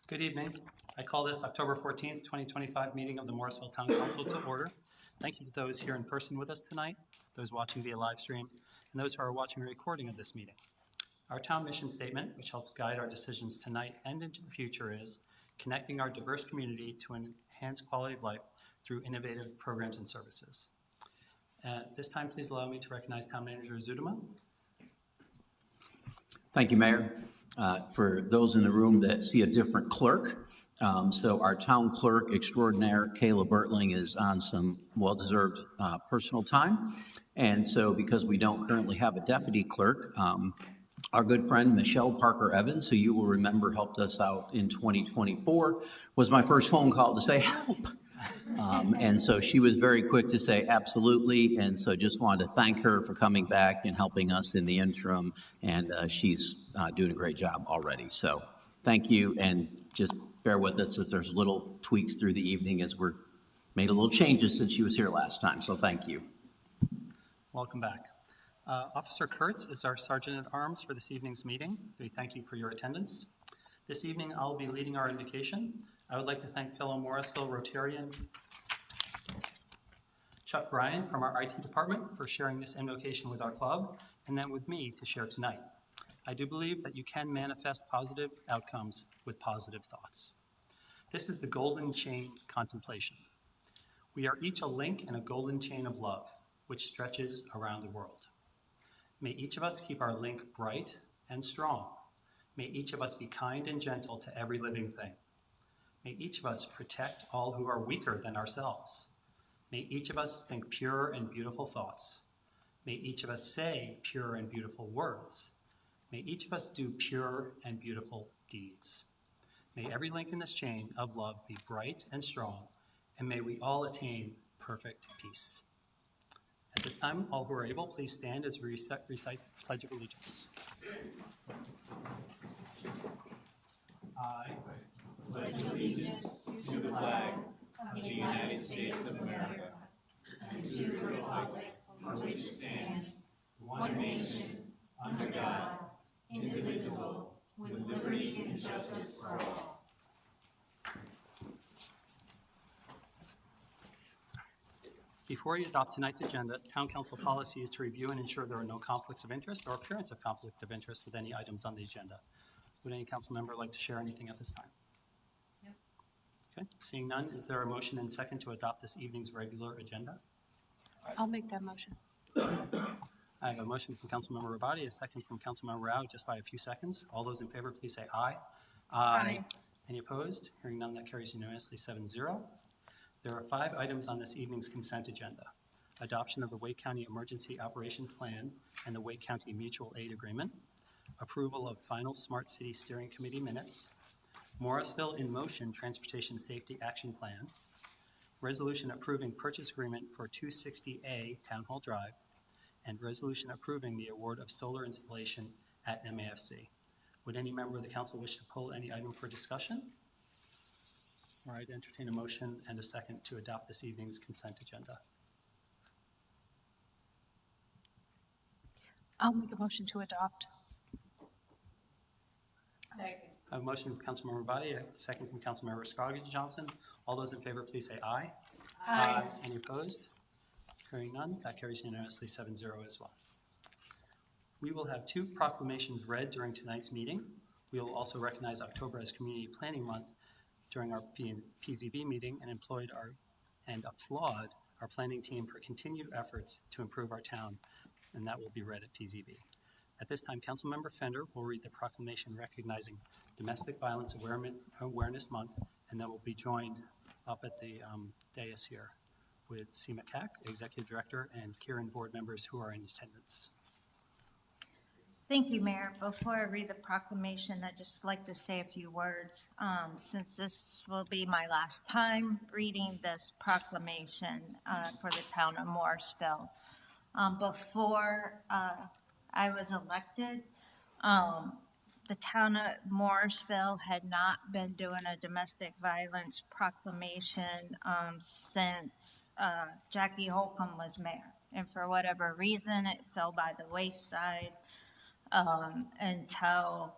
Good evening. I call this October 14th, 2025 meeting of the Morrisville Town Council to order. Thank you to those here in person with us tonight, those watching via live stream, and those who are watching a recording of this meeting. Our town mission statement, which helps guide our decisions tonight and into the future, is connecting our diverse community to enhance quality of life through innovative programs and services. At this time, please allow me to recognize Town Manager Zudema. Thank you, Mayor. For those in the room that see a different clerk, so our town clerk extraordinaire, Kayla Bertling, is on some well-deserved personal time. And so because we don't currently have a deputy clerk, our good friend Michelle Parker Evans, who you will remember helped us out in 2024, was my first phone call to say, help. And so she was very quick to say absolutely, and so just wanted to thank her for coming back and helping us in the interim, and she's doing a great job already. So thank you, and just bear with us if there's little tweaks through the evening as we're made a little changes since she was here last time, so thank you. Welcome back. Officer Kurtz is our Sergeant at Arms for this evening's meeting. We thank you for your attendance. This evening, I'll be leading our invocation. I would like to thank fellow Morrisville Rotarian Chuck Bryan from our IT department for sharing this invocation with our club, and then with me to share tonight. I do believe that you can manifest positive outcomes with positive thoughts. This is the golden chain contemplation. We are each a link in a golden chain of love, which stretches around the world. May each of us keep our link bright and strong. May each of us be kind and gentle to every living thing. May each of us protect all who are weaker than ourselves. May each of us think pure and beautiful thoughts. May each of us say pure and beautiful words. May each of us do pure and beautiful deeds. May every link in this chain of love be bright and strong, and may we all attain perfect peace. At this time, all who are able, please stand as we recite the Pledge of Allegiance. I pledge allegiance to the flag of the United States of America and to the republic for which it stands, one nation, under God, indivisible, with liberty and justice for all. Before we adopt tonight's agenda, Town Council policy is to review and ensure there are no conflicts of interest or appearance of conflict of interest with any items on the agenda. Would any council member like to share anything at this time? Yep. Okay, seeing none, is there a motion and second to adopt this evening's regular agenda? I'll make that motion. I have a motion from Councilmember Rabati, a second from Councilmember Rao, just by a few seconds. All those in favor, please say aye. Aye. Any opposed? Hearing none, that carries unanimously 7-0. There are 5 items on this evening's consent agenda. Adoption of the Wake County Emergency Operations Plan and the Wake County Mutual Aid Agreement. Approval of final Smart City Steering Committee minutes. Morrisville in Motion Transportation Safety Action Plan. Resolution approving purchase agreement for 260A Town Hall Drive. And resolution approving the award of solar installation at MAFC. Would any member of the council wish to pull any item for discussion? All right, entertain a motion and a second to adopt this evening's consent agenda. I'll make a motion to adopt. Second. I have a motion from Councilmember Rabati, a second from Councilmember Scroggins Johnson. All those in favor, please say aye. Aye. Any opposed? Hearing none, that carries unanimously 7-0 as well. We will have 2 proclamations read during tonight's meeting. We will also recognize October as Community Planning Month during our PZB meeting and applaud our planning team for continued efforts to improve our town, and that will be read at PZB. At this time, Councilmember Fender will read the proclamation recognizing Domestic Violence Awareness Month, and then we'll be joined up at the dais here with Seema Kak, Executive Director, and Kieran board members who are in attendance. Thank you, Mayor. Before I read the proclamation, I'd just like to say a few words. Since this will be my last time reading this proclamation for the town of Morrisville. Before I was elected, the town of Morrisville had not been doing a domestic violence proclamation since Jackie Holcomb was mayor. And for whatever reason, it fell by the wayside until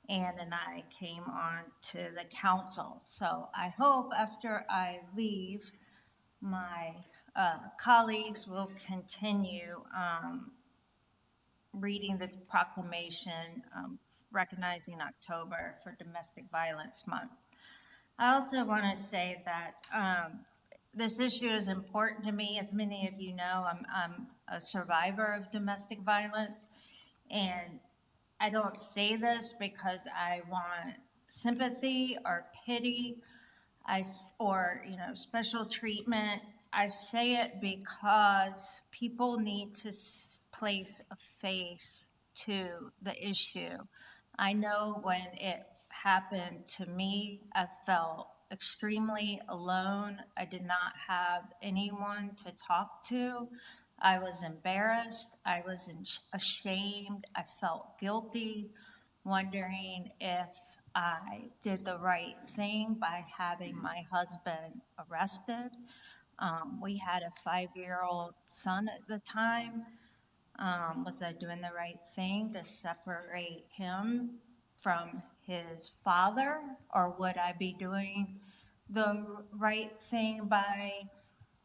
Ann and I came on to the council. So I hope after I leave, my colleagues will continue reading the proclamation recognizing October for Domestic Violence Month. I also want to say that this issue is important to me. As many of you know, I'm a survivor of domestic violence, and I don't say this because I want sympathy or pity, or special treatment. I say it because people need to place a face to the issue. I know when it happened to me, I felt extremely alone. I did not have anyone to talk to. I was embarrassed. I was ashamed. I felt guilty, wondering if I did the right thing by having my husband arrested. We had a 5-year-old son at the time. Was I doing the right thing to separate him from his father? Or would I be doing the right thing by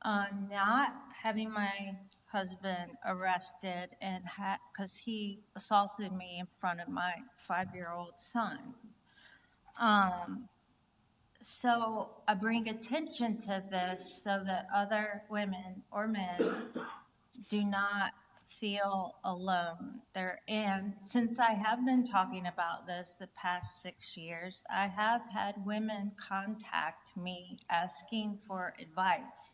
not having my husband arrested and because he assaulted me in front of my 5-year-old son? So I bring attention to this so that other women or men do not feel alone. And since I have been talking about this the past 6 years, I have had women contact me asking for advice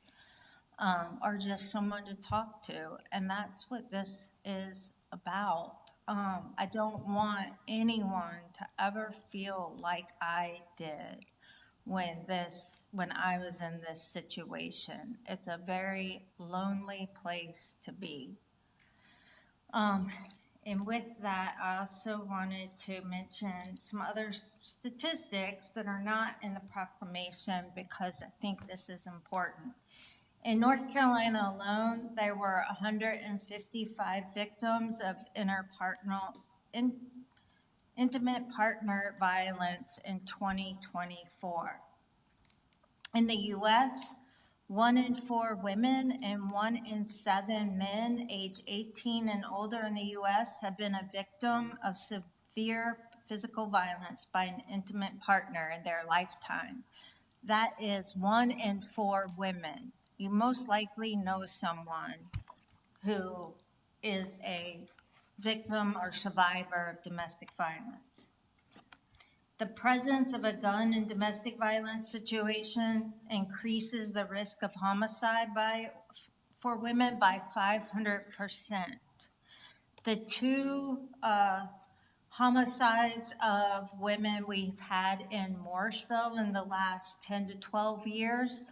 or just someone to talk to. And that's what this is about. I don't want anyone to ever feel like I did when I was in this situation. It's a very lonely place to be. And with that, I also wanted to mention some other statistics that are not in the proclamation because I think this is important. In North Carolina alone, there were 155 victims of intimate partner violence in 2024. In the U.S., 1 in 4 women and 1 in 7 men age 18 and older in the U.S. have been a victim of severe physical violence by an intimate partner in their lifetime. That is 1 in 4 women. You most likely know someone who is a victim or survivor of domestic violence. The presence of a gun in domestic violence situation increases the risk of homicide for women by 500%. The 2 homicides of women we've had in Morrisville in the last 10 to 12 years,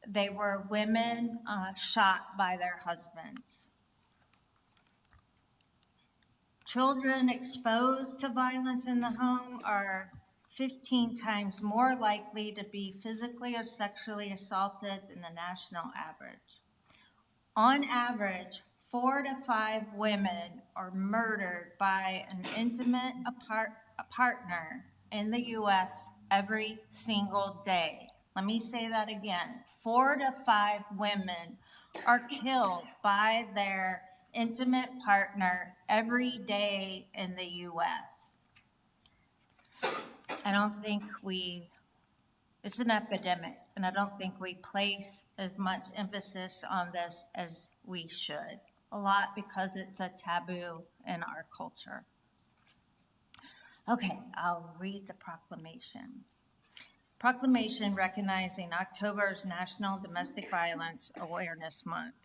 they were women shot by their husbands. Children exposed to violence in the home are 15 times more likely to be physically or sexually assaulted than the national average. On average, 4 to 5 women are murdered by an intimate partner in the U.S. every single day. Let me say that again. 4 to 5 women are killed by their intimate partner every day in the U.S. I don't think it's an epidemic, and I don't think we place as much emphasis on this as we should. A lot because it's a taboo in our culture. Okay, I'll read the proclamation. Proclamation recognizing October's National Domestic Violence Awareness Month.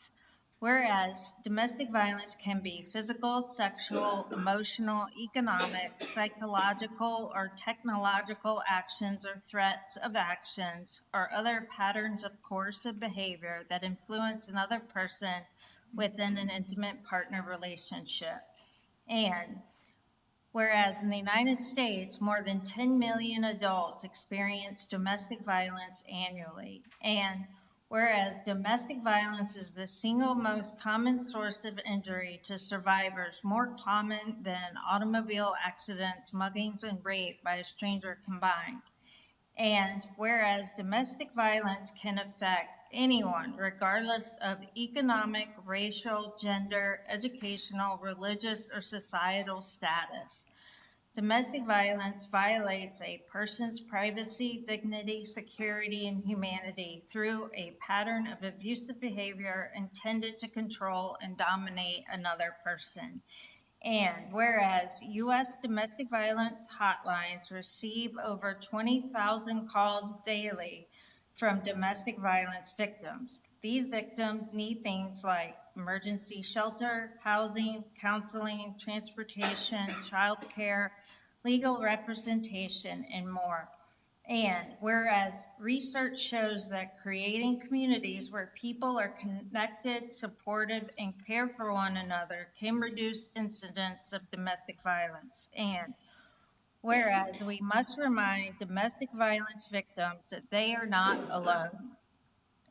Whereas domestic violence can be physical, sexual, emotional, economic, psychological, or technological actions or threats of actions or other patterns of coercive behavior that influence another person within an intimate partner relationship. And whereas in the United States, more than 10 million adults experience domestic violence annually, and Whereas domestic violence is the single most common source of injury to survivors, more common than automobile accidents, muggings, and rape by a stranger combined. And whereas domestic violence can affect anyone regardless of economic, racial, gender, educational, religious, or societal status. Domestic violence violates a person's privacy, dignity, security, and humanity through a pattern of abusive behavior intended to control and dominate another person. And whereas U.S. domestic violence hotlines receive over 20,000 calls daily from domestic violence victims, these victims need things like emergency shelter, housing, counseling, transportation, childcare, legal representation, and more. And whereas research shows that creating communities where people are connected, supportive, and care for one another can reduce incidents of domestic violence. And whereas we must remind domestic violence victims that they are not alone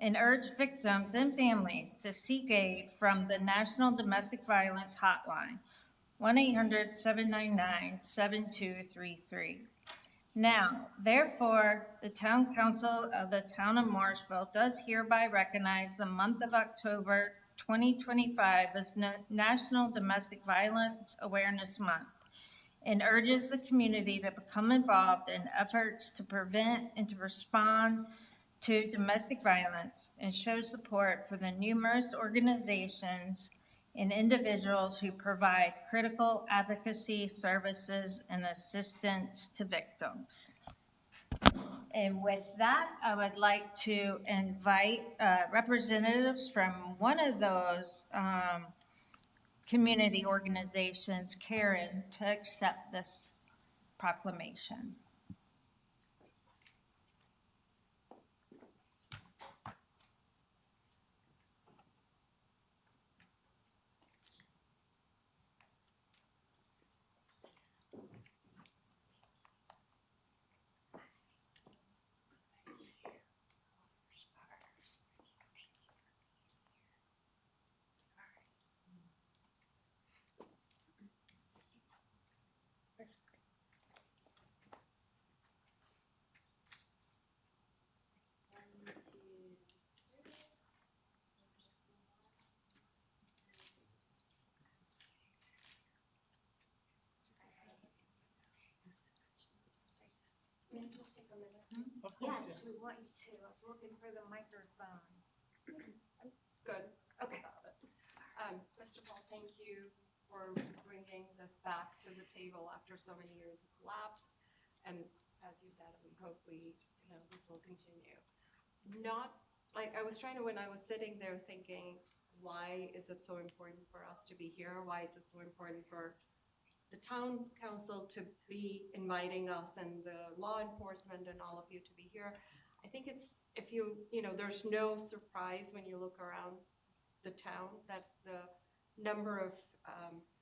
and urge victims and families to seek aid from the National Domestic Violence Hotline, 1-800-799-7233. Now, therefore, the Town Council of the Town of Morrisville does hereby recognize the month of October 2025 as National Domestic Violence Awareness Month and urges the community to become involved in efforts to prevent and to respond to domestic violence and show support for the numerous organizations and individuals who provide critical advocacy services and assistance to victims. And with that, I would like to invite representatives from one of those community organizations, Karen, to accept this proclamation. May I just take a minute? Yes, we want you to. I was looking for the microphone. Good. Okay. Mr. Paul, thank you for bringing this back to the table after so many years of lapse. And as you said, we hope this will continue. Not, like, I was trying to, when I was sitting there thinking, why is it so important for us to be here? Why is it so important for the town council to be inviting us and the law enforcement and all of you to be here? I think it's, there's no surprise when you look around the town that the number of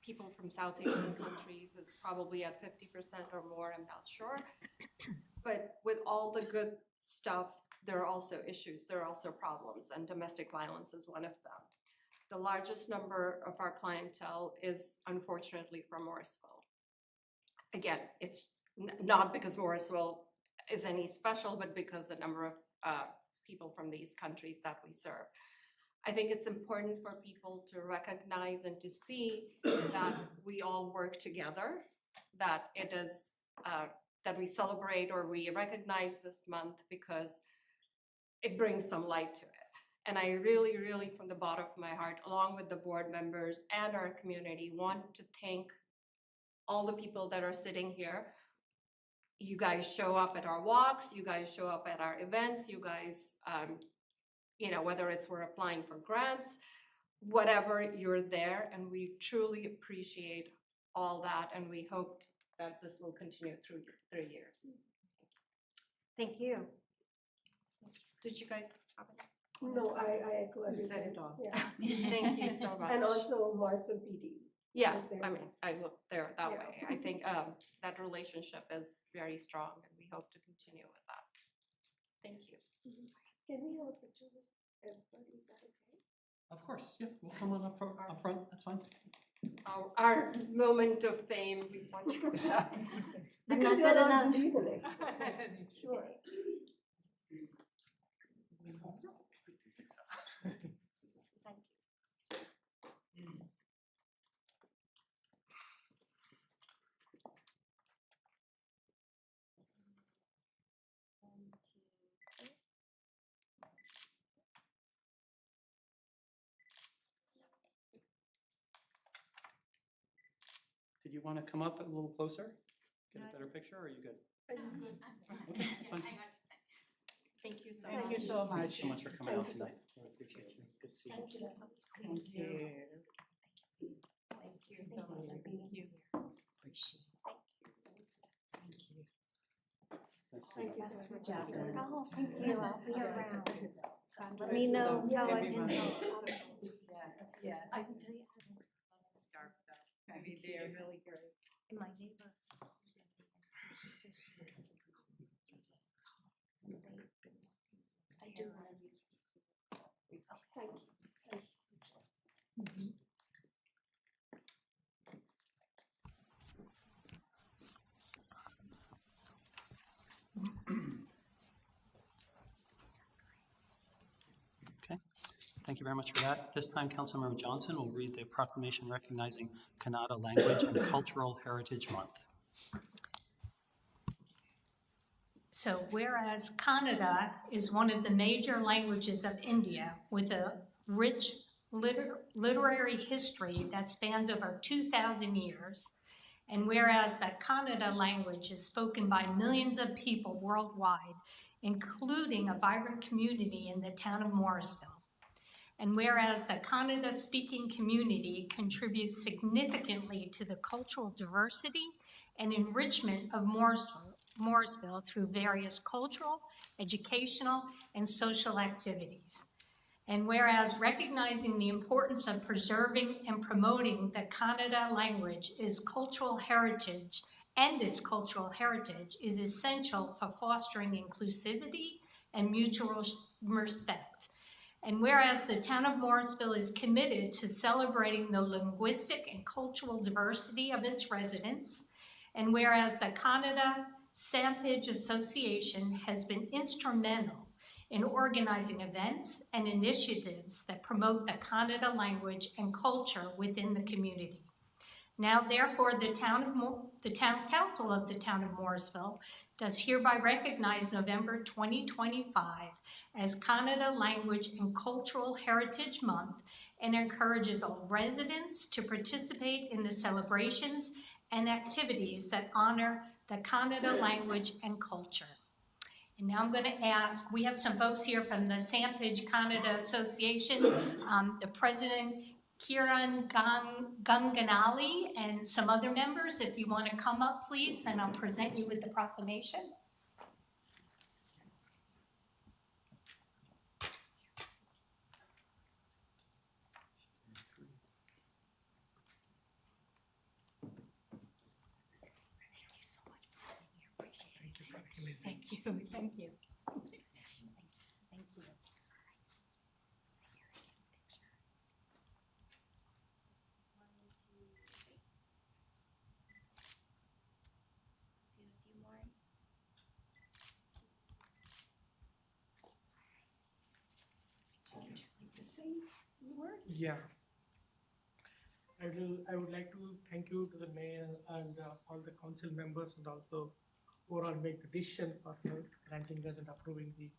people from South Asian countries is probably at 50% or more, I'm not sure. But with all the good stuff, there are also issues, there are also problems, and domestic violence is one of them. The largest number of our clientele is unfortunately from Morrisville. Again, it's not because Morrisville is any special, but because the number of people from these countries that we serve. I think it's important for people to recognize and to see that we all work together, that it is, that we celebrate or we recognize this month because it brings some light to it. And I really, really, from the bottom of my heart, along with the board members and our community, want to thank all the people that are sitting here. You guys show up at our walks, you guys show up at our events, you guys, whether it's we're applying for grants, whatever, you're there, and we truly appreciate all that, and we hope that this will continue through 3 years. Thank you. Did you guys have it? No, I echo You said everything. it all. Yeah. Thank you so much. And also Morrisville PD. Yeah, was there. I mean, I look there that Yeah. way. I think that relationship is very strong, and we hope to continue with that. Thank you. Can we have a picture? everybody, is that okay? Of course, yeah, we'll come on up front, that's fine. Our moment of fame, we want you to stop. I'm Because not you're good not enough. legal expert. Sure. Thank you. Did you want to come up a little closer? Get a better picture, or are you good? Okay, that's fine. Thank you so Thank much. you so much. Thanks so much for coming out Thank you. tonight. Really appreciate you. Good to see you. Thank you. Thank you. Thank you so much. Thank you. It's nice to see Thank you. you. Best so much. projector. Oh, thank you. I'll be around. Let me know how I did. Yes. I can tell you Scarf though. I mean, they're really great. my neighbor. I do want to read. Thank you. Thank you. Okay, thank you very much for that. This time, Councilmember Johnson will read the proclamation recognizing Kannada Language and Cultural Heritage Month. So whereas Kannada is one of the major languages of India with a rich literary history that spans over 2,000 years, and whereas the Kannada language is spoken by millions of people worldwide, including a vibrant community in the town of Morrisville, and whereas the Kannada-speaking community contributes significantly to the cultural diversity and enrichment of Morrisville through various cultural, educational, and social activities. And whereas recognizing the importance of preserving and promoting the Kannada language is cultural heritage and its cultural heritage is essential for fostering inclusivity and mutual respect. And whereas the town of Morrisville is committed to celebrating the linguistic and cultural diversity of its residents, and whereas the Kannada Sampage Association has been instrumental in organizing events and initiatives that promote the Kannada language and culture within the community. Now, therefore, the town council of the town of Morrisville does hereby recognize November 2025 as Kannada Language and Cultural Heritage Month and encourages all residents to participate in the celebrations and activities that honor the Kannada language and culture. And now I'm going to ask, we have some folks here from the Sampage Kannada Association, the president, Kiran Ganganali, and some other members. If you want to come up, please, and I'll present you with the proclamation. Thank you so much for being here. Appreciate it. Thank you. Thank you. Thank you. Do a few more. Would you like to say a few words? Yeah. I would like to thank you to the mayor and all the council members and also overall make the decision for granting us and approving the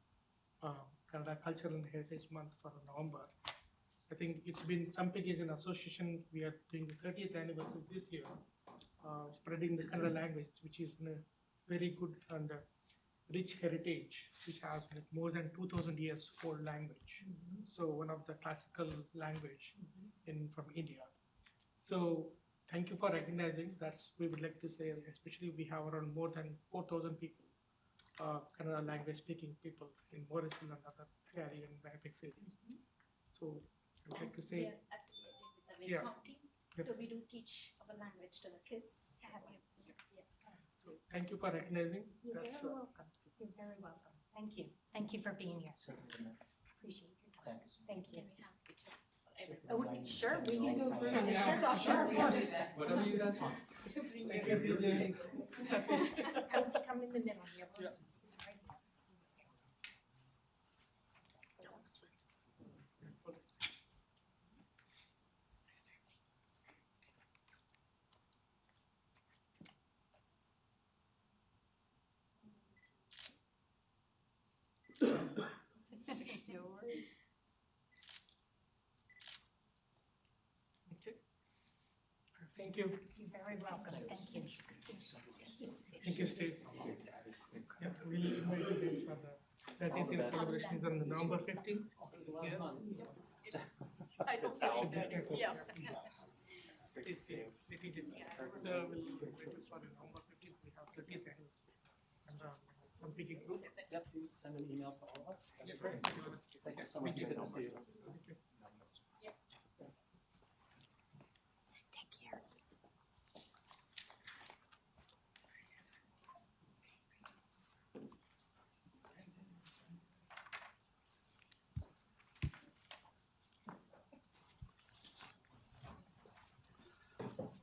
Kannada Cultural and Heritage Month for November. I think it's been Sampage is an association. We are doing the 30th anniversary this year, spreading the Kannada language, which is a very good and rich heritage, which has like more than 2,000 years old language. So one of the classical language from India. So thank you for recognizing. That's we would like to say, especially we have around more than 4,000 people, Kannada language speaking people in Morrisville and other area in Apex area. So I would like to We say, are affiliated with the Yeah. Wacom team, Yep. so we do teach our language to the kids. Yeah. so thank you for recognizing. You're That's very welcome. You're very welcome. Thank you. Thank you for being here. Appreciate your time. Thank you. Oh, sure, we can go for it. Sure, of course. Whatever you guys want. I was come in the middle here. No worries. Okay. Thank you. You're very welcome. Thank you. Thank you, Steve. Yeah, we'll invite you guys for the 30th year celebration is on November 15th this year. I don't Should be that's, careful. yeah. This year, it is. So we'll invite you for November 15th, we have 30th anniversary. And some big group. Yep, please send an email to all of us. Yeah, right. Thank you so much. Good to see you. Thank you. Take care.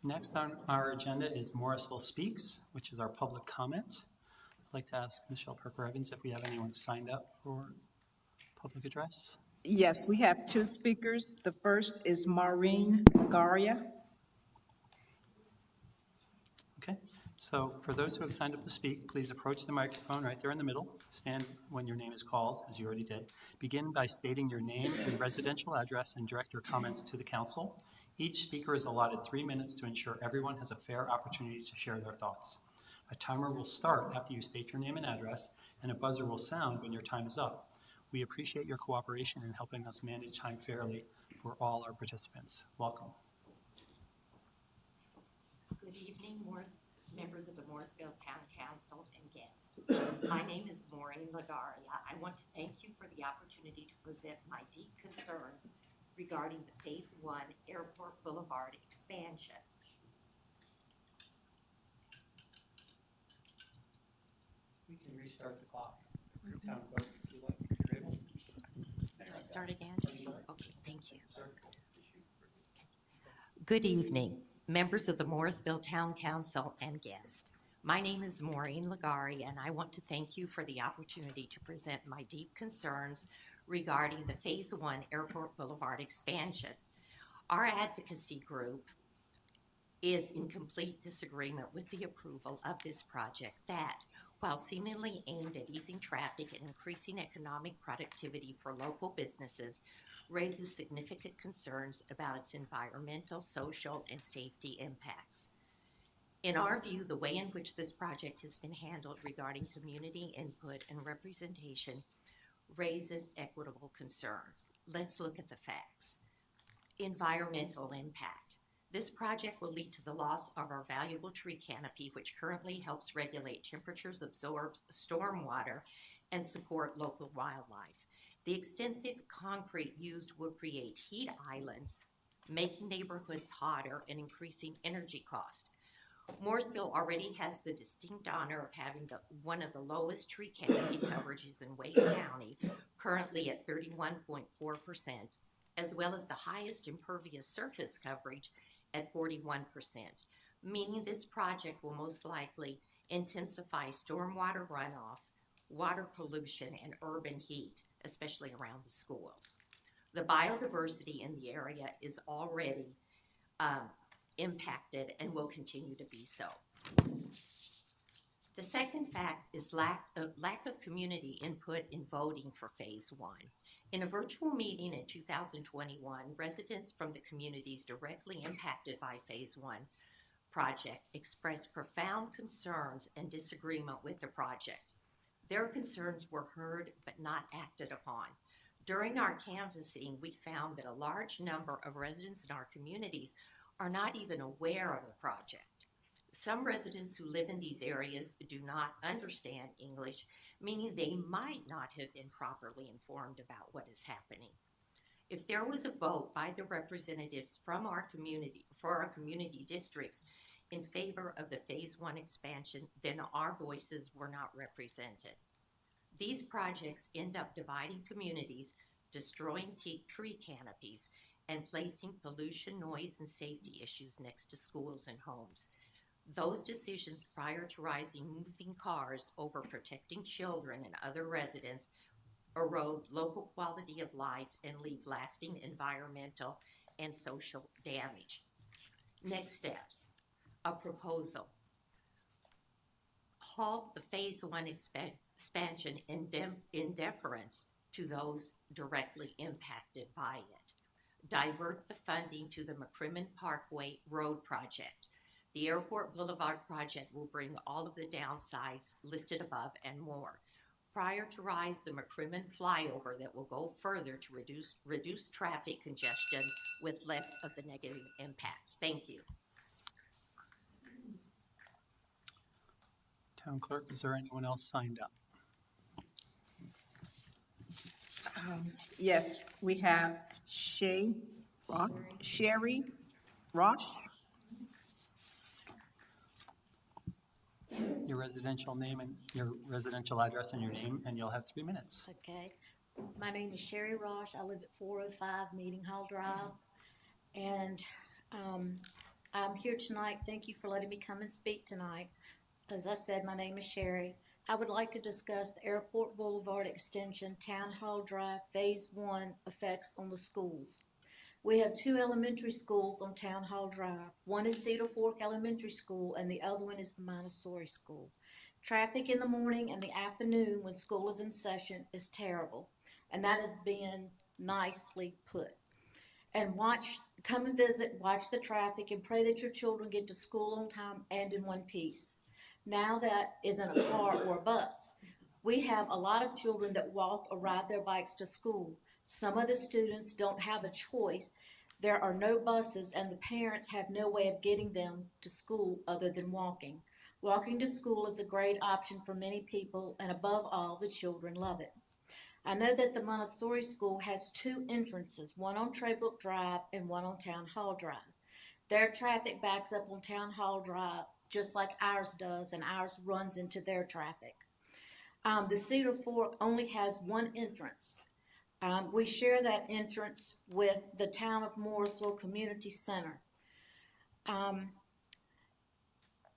Next on our agenda is Morrisville Speaks, which is our public comment. I'd like to ask Michelle Parker-Evans if we have anyone signed up for public address. Yes, we have two speakers. The first is Maureen Lagaria. Okay, so for those who have signed up to speak, please approach the microphone right there in the middle. Stand when your name is called, as you already did. Begin by stating your name and residential address and direct your comments to the council. Each speaker is allotted 3 minutes to ensure everyone has a fair opportunity to share their thoughts. A timer will start after you state your name and address, and a buzzer will sound when your time is up. We appreciate your cooperation in helping us manage time fairly for all our participants. Welcome. Good evening, members of the Morrisville Town Council and guests. My name is Maureen Lagaria. I want to thank you for the opportunity to present my deep concerns regarding the Phase 1 Airport Boulevard expansion. We can restart the clock. Town clerk, if you like, if you're able. Do I start again? Okay, thank you. Good evening, members of the Morrisville Town Council and guests. My name is Maureen Lagaria, and I want to thank you for the opportunity to present my deep concerns regarding the Phase 1 Airport Boulevard expansion. Our advocacy group is in complete disagreement with the approval of this project that, while seemingly aimed at easing traffic and increasing economic productivity for local businesses, raises significant concerns about its environmental, social, and safety impacts. In our view, the way in which this project has been handled regarding community input and representation raises equitable concerns. Let's look at the facts. Environmental impact. This project will lead to the loss of our valuable tree canopy, which currently helps regulate temperatures, absorbs stormwater, and support local wildlife. The extensive concrete used will create heat islands, making neighborhoods hotter and increasing energy costs. Mooresville already has the distinct honor of having one of the lowest tree canopy coverages in Wake County, currently at 31.4%, as well as the highest impervious surface coverage at 41%, meaning this project will most likely intensify stormwater runoff, water pollution, and urban heat, especially around the schools. The biodiversity in the area is already impacted and will continue to be so. The second fact is lack of community input in voting for Phase 1. In a virtual meeting in 2021, residents from the communities directly impacted by Phase 1 project expressed profound concerns and disagreement with the project. Their concerns were heard but not acted upon. During our canvassing, we found that a large number of residents in our communities are not even aware of the project. Some residents who live in these areas do not understand English, meaning they might not have been properly informed about what is happening. If there was a vote by the representatives from our community, for our community districts in favor of the Phase 1 expansion, then our voices were not represented. These projects end up dividing communities, destroying tree canopies, and placing pollution, noise, and safety issues next to schools and homes. Those decisions prioritizing moving cars over protecting children and other residents erode local quality of life and leave lasting environmental and social damage. Next steps, a proposal. Halt the Phase 1 expansion in deference to those directly impacted by it. Divert the funding to the McCrimmon Parkway Road project. The Airport Boulevard project will bring all of the downsides listed above and more. Prioritize the McCrimmon flyover that will go further to reduce traffic congestion with less of the negative impacts. Thank you. Town Clerk, is there anyone else signed up? Yes, we have Sherry Rosh. Your residential name and your residential address and your name, and you'll have 3 minutes. Okay. My name is Sherry Rosh. I live at 405 Meeting Hall Drive. And I'm here tonight. Thank you for letting me come and speak tonight. As I said, my name is Sherry. I would like to discuss the Airport Boulevard Extension Town Hall Drive Phase 1 effects on the schools. We have 2 elementary schools on Town Hall Drive. One is Cedar Fork Elementary School and the other one is the Montessori School. Traffic in the morning and the afternoon when school is in session is terrible, and that is being nicely put. And come and visit, watch the traffic, and pray that your children get to school on time and in one piece. Now that isn't a car or a bus. We have a lot of children that walk or ride their bikes to school. Some of the students don't have a choice. There are no buses and the parents have no way of getting them to school other than walking. Walking to school is a great option for many people, and above all, the children love it. I know that the Montessori School has 2 entrances, one on Traybrook Drive and one on Town Hall Drive. Their traffic backs up on Town Hall Drive just like ours does, and ours runs into their traffic. The Cedar Fork only has 1 entrance. We share that entrance with the Town of Morrisville Community Center.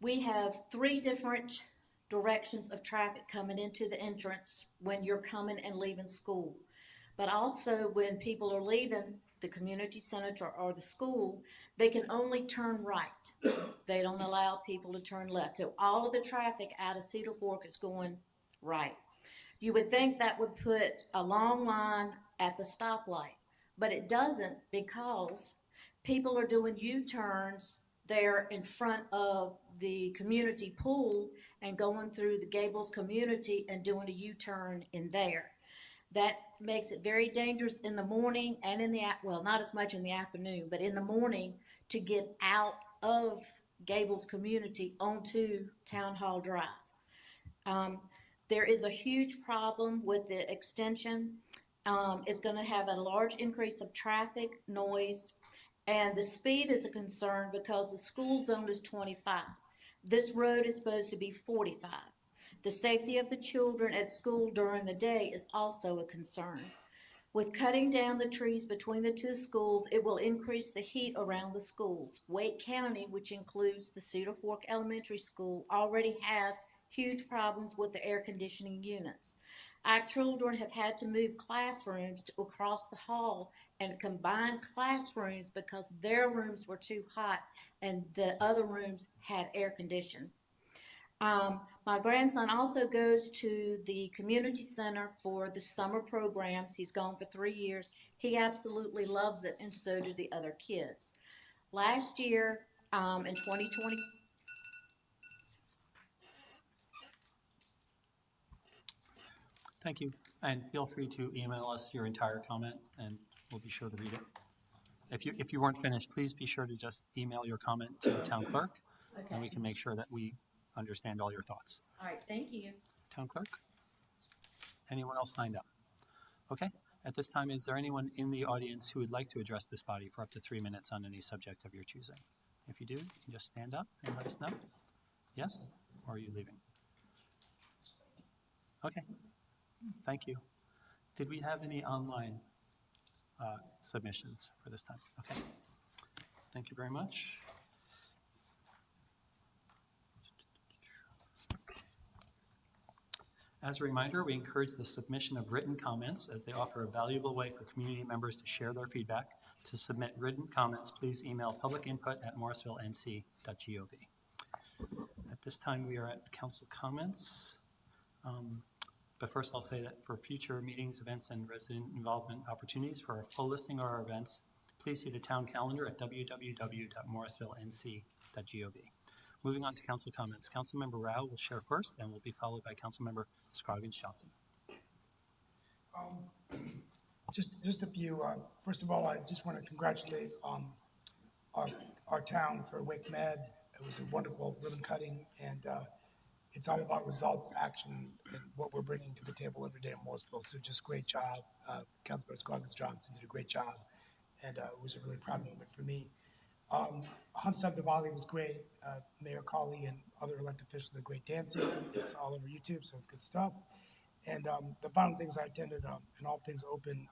We have 3 different directions of traffic coming into the entrance when you're coming and leaving school. But also when people are leaving the community center or the school, they can only turn right. They don't allow people to turn left. So all of the traffic out of Cedar Fork is going right. You would think that would put a long line at the stoplight, but it doesn't, because people are doing U-turns there in front of the community pool and going through the Gables community and doing a U-turn in there. That makes it very dangerous in the morning and well, not as much in the afternoon, but in the morning to get out of Gables community onto Town Hall Drive. There is a huge problem with the extension. It's going to have a large increase of traffic, noise, and the speed is a concern because the school zone is 25. This road is supposed to be 45. The safety of the children at school during the day is also a concern. With cutting down the trees between the 2 schools, it will increase the heat around the schools. Wake County, which includes the Cedar Fork Elementary School, already has huge problems with the air conditioning units. Our children have had to move classrooms to across the hall and combine classrooms because their rooms were too hot and the other rooms had air conditioning. My grandson also goes to the community center for the summer programs. He's gone for 3 years. He absolutely loves it, and so do the other kids. Last year, in 2020, Thank you, and feel free to email us your entire comment, and we'll be sure to read it. If you weren't finished, please be sure to just email your comment to the town clerk, and we can make sure that we understand all your thoughts. all right, thank you. Town clerk? Anyone else signed up? Okay, at this time, is there anyone in the audience who would like to address this body for up to 3 minutes on any subject of your choosing? If you do, you can just stand up and let us know. Yes, or are you leaving? Okay, thank you. Did we have any online submissions for this time. Okay. Thank you very much. As a reminder, we encourage the submission of written comments as they offer a valuable way for community members to share their feedback. To submit written comments, please email publicinput@morrisvillenc.gov. At this time, we are at council comments. But first, I'll say that for future meetings, events, and resident involvement opportunities for a full listing of our events, please see the town calendar at www.morrisvillenc.gov. Moving on to council comments. Councilmember Rao will share first, and will be followed by Councilmember Scroggins Johnson. Just a few. First of all, I just want to congratulate our town for Wake Med. It was a wonderful ribbon cutting, and it's all about results, action, and what we're bringing to the table every day in Morrisville. So just great job. Councilmember Scroggins Johnson did a great job, and it was a really proud moment for me. Hunts Up Diwali was great. Mayor Colley and other elected officials did great dancing. It's all over YouTube, so it's good stuff. And the final things I attended, an All Things Open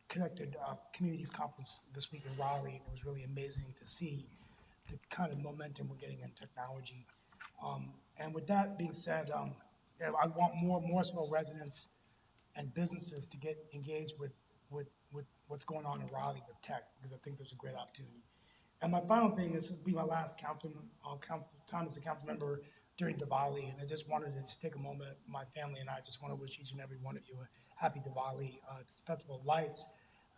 Connected Communities Conference this week in Raleigh, and it was really amazing to see the kind of momentum we're getting in technology. And with that being said, I want more Morrisville residents and businesses to get engaged with what's going on in Raleigh with tech, because I think there's a great opportunity. And my final thing is, this will be my last time as a council member during Diwali, and I just wanted to just take a moment. My family and I just want to wish each and every one of you a happy Diwali. It's a festival of lights,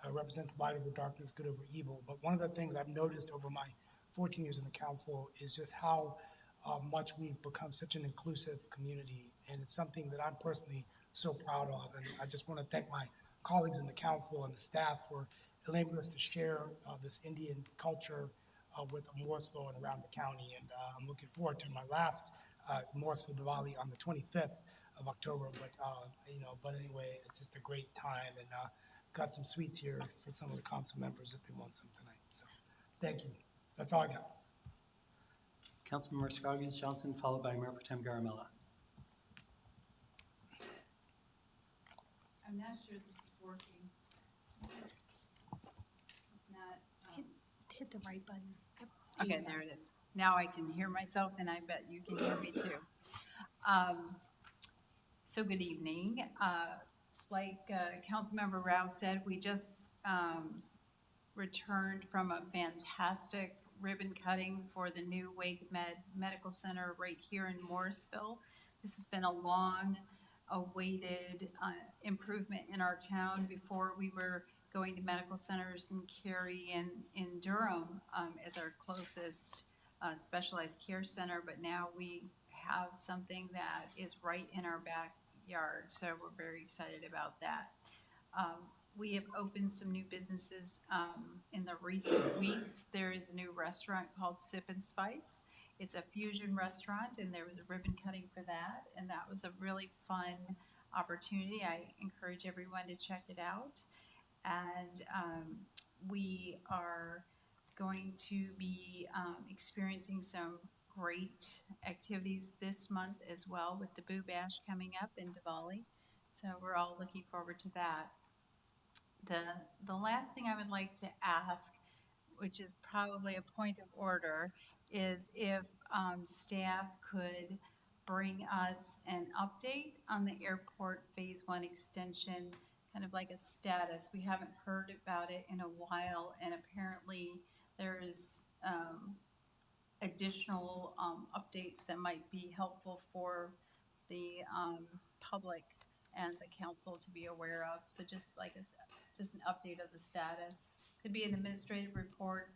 represents light over darkness, good over evil. But one of the things I've noticed over my 14 years in the council is just how much we've become such an inclusive community, and it's something that I'm personally so proud of. And I just want to thank my colleagues in the council and the staff for enabling us to share this Indian culture with Morrisville and around the county. And I'm looking forward to my last Morrisville Diwali on the 25th of October. But anyway, it's just a great time, and got some sweets here for some of the council members if they want some tonight. So thank you. That's all I got. Councilmember Scroggins Johnson, followed by Mayor Pro Tem Garamella. I'm not sure this is working. It's not, Hit the right button. Yep. okay, there it is. Now I can hear myself, and I bet you can hear me too. So good evening. Like Councilmember Rao said, we just returned from a fantastic ribbon cutting for the new Wake Med Medical Center right here in Morrisville. This has been a long awaited improvement in our town. Before, we were going to medical centers in Cary and in Durham as our closest specialized care center, but now we have something that is right in our backyard, so we're very excited about that. We have opened some new businesses in the recent weeks. There is a new restaurant called Sip and Spice. It's a fusion restaurant, and there was a ribbon cutting for that, and that was a really fun opportunity. I encourage everyone to check it out. And we are going to be experiencing some great activities this month as well, with the Boo Bash coming up in Diwali. So we're all looking forward to that. The last thing I would like to ask, which is probably a point of order, is if staff could bring us an update on the airport Phase 1 extension, kind of like a status. We haven't heard about it in a while, and apparently there's additional updates that might be helpful for the public and the council to be aware of. So just like just an update of the status. Could be an administrative report,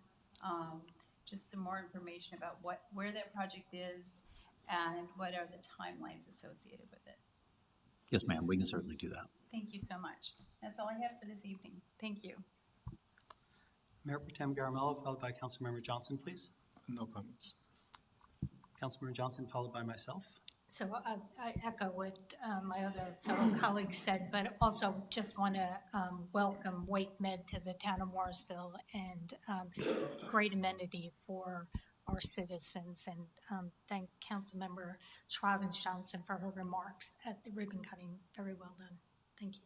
just some more information about where that project is and what are the timelines associated with it. Yes, ma'am, we can certainly do that. Thank you so much. That's all I have for this evening. Thank you. Mayor Pro Tem Garamella, followed by Councilmember Johnson, please. No comments. Councilmember Johnson, followed by myself. So I echo what my other fellow colleagues said, but also just want to welcome Wake Med to the town of Morrisville, and great amenity for our citizens, and thank Councilmember Scroggins Johnson for her remarks at the ribbon cutting. Very well done. Thank you.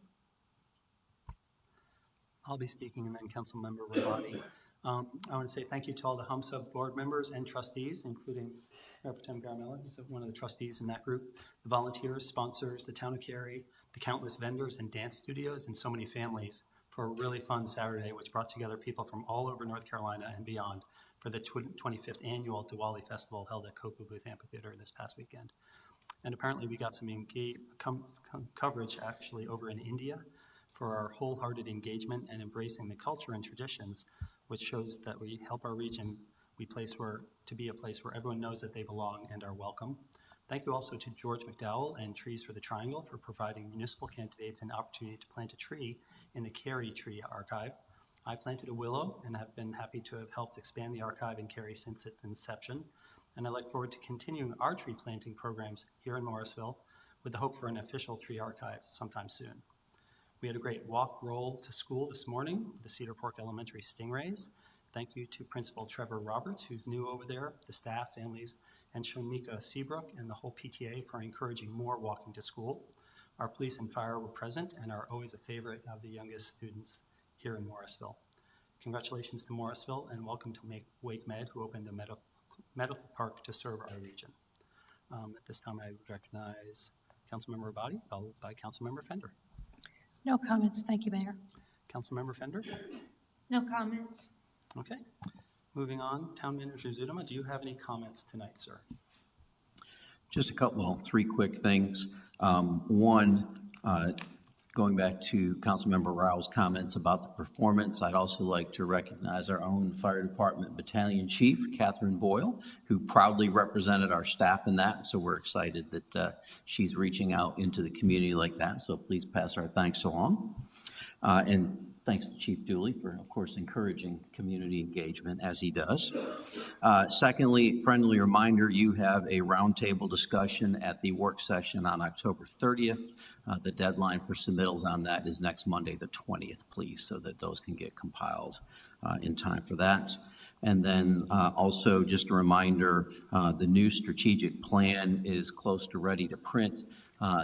I'll be speaking, and then Councilmember Rabati. I want to say thank you to all the HumSub board members and trustees, including Mayor Pro Tem Garamella, who's one of the trustees in that group, the volunteers, sponsors, the town of Cary, the countless vendors and dance studios, and so many families for a really fun Saturday, which brought together people from all over North Carolina and beyond for the 25th annual Diwali Festival held at Cocoa Booth Amphitheater this past weekend. And apparently we got some coverage actually over in India for our wholehearted engagement and embracing the culture and traditions, which shows that we help our region to be a place where everyone knows that they belong and are welcome. Thank you also to George McDowell and Trees for the Triangle for providing municipal candidates an opportunity to plant a tree in the Cary Tree Archive. I planted a willow and have been happy to have helped expand the archive in Cary since its inception. And I look forward to continuing our tree planting programs here in Morrisville with the hope for an official tree archive sometime soon. We had a great walk roll to school this morning with the Cedar Fork Elementary Stingrays. Thank you to Principal Trevor Roberts, who's new over there, the staff, families, and Shomika Seabrook and the whole PTA for encouraging more walking to school. Our police and fire were present and are always a favorite of the youngest students here in Morrisville. Congratulations to Morrisville and welcome to Wake Med, who opened the medical park to serve our region. At this time, I would recognize Councilmember Rabati, followed by Councilmember Fender. No comments. Thank you, Mayor. Councilmember Fender? No comments. Okay. Moving on, Town Manager Zudema, do you have any comments tonight, sir? Just a couple, well, three quick things. One, going back to Councilmember Rao's comments about the performance, I'd also like to recognize our own Fire Department Battalion Chief, Catherine Boyle, who proudly represented our staff in that. So we're excited that she's reaching out into the community like that. So please pass our thanks along. And thanks to Chief Dooley for, of course, encouraging community engagement as he does. Secondly, friendly reminder, you have a roundtable discussion at the work session on October 30th. The deadline for submittals on that is next Monday, the 20th, please, so that those can get compiled in time for that. And then also just a reminder, the new strategic plan is close to ready to print.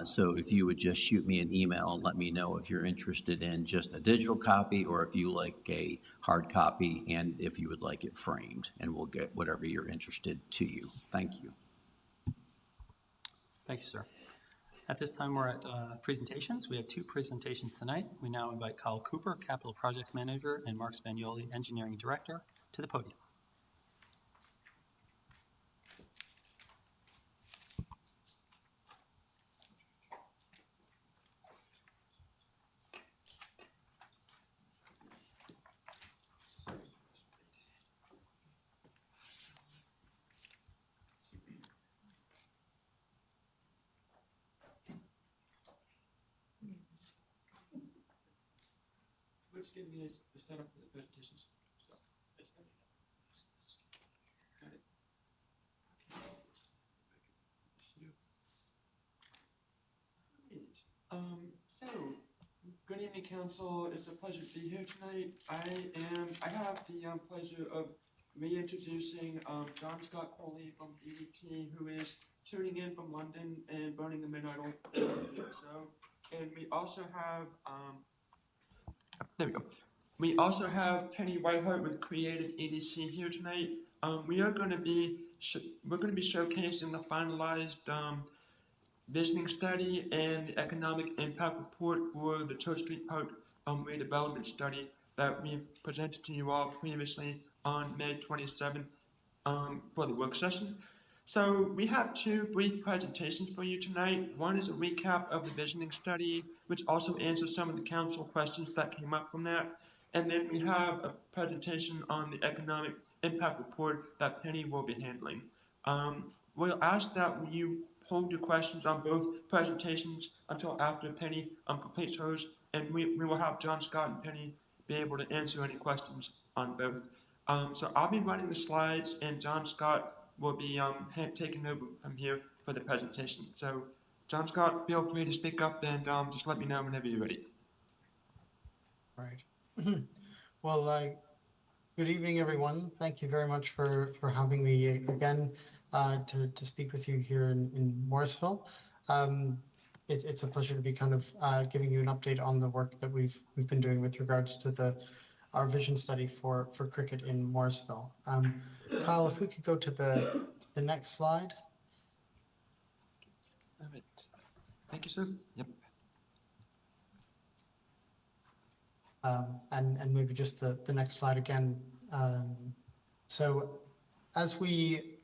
So if you would just shoot me an email and let me know if you're interested in just a digital copy or if you like a hard copy and if you would like it framed, and we'll get whatever you're interested to you. Thank you. Thank you, sir. At this time, we're at presentations. We have two presentations tonight. We now invite Kyle Cooper, Capital Projects Manager, and Mark Spagnoli, Engineering Director, to the podium. We're just giving you the setup for the presentations. So, got it. Okay. So, good evening, Council. It's a pleasure to be here tonight. I have the pleasure of reintroducing John Scott Coley from EDP, who is tuning in from London and burning the midnight oil. So, and we also have there we go. We also have Penny Whitehart with Creative EDC here tonight. We're going to be showcasing the finalized visioning study and the economic impact report for the Church Street Park redevelopment study that we've presented to you all previously on May 27th for the work session. So we have two brief presentations for you tonight. One is a recap of the visioning study, which also answers some of the council questions that came up from that. And then we have a presentation on the economic impact report that Penny will be handling. We'll ask that you hold your questions on both presentations until after Penny completes hers, and we will have John Scott and Penny be able to answer any questions on both. So I'll be running the slides, and John Scott will be taking over from here for the presentation. So, John Scott, feel free to speak up and just let me know whenever you're ready. Right. Well, good evening, everyone. Thank you very much for having me again to speak with you here in Morrisville. it's a pleasure to be kind of giving you an update on the work that we've been doing with regards to our vision study for cricket in Morrisville. Kyle, if we could go to the next slide. Perfect. Thank you, sir. Yep. And maybe just the next slide again. So as we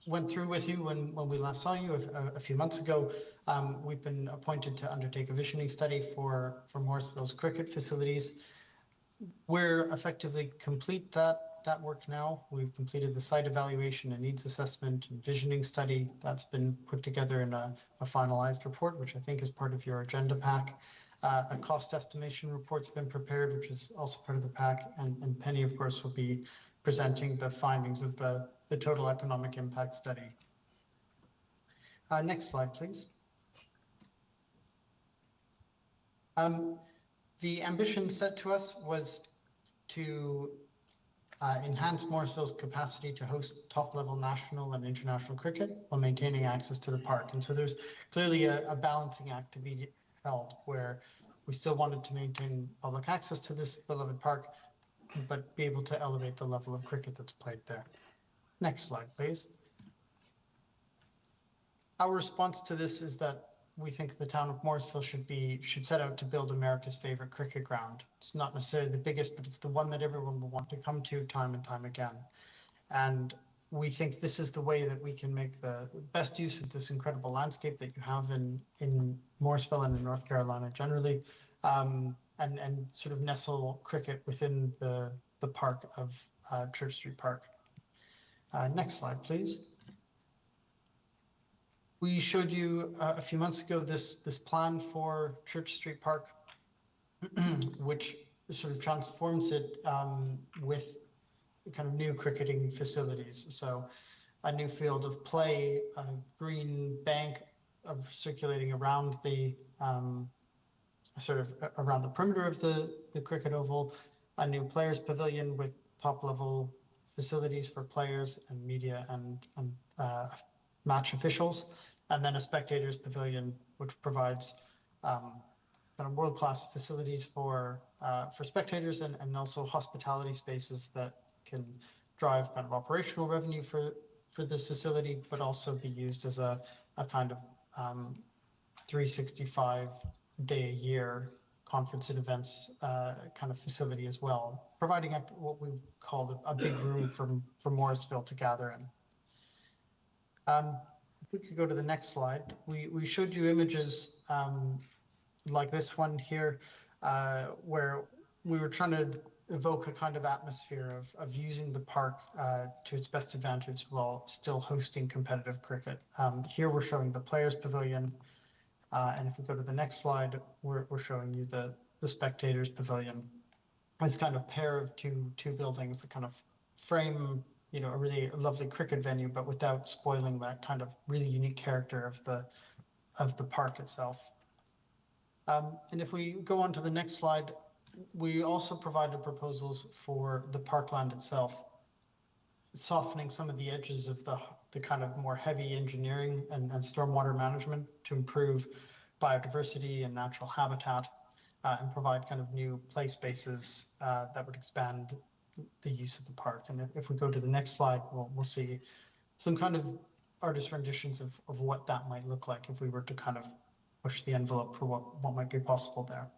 went through with you when we last saw you a few months ago, we've been appointed to undertake a visioning study for Morrisville's cricket facilities. We're effectively complete that work now. We've completed the site evaluation and needs assessment and visioning study. That's been put together in a finalized report, which I think is part of your agenda pack. A cost estimation report's been prepared, which is also part of the pack, and Penny, of course, will be presenting the findings of the total economic impact study. Next slide, please. The ambition set to us was to enhance Morrisville's capacity to host top-level national and international cricket while maintaining access to the park. And so there's clearly a balancing act to be held where we still wanted to maintain public access to this beloved park, but be able to elevate the level of cricket that's played there. Next slide, please. Our response to this is that we think the town of Morrisville should set out to build America's favorite cricket ground. It's not necessarily the biggest, but it's the one that everyone will want to come to time and time again. And we think this is the way that we can make the best use of this incredible landscape that you have in Morrisville and in North Carolina generally, and sort of nestle cricket within the park of Church Street Park. Next slide, please. We showed you a few months ago this plan for Church Street Park, which sort of transforms it with kind of new cricketing facilities. So a new field of play, a green bank circulating around the sort of around the perimeter of the cricket oval, a new players pavilion with top level facilities for players and media and match officials, and then a spectators pavilion, which provides kind of world-class facilities for spectators and also hospitality spaces that can drive kind of operational revenue for this facility, but also be used as a kind of 365 day a year conference and events kind of facility as well, providing what we call a big room for Morrisville to gather in. If we could go to the next slide, we showed you images like this one here, where we were trying to evoke a kind of atmosphere of using the park to its best advantage while still hosting competitive cricket. Here we're showing the Players Pavilion, and if we go to the next slide, we're showing you the Spectators Pavilion. This kind of pair of two buildings that kind of frame, you know, a really lovely cricket venue, but without spoiling that kind of really unique character of the park itself. And if we go on to the next slide, we also provided proposals for the parkland itself, softening some of the edges of the kind of more heavy engineering and stormwater management to improve biodiversity and natural habitat, and provide kind of new play spaces that would expand the use of the park. And if we go to the next slide, we'll see some kind of artist renditions of what that might look like if we were to kind of push the envelope for what might be possible there.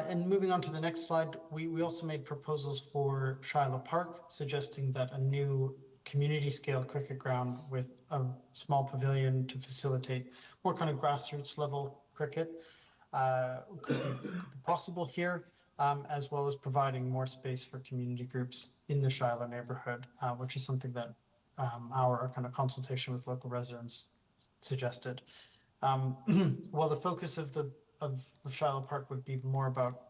And moving on to the next slide, we also made proposals for Shiloh Park, suggesting that a new community scale cricket ground with a small pavilion to facilitate more kind of grassroots level cricket could be possible here, as well as providing more space for community groups in the Shiloh neighborhood, which is something that our kind of consultation with local residents suggested. While the focus of Shiloh Park would be more about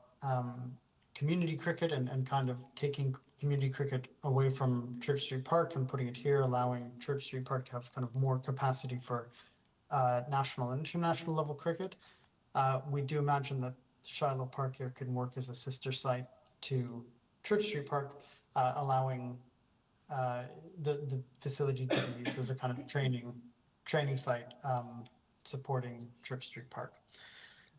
community cricket and kind of taking community cricket away from Church Street Park and putting it here, allowing Church Street Park to have kind of more capacity for national and international level cricket. We do imagine that Shiloh Park here can work as a sister site to Church Street Park, allowing the facility to be used as a kind of training training site supporting Church Street Park.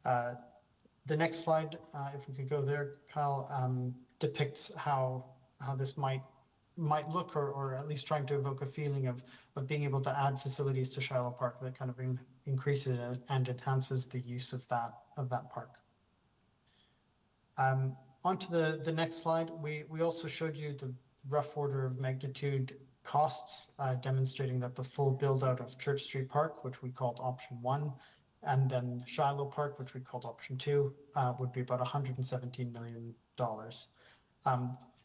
The next slide, if we could go there, Kyle, depicts how this might look, or at least trying to evoke a feeling of being able to add facilities to Shiloh Park that kind of increases and enhances the use of that park. Onto the next slide, we also showed you the rough order of magnitude costs, demonstrating that the full build out of Church Street Park, which we called option 1, and then Shiloh Park, which we called option 2, would be about $117 million.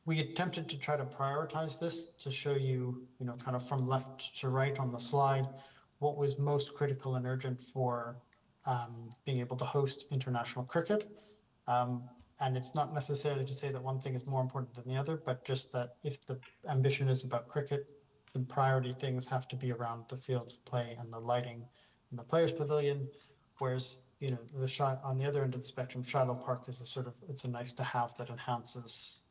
We attempted to try to prioritize this to show you, kind of from left to right on the slide, what was most critical and urgent for being able to host international cricket. And it's not necessarily to say that one thing is more important than the other, but just that if the ambition is about cricket, the priority things have to be around the field of play and the lighting in the Players Pavilion. Whereas, the shot on the other end of the spectrum, Shiloh Park is it's a nice to have that enhances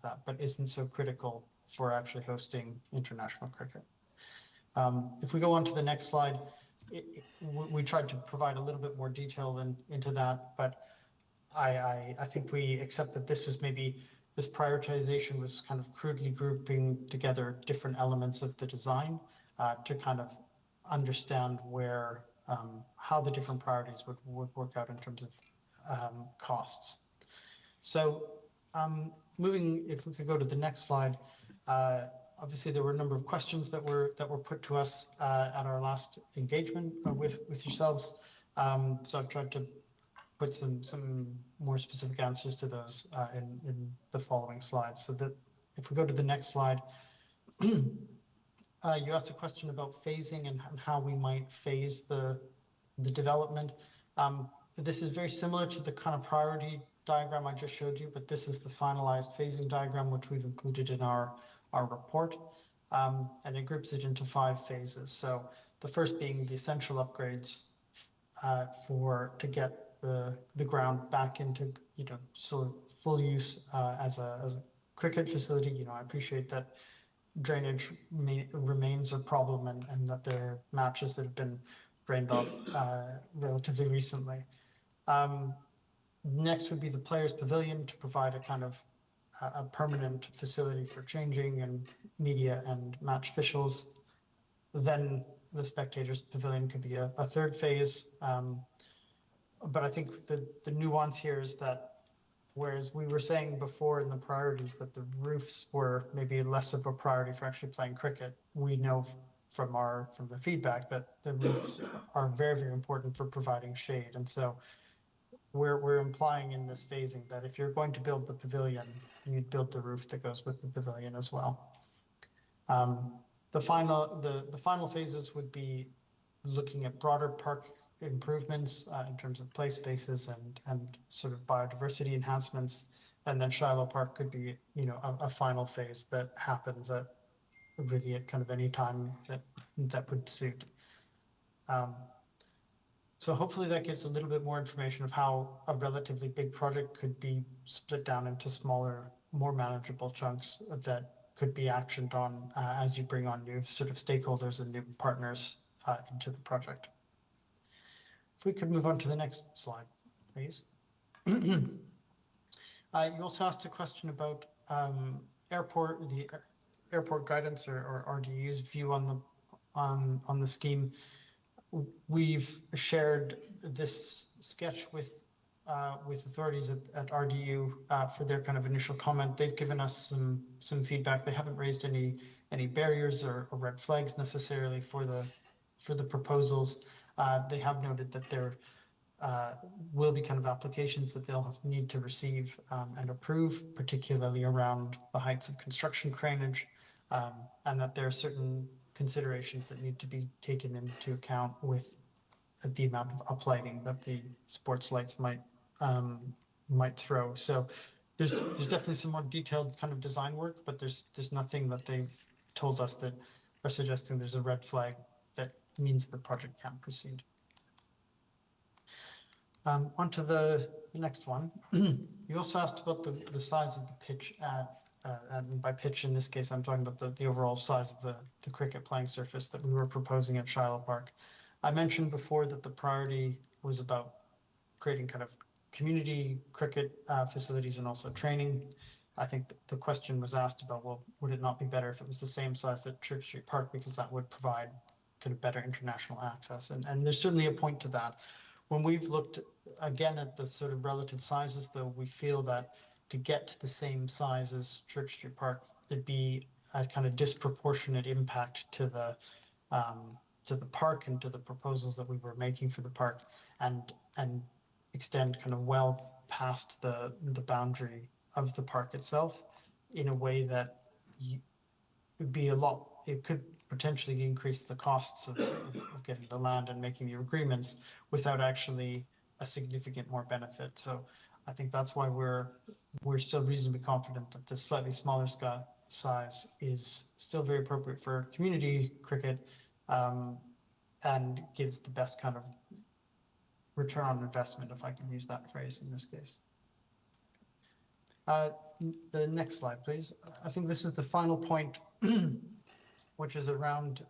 that, but isn't so critical for actually hosting international cricket. If we go on to the next slide, we tried to provide a little bit more detail into that, but I think we accept that this prioritization was kind of crudely grouping together different elements of the design to kind of understand how the different priorities would work out in terms of costs. So if we could go to the next slide, obviously there were a number of questions that were put to us at our last engagement with yourselves. So I've tried to put some more specific answers to those in the following slides. So that if we go to the next slide, you asked a question about phasing and how we might phase the development. This is very similar to the kind of priority diagram I just showed you, but this is the finalized phasing diagram, which we've included in our report. And it groups it into 5 phases. So the first being the essential upgrades to get the ground back into sort of full use as a cricket facility. I appreciate that drainage remains a problem and that there are matches that have been drained off relatively recently. Next would be the Players Pavilion to provide a kind of a permanent facility for changing and media and match officials. Then the Spectators Pavilion could be a third phase. But I think the nuance here is that whereas we were saying before in the priorities that the roofs were maybe less of a priority for actually playing cricket, we know from the feedback that the roofs are very, very important for providing shade. And so we're implying in this phasing that if you're going to build the pavilion, you'd build the roof that goes with the pavilion as well. The final phases would be looking at broader park improvements in terms of play spaces and sort of biodiversity enhancements. And then Shiloh Park could be, a final phase that happens at kind of any time that would suit. So hopefully that gives a little bit more information of how a relatively big project could be split down into smaller, more manageable chunks that could be actioned on as you bring on new sort of stakeholders and new partners into the project. If we could move on to the next slide, please. You also asked a question about the airport guidance or RDU's view on the scheme. We've shared this sketch with authorities at RDU for their kind of initial comment. They've given us some feedback. They haven't raised any barriers or red flags necessarily for the proposals. They have noted that there will be kind of applications that they'll need to receive and approve, particularly around the heights of construction cranage, and that there are certain considerations that need to be taken into account with the amount of uplighting that the sports lights might throw. So there's definitely some more detailed kind of design work, but there's nothing that they've told us that are suggesting there's a red flag that means the project can't proceed. Onto the next one. You also asked about the size of the pitch at and by pitch in this case, I'm talking about the overall size of the cricket playing surface that we were proposing at Shiloh Park. I mentioned before that the priority was about creating kind of community cricket facilities and also training. I think the question was asked about, well, would it not be better if it was the same size at Church Street Park, because that would provide kind of better international access. And there's certainly a point to that. When we've looked again at the sort of relative sizes, though, we feel that to get to the same size as Church Street Park, there'd be a kind of disproportionate impact to the park and to the proposals that we were making for the park, and extend kind of well past the boundary of the park itself in a way that would be it could potentially increase the costs of getting the land and making the agreements without actually a significant more benefit. So I think that's why we're still reasonably confident that this slightly smaller size is still very appropriate for community cricket, and gives the best kind of return on investment, if I can use that phrase in this case. The next slide, please. I think this is the final point, which is around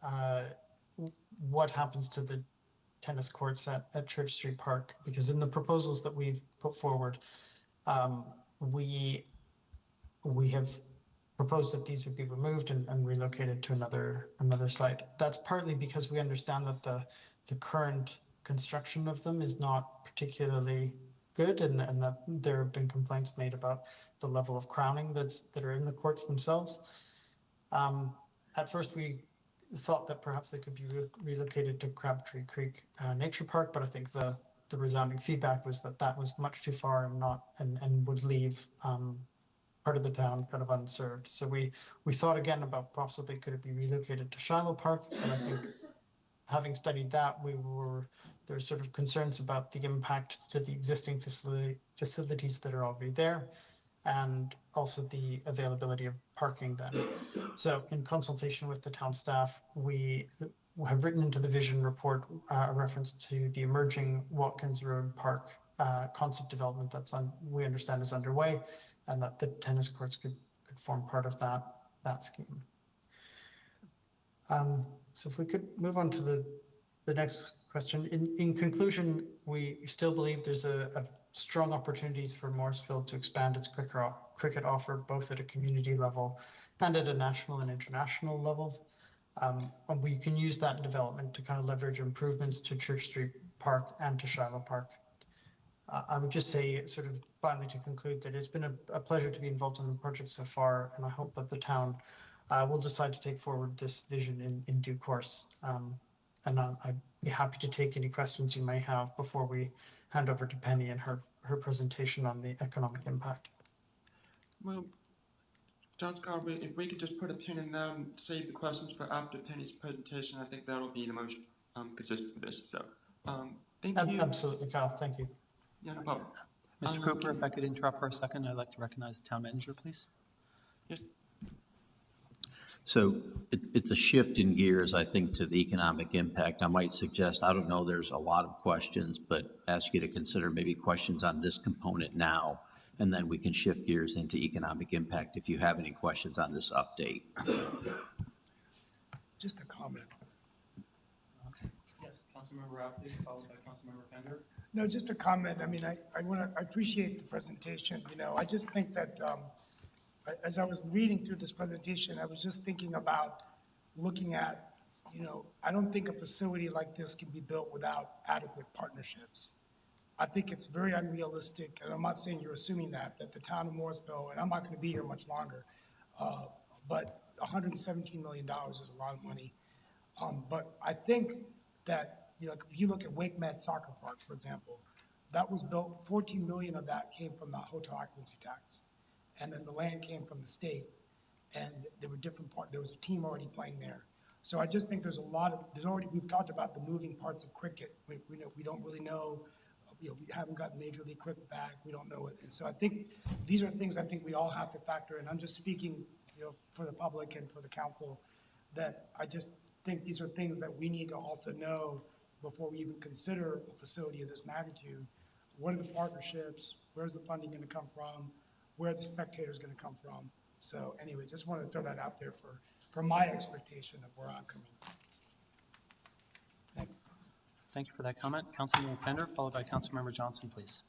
what happens to the tennis courts at Church Street Park, because in the proposals that we've put forward, we have proposed that these would be removed and relocated to another site. That's partly because we understand that the current construction of them is not particularly good, and that there have been complaints made about the level of crowning that are in the courts themselves. At first, we thought that perhaps they could be relocated to Crabtree Creek Nature Park, but I think the resounding feedback was that was much too far and would leave part of the town kind of unserved. So we thought again about possibly could it be relocated to Shiloh Park, and I think having studied that, there's sort of concerns about the impact to the existing facilities that are already there, and also the availability of parking then. So in consultation with the town staff, we have written into the vision report a reference to the emerging Watkins Road Park concept development we understand is underway, and that the tennis courts could form part of that scheme. So if we could move on to the next question. In conclusion, we still believe there's a strong opportunities for Morrisville to expand its cricket offer, both at a community level and at a national and international level. And we can use that development to kind of leverage improvements to Church Street Park and to Shiloh Park. I would just say, sort of finally to conclude, that it's been a pleasure to be involved in the project so far, and I hope that the town will decide to take forward this vision in due course. And I'd be happy to take any questions you may have before we hand over to Penny and her presentation on the economic impact. Well, John Scott, if we could just put a pin in them, save the questions for after Penny's presentation, I think that'll be the most consistent for this. So, thank you. Absolutely, Kyle. Thank you. Yeah, no problem. Mr. Cooper, if I could interrupt for a second, I'd like to recognize the town manager, please. Yes. So it's a shift in gears, I think, to the economic impact. I might suggest, I don't know, there's a lot of questions, but ask you to consider maybe questions on this component now, and then we can shift gears into economic impact if you have any questions on this update. Just a comment. Yes, Councilmember Rapley, followed by Councilmember Fender. No, just a comment. I mean, I appreciate the presentation. You know, I just think that as I was reading through this presentation, I was just thinking about looking at, you know, I don't think a facility like this can be built without adequate partnerships. I think it's very unrealistic, and I'm not saying you're assuming that the town of Morrisville, and I'm not going to be here much longer, but $117 million is a lot of money. But I think that, you know, if you look at Wake Med Soccer Park, for example, that was built, 14 million of that came from the hotel occupancy tax. And then the land came from the state, and there were there was a team already playing there. So I just think we've talked about the moving parts of cricket. We don't really know, you know, we haven't got Major League Cricket back. We don't know it. And so I think these are things I think we all have to factor in. I'm just speaking, you know, for the public and for the council, that I just think these are things that we need to also know before we even consider a facility of this magnitude. What are the partnerships? Where's the funding going to come from? Where are the spectators going to come from? So anyway, just wanted to throw that out there for my expectation of where I'm coming from. Thank you for that comment. Councilmember Fender, followed by Councilmember Johnson, please.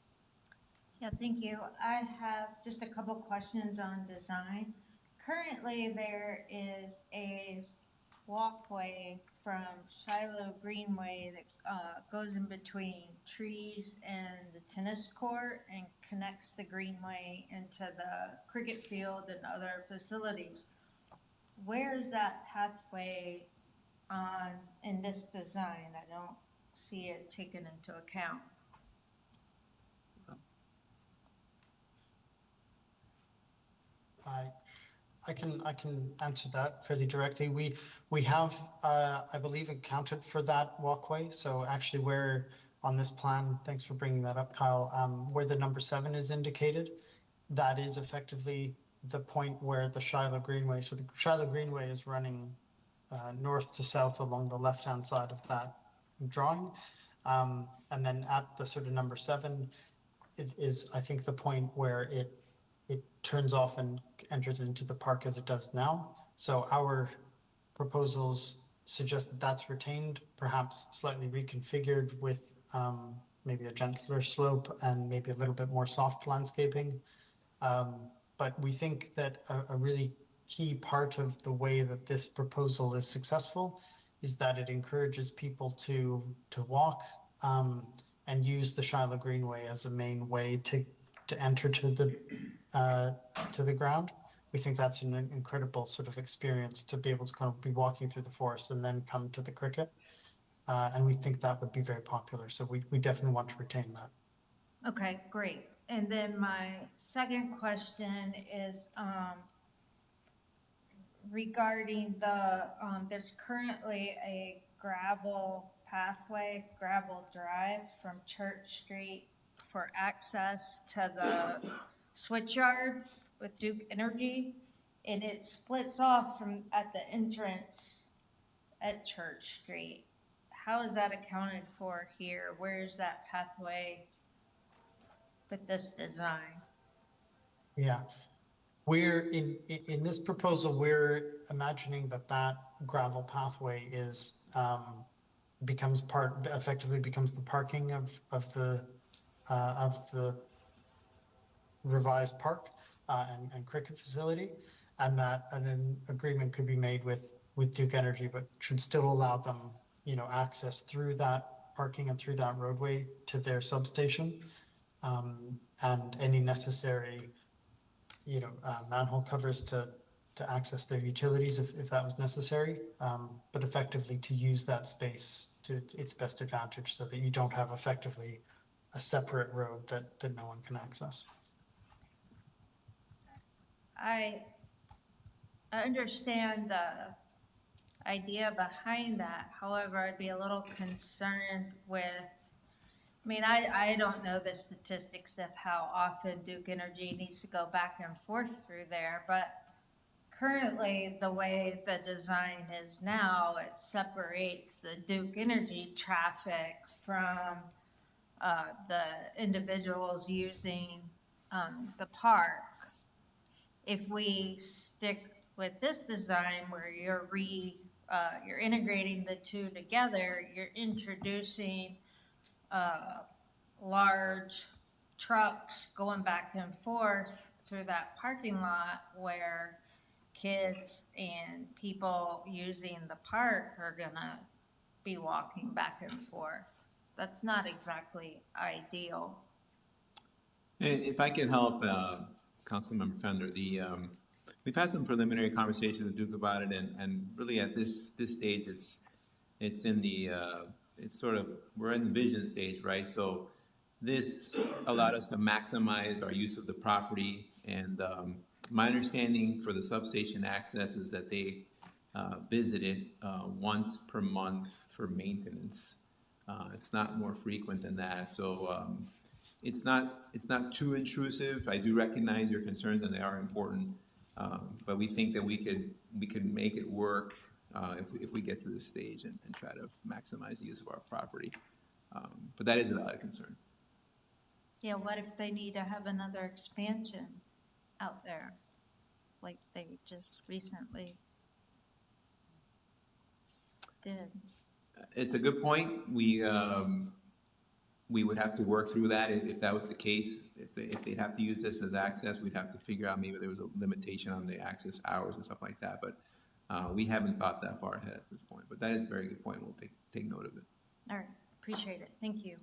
Yeah, thank you. I have just a couple questions on design. Currently, there is a walkway from Shiloh Greenway that goes in between trees and the tennis court and connects the greenway into the cricket field and other facilities. Where is that pathway in this design? I don't see it taken into account. I can answer that fairly directly. We have, I believe, accounted for that walkway. So actually where on this plan, thanks for bringing that up, Kyle, where the number 7 is indicated, that is effectively the point where the Shiloh Greenway, so the Shiloh Greenway is running north to south along the left-hand side of that drawing. And then at the sort of number 7, it is, I think, the point where it turns off and enters into the park as it does now. So our proposals suggest that that's retained, perhaps slightly reconfigured with maybe a gentler slope and maybe a little bit more soft landscaping. But we think that a really key part of the way that this proposal is successful is that it encourages people to walk and use the Shiloh Greenway as a main way to enter to the ground. We think that's an incredible sort of experience to be able to kind of be walking through the forest and then come to the cricket. And we think that would be very popular. So we definitely want to retain that. Okay, great. And then my second question is regarding the, there's currently a gravel pathway, gravel drive from Church Street for access to the switchyard with Duke Energy, and it splits off from at the entrance at Church Street. How is that accounted for here? Where's that pathway with this design? Yeah, we're in this proposal, we're imagining that gravel pathway is effectively becomes the parking of the revised park and cricket facility, and that an agreement could be made with Duke Energy, but should still allow them, access through that parking and through that roadway to their substation, and any necessary, manhole covers to access their utilities if that was necessary, but effectively to use that space to its best advantage so that you don't have effectively a separate road that no one can access. I understand the idea behind that. However, I'd be a little concerned with, I don't know the statistics of how often Duke Energy needs to go back and forth through there, but currently the way the design is now, it separates the Duke Energy traffic from the individuals using the park. If we stick with this design where you're integrating the two together, you're introducing large trucks going back and forth through that parking lot where kids and people using the park are gonna be walking back and forth. That's not exactly ideal. If I can help, Councilmember Fender, we've had some preliminary conversations with Duke about it, and really at this stage, it's in the we're in the vision stage, right? So this allowed us to maximize our use of the property, and my understanding for the substation access is that they visit it once per month for maintenance. It's not more frequent than that, so it's not too intrusive. I do recognize your concerns, and they are important, but we think that we could make it work if we get to this stage and try to maximize the use of our property. But that is a valid concern. Yeah, what if they need to have another expansion out there? like they just recently did. It's a good point. We would have to work through that if that was the case. If they'd have to use this as access, we'd have to figure out maybe there was a limitation on the access hours and stuff like that. But we haven't thought that far ahead at this point. But that is a very good point. We'll take note of it. All right, appreciate it. Thank you.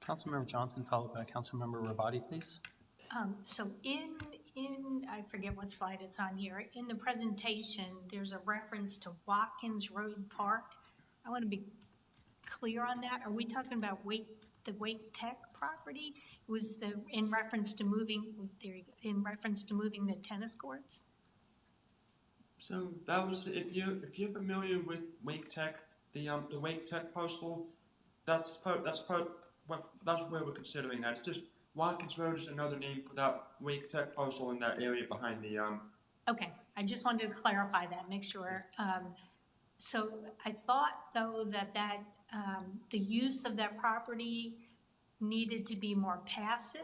Councilmember Johnson, followed by Councilmember Rabadi, please. So in, I forget what slide it's on here, in the presentation, there's a reference to Watkins Road Park. I want to be clear on that. Are we talking about the Wake Tech property? Was in reference to moving, in reference to moving the tennis courts? So that was, if you're familiar with Wake Tech, the Wake Tech parcel, that's where we're considering that. It's just Watkins Road is another name for that Wake Tech parcel in that area behind the Okay, I just wanted to clarify that, make sure. So I thought though that the use of that property needed to be more passive.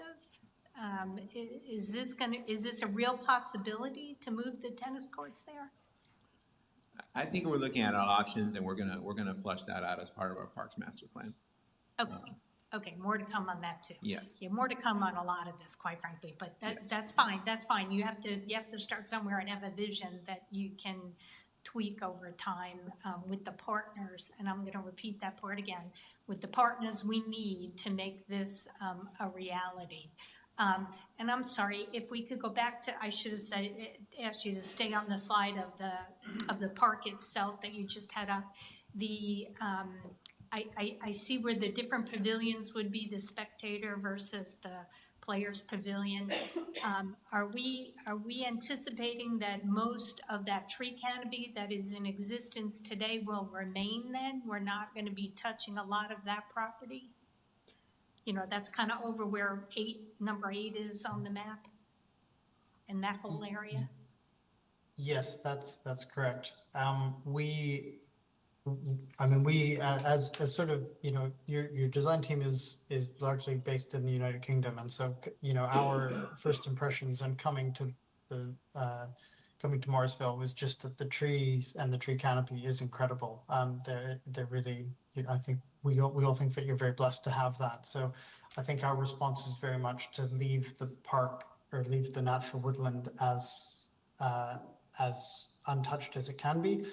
Is this a real possibility to move the tennis courts there? I think we're looking at our options, and we're gonna flush that out as part of our Parks Master Plan. Okay, okay, more to come on that too. Yes. Yeah, more to come on a lot of this, quite frankly, but Yes. that's fine, that's fine. You have to start somewhere and have a vision that you can tweak over time with the partners, and I'm gonna repeat that part again, with the partners we need to make this a reality. And I'm sorry, if we could go back to, I should have asked you to stay on the slide of the park itself that you just had up. I see where the different pavilions would be, the spectator versus the players pavilion. Are we anticipating that most of that tree canopy that is in existence today will remain then? We're not gonna be touching a lot of that property? You know, that's kind of over where number 8 is on the map, in that whole area? Yes, that's correct. As sort of, you know, your design team is largely based in the United Kingdom, and so, you know, our first impressions on coming to Morrisville was just that the trees and the tree canopy is incredible. They're really, you know, I think we all think that you're very blessed to have that. So I think our response is very much to leave the park or leave the natural woodland as untouched as it can be.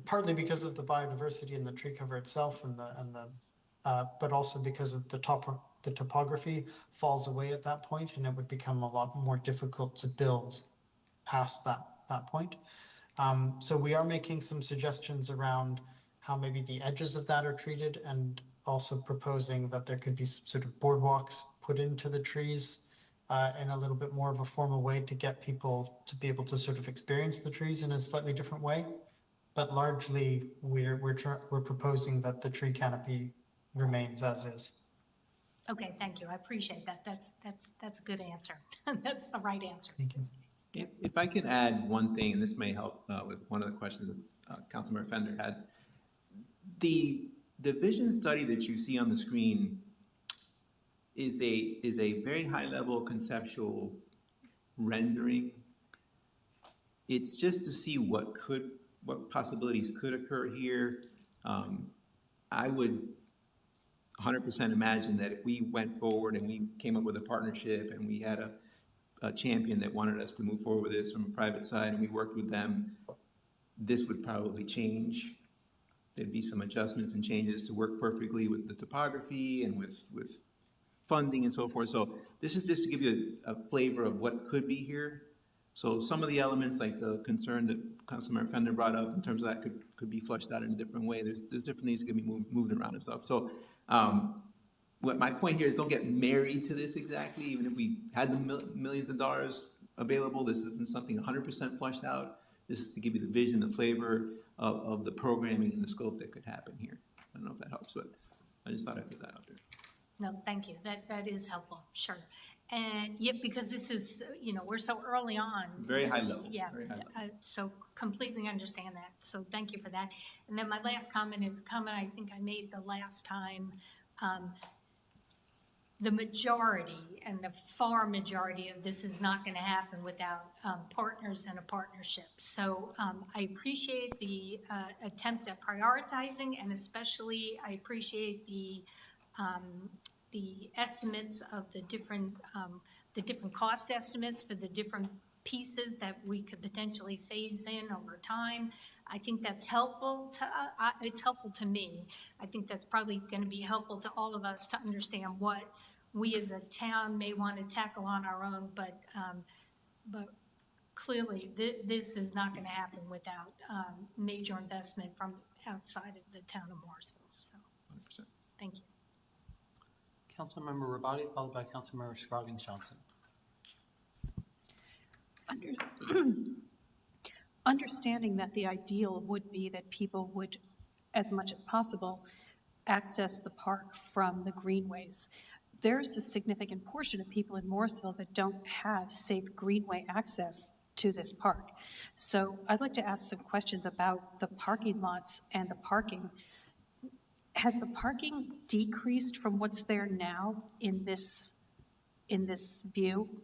Partly because of the biodiversity in the tree cover itself, but also because of the topography falls away at that point, and it would become a lot more difficult to build past that point. So we are making some suggestions around how maybe the edges of that are treated, and also proposing that there could be some sort of boardwalks put into the trees in a little bit more of a formal way to get people to be able to sort of experience the trees in a slightly different way. But largely, we're proposing that the tree canopy remains as is. Okay, thank you. I appreciate that. That's a good answer. That's the right answer. Thank you. If I could add one thing, and this may help with one of the questions that Councilmember Fender had. The vision study that you see on the screen is a very high level conceptual rendering. It's just to see what possibilities could occur here. I would 100% imagine that if we went forward and we came up with a partnership and we had a champion that wanted us to move forward with this from a private side and we worked with them, this would probably change. There'd be some adjustments and changes to work perfectly with the topography and with funding and so forth. So this is just to give you a flavor of what could be here. So some of the elements, like the concern that Councilmember Fender brought up in terms of that could be fleshed out in a different way. There's different things that can be moved around and stuff. So what my point here is, don't get married to this exactly. Even if we had the millions of dollars available, this isn't something 100% fleshed out. This is to give you the vision, the flavor of the programming and the scope that could happen here. I don't know if that helps, but I just thought I'd put that out there. No, thank you. That is helpful, sure. And yet, because this is, you know, we're so early on. Very high level. Yeah, very high level. so completely understand that. So thank you for that. And then my last comment is a comment I think I made the last time. the majority and the far majority of this is not going to happen without partners and a partnership. So I appreciate the attempt at prioritizing, and especially I appreciate the estimates of the different cost estimates for the different pieces that we could potentially phase in over time. I think that's helpful to, it's helpful to me. I think that's probably going to be helpful to all of us to understand what we as a town may want to tackle on our own, but clearly this is not going to happen without major investment from outside of the town of Morrisville. So, 100%. thank you. Councilmember Rabati, followed by Councilmember Scroggins Johnson. Understanding that the ideal would be that people would, as much as possible, access the park from the greenways. There's a significant portion of people in Morrisville that don't have safe greenway access to this park. So I'd like to ask some questions about the parking lots and the parking. Has the parking decreased from what's there now in this view?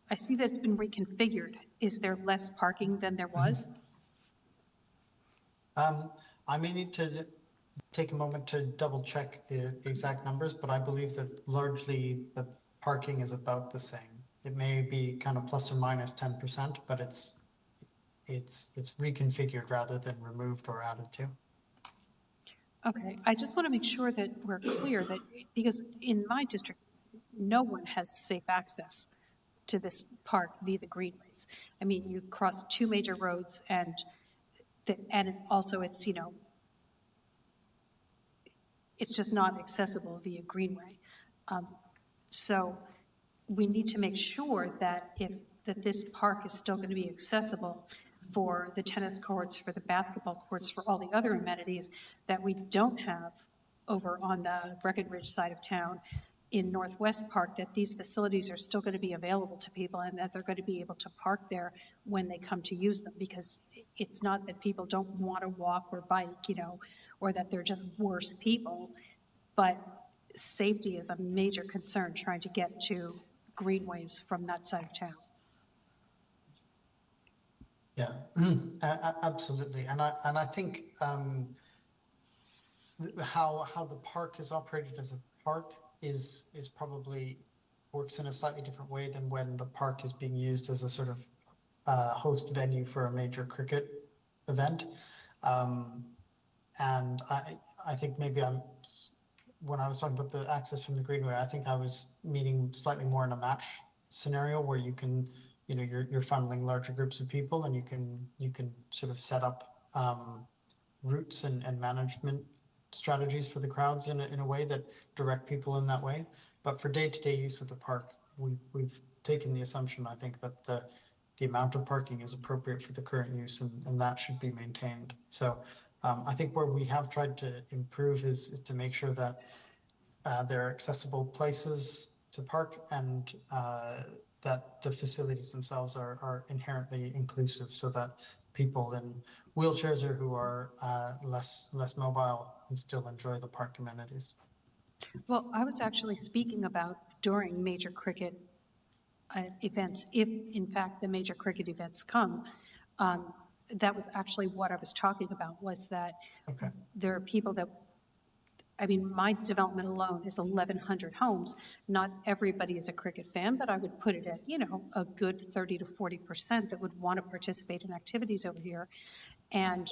I see that it's been reconfigured. Is there less parking than there was? I may need to take a moment to double check the exact numbers, but I believe that largely the parking is about the same. It may be kind of plus or minus 10%, but it's reconfigured rather than removed or added to. Okay, I just want to make sure that we're clear that, because in my district, no one has safe access to this park via the greenways. I mean, you cross two major roads and also it's, you know, it's just not accessible via greenway. So we need to make sure that this park is still going to be accessible for the tennis courts, for the basketball courts, for all the other amenities that we don't have over on the Breckenridge side of town in Northwest Park, that these facilities are still going to be available to people and that they're going to be able to park there when they come to use them, because it's not that people don't want to walk or bike, you know, or that they're just worse people, but safety is a major concern trying to get to greenways from that side of town. Yeah, absolutely. And I think how the park is operated as a park is probably works in a slightly different way than when the park is being used as a sort of host venue for a major cricket event. And I think maybe when I was talking about the access from the greenway, I think I was meaning slightly more in a match scenario where you can, you know, you're funneling larger groups of people and you can sort of set up routes and management strategies for the crowds in a way that direct people in that way. But for day-to-day use of the park, we've taken the assumption, I think, that the amount of parking is appropriate for the current use and that should be maintained. So I think where we have tried to improve is to make sure that there are accessible places to park and that the facilities themselves are inherently inclusive so that people in wheelchairs or who are less mobile can still enjoy the park amenities. Well, I was actually speaking about during major cricket events, if in fact the major cricket events come, that was actually what I was talking about, was that there are people that, I mean, my development alone is 1,100 homes. Not everybody is a cricket fan, but I would put it at, you know, a good 30 to 40% that would want to participate in activities over here. And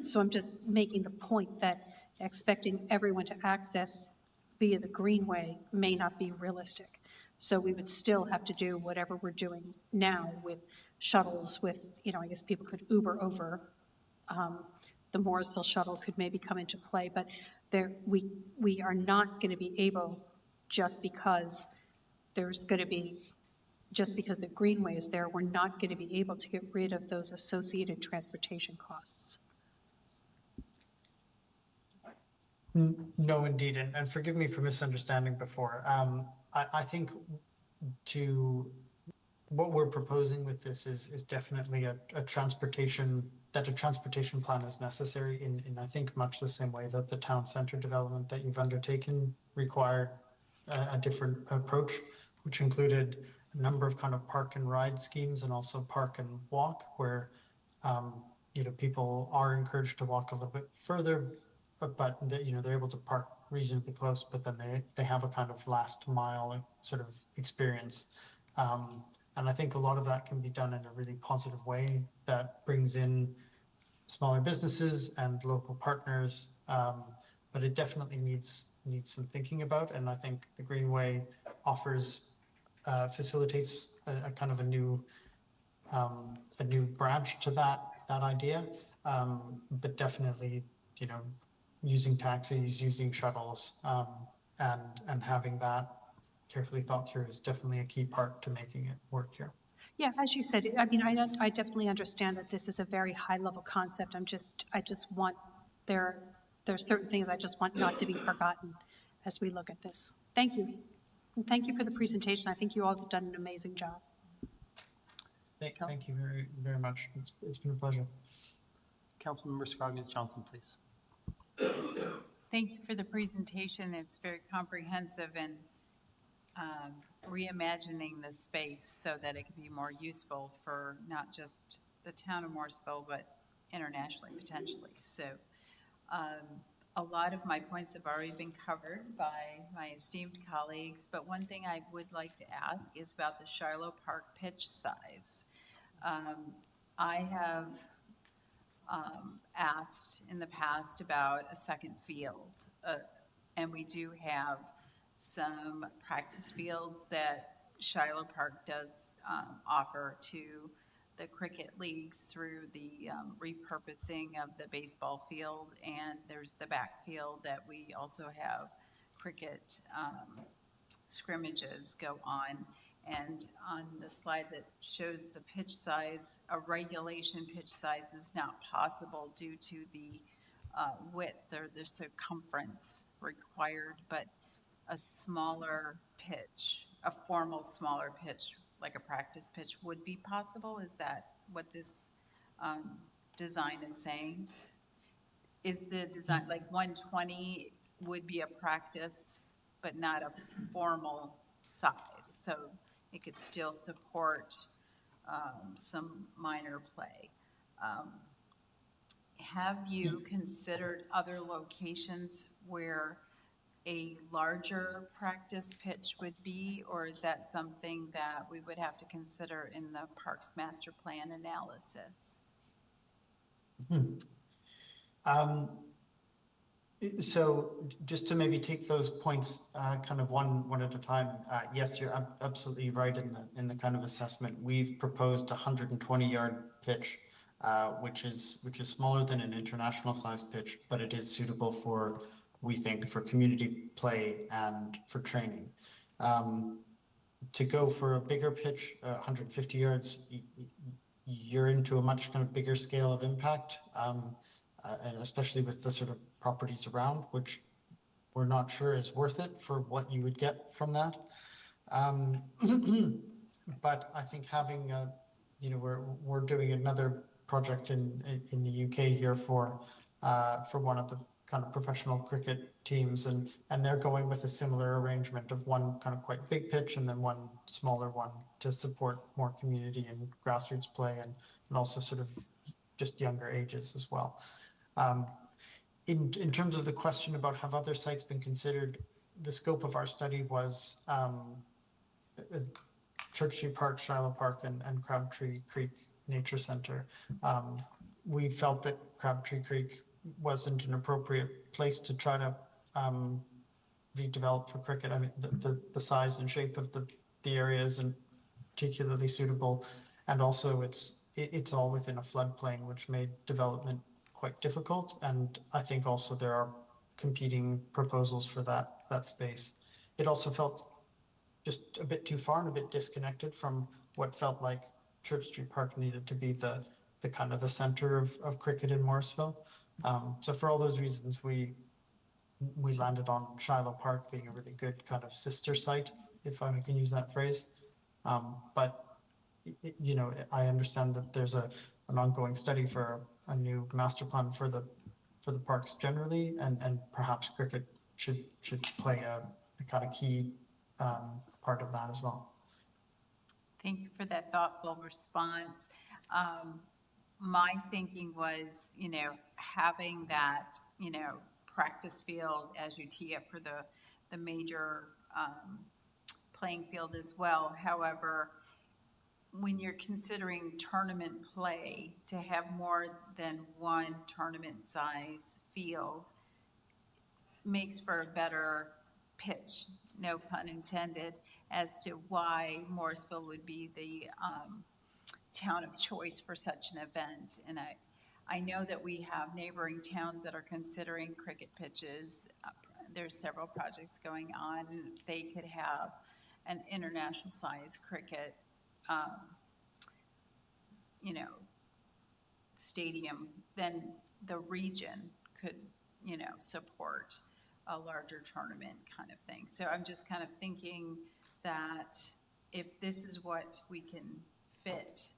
so I'm just making the point that expecting everyone to access via the greenway may not be realistic. So we would still have to do whatever we're doing now with shuttles, with, you know, I guess people could Uber over. The Morrisville shuttle could maybe come into play, but we are not going to be able, just because the greenway is there, we're not going to be able to get rid of those associated transportation costs. No, indeed, and forgive me for misunderstanding before. I think to what we're proposing with this is definitely a transportation plan is necessary in I think much the same way that the town center development that you've undertaken required a different approach, which included a number of kind of park and ride schemes and also park and walk, where people are encouraged to walk a little bit further, but they're able to park reasonably close, but then they have a kind of last mile sort of experience. And I think a lot of that can be done in a really positive way that brings in smaller businesses and local partners, but it definitely needs some thinking about. And I think the Greenway facilitates a kind of a new branch to that idea, but definitely using taxis, using shuttles, and having that carefully thought through is definitely a key part to making it work here. Yeah, as you said, I mean, I definitely understand that this is a very high-level concept. I just want, there are certain things I just want not to be forgotten as we look at this. Thank you. And thank you for the presentation. I think you all have done an amazing job. Thank you very, very much. It's been a pleasure. Councilmember Scroggins Johnson, please. Thank you for the presentation. It's very comprehensive and reimagining the space so that it can be more useful for not just the town of Morrisville, but internationally, potentially. So a lot of my points have already been covered by my esteemed colleagues, but one thing I would like to ask is about the Shiloh Park pitch size. I have asked in the past about a second field, and we do have some practice fields that Shiloh Park does offer to the cricket leagues through the repurposing of the baseball field, and there's the backfield that we also have cricket scrimmages go on. And on the slide that shows the pitch size, a regulation pitch size is not possible due to the width or the circumference required, but a smaller pitch, a formal smaller pitch, like a practice pitch, would be possible? Is that what this design is saying? Is the design, like 120 would be a practice, but not a formal size, so it could still support some minor play. Have you considered other locations where a larger practice pitch would be, or is that something that we would have to consider in the Parks Master Plan analysis? So just to maybe take those points kind of one at a time. Yes, you're absolutely right in the kind of assessment. We've proposed a 120-yard pitch, which is smaller than an international size pitch, but it is suitable for, we think, for community play and for training. To go for a bigger pitch, 150 yards, you're into a much kind of bigger scale of impact, and especially with the sort of properties around, which we're not sure is worth it for what you would get from that. But I think having we're doing another project in the UK here for one of the kind of professional cricket teams, and they're going with a similar arrangement of one kind of quite big pitch and then one smaller one to support more community and grassroots play and also sort of just younger ages as well. In terms of the question about have other sites been considered, the scope of our study was Church Street Park, Shiloh Park, and Crabtree Creek Nature Center. We felt that Crabtree Creek wasn't an appropriate place to try to redevelop for cricket. I mean, the size and shape of the area isn't particularly suitable, and also it's all within a floodplain, which made development quite difficult. And I think also there are competing proposals for that space. It also felt just a bit too far and a bit disconnected from what felt like Church Street Park needed to be the kind of the center of cricket in Morrisville. So for all those reasons, we landed on Shiloh Park being a really good kind of sister site, if I can use that phrase. But you know, I understand that there's an ongoing study for a new master plan for the parks generally, and perhaps cricket should play a kind of key part of that as well. Thank you for that thoughtful response. My thinking was, you know, having that, you know, practice field as you tee up for the major playing field as well. However, when you're considering tournament play, to have more than one tournament size field makes for a better pitch, no pun intended, as to why Morrisville would be the town of choice for such an event. And I know that we have neighboring towns that are considering cricket pitches. There's several projects going on. They could have an international size cricket, you know, stadium. Then the region could, you know, support a larger tournament kind of thing. So I'm just kind of thinking that if this is what we can fit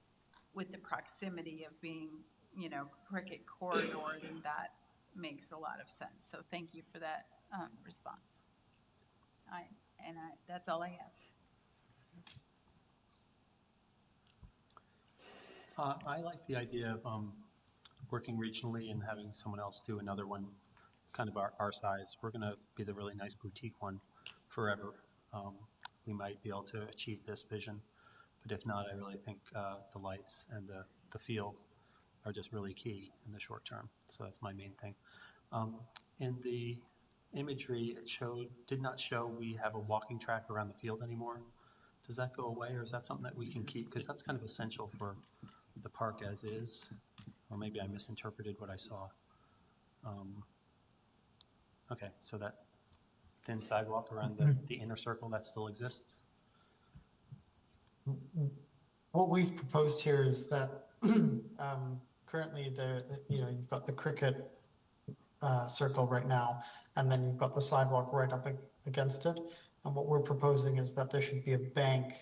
with the proximity of being, you know, cricket corridor, then that makes a lot of sense. So thank you for that response. That's all I have. I like the idea of working regionally and having someone else do another one kind of our size. We're going to be the really nice boutique one forever. We might be able to achieve this vision, but if not, I really think the lights and the field are just really key in the short term. So that's my main thing. In the imagery, it did not show we have a walking track around the field anymore. Does that go away, or is that something that we can keep? Because that's kind of essential for the park as is, or maybe I misinterpreted what I saw. Okay, so that thin sidewalk around the inner circle, that still exists? What we've proposed here is that currently you've got the cricket circle right now, and then you've got the sidewalk right up against it. And what we're proposing is that there should be a bank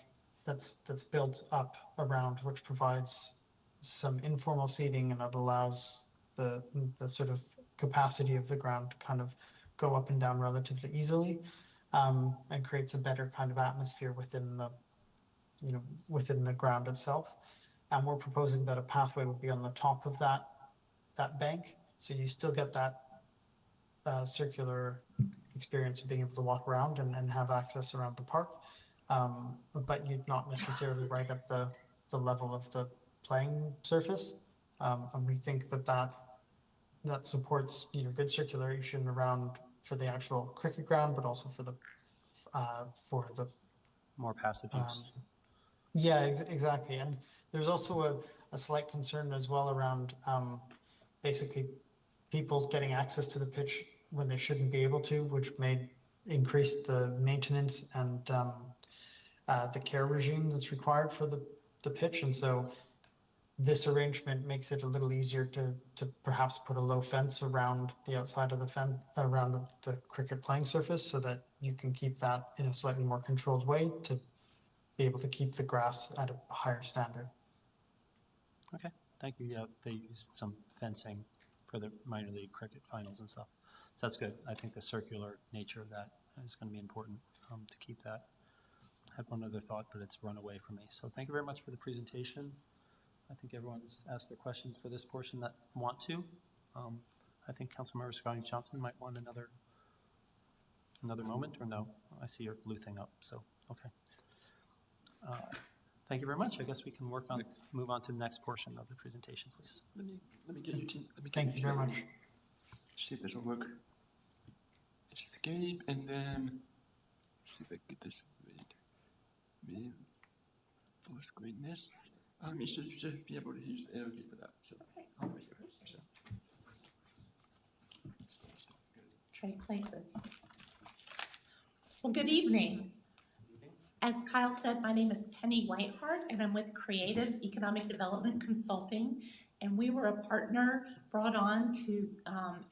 that's built up around, which provides some informal seating, and it allows the sort of capacity of the ground to kind of go up and down relatively easily, and creates a better kind of atmosphere within the ground itself. And we're proposing that a pathway would be on the top of that bank, so you still get that circular experience of being able to walk around and have access around the park, but you're not necessarily right at the level of the playing surface. And we think that supports good circulation around for the actual cricket ground, but also for the more passive use. Yeah, exactly. And there's also a slight concern as well around basically people getting access to the pitch when they shouldn't be able to, which may increase the maintenance and the care regime that's required for the pitch. And so this arrangement makes it a little easier to perhaps put a low fence around the outside of the fence, around the cricket playing surface, so that you can keep that in a slightly more controlled way to be able to keep the grass at a higher standard. Okay, thank you. Yeah, they used some fencing for the minor league cricket finals and stuff. So that's good. I think the circular nature of that is going to be important to keep that. I had one other thought, but it's run away from me. So thank you very much for the presentation. I think everyone's asked their questions for this portion that want to. I think Councilmember Scotty-Johnson might want another moment, or no? I see your blue thing up, so okay. Thank you very much. I guess we can move on to the next portion of the presentation, please. Let me get you to. Thank you very much. See if this will work. Escape, and then see if I get this right. Full screenness. You should be able to use the arrow key for that. So I'll wait here. So. Trade places. Well, good evening. As Kyle said, my name is Penny Whiteheart, and I'm with Creative Economic Development Consulting, and we were a partner brought on to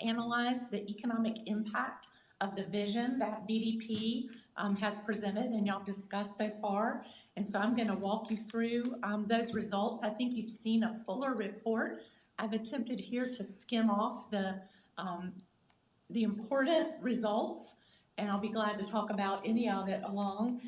analyze the economic impact of the vision that BDP has presented and y'all discussed so far. And so I'm going to walk you through those results. I think you've seen a fuller report. I've attempted here to skim off the important results, and I'll be glad to talk about any of it along.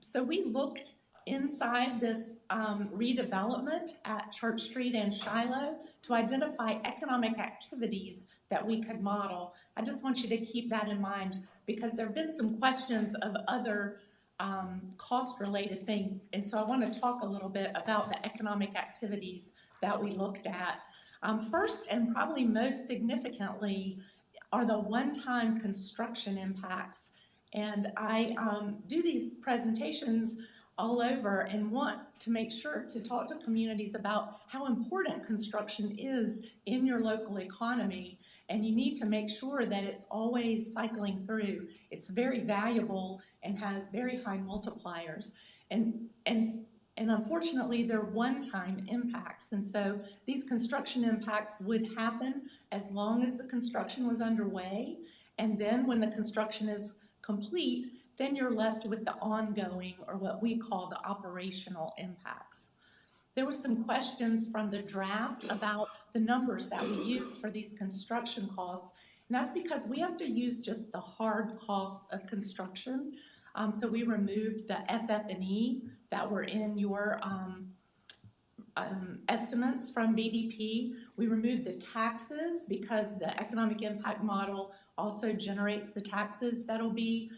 So we looked inside this redevelopment at Church Street and Shiloh to identify economic activities that we could model. I just want you to keep that in mind because there have been some questions of other cost-related things. And so I want to talk a little bit about the economic activities that we looked at. First, and probably most significantly, are the one-time construction impacts. And I do these presentations all over and want to make sure to talk to communities about how important construction is in your local economy. And you need to make sure that it's always cycling through. It's very valuable and has very high multipliers. And unfortunately, they're one-time impacts. And so these construction impacts would happen as long as the construction was underway. And then when the construction is complete, then you're left with the ongoing, or what we call the operational impacts. There were some questions from the draft about the numbers that we use for these construction costs. And that's because we have to use just the hard costs of construction. So we removed the FF&E that were in your estimates from BDP. We removed the taxes because the economic impact model also generates the taxes that'll be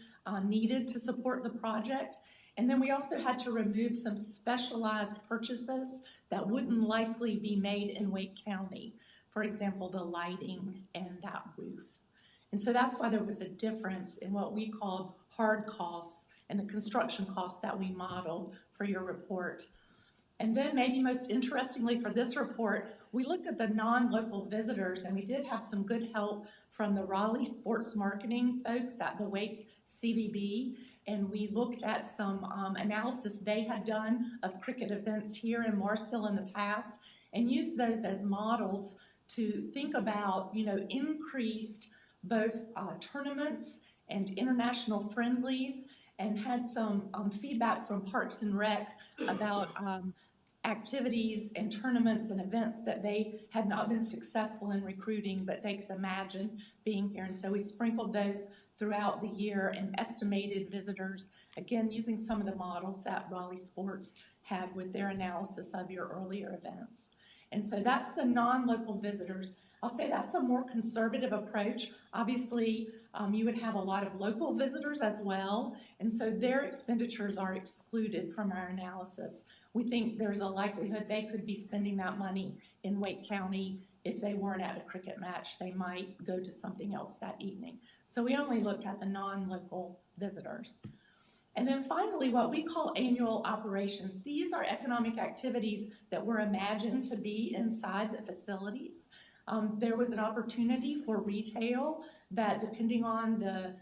needed to support the project. And then we also had to remove some specialized purchases that wouldn't likely be made in Wake County. For example, the lighting and that roof. And so that's why there was a difference in what we called hard costs and the construction costs that we modeled for your report. And then maybe most interestingly for this report, we looked at the non-local visitors, and we did have some good help from the Raleigh sports marketing folks at the Wake CVB. And we looked at some analysis they had done of cricket events here in Morrisville in the past and used those as models to think about, increased both tournaments and international friendlies, and had some feedback from Parks and Rec about activities and tournaments and events that they had not been successful in recruiting, but they could imagine being here. And so we sprinkled those throughout the year and estimated visitors, again, using some of the models that Raleigh Sports had with their analysis of your earlier events. And so that's the non-local visitors. I'll say that's a more conservative approach. Obviously, you would have a lot of local visitors as well, and so their expenditures are excluded from our analysis. We think there's a likelihood they could be spending that money in Wake County. If they weren't at a cricket match, they might go to something else that evening. So we only looked at the non-local visitors. And then finally, what we call annual operations. These are economic activities that were imagined to be inside the facilities. There was an opportunity for retail that, depending on the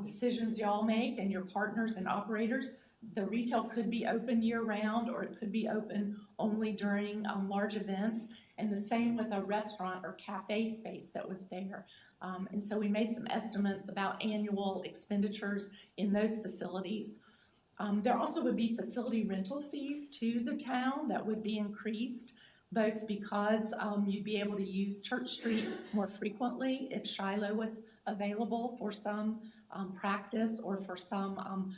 decisions y'all make and your partners and operators, the retail could be open year-round, or it could be open only during large events, and the same with a restaurant or cafe space that was there. And so we made some estimates about annual expenditures in those facilities. There also would be facility rental fees to the town that would be increased, both because you'd be able to use Church Street more frequently if Shiloh was available for some practice or for some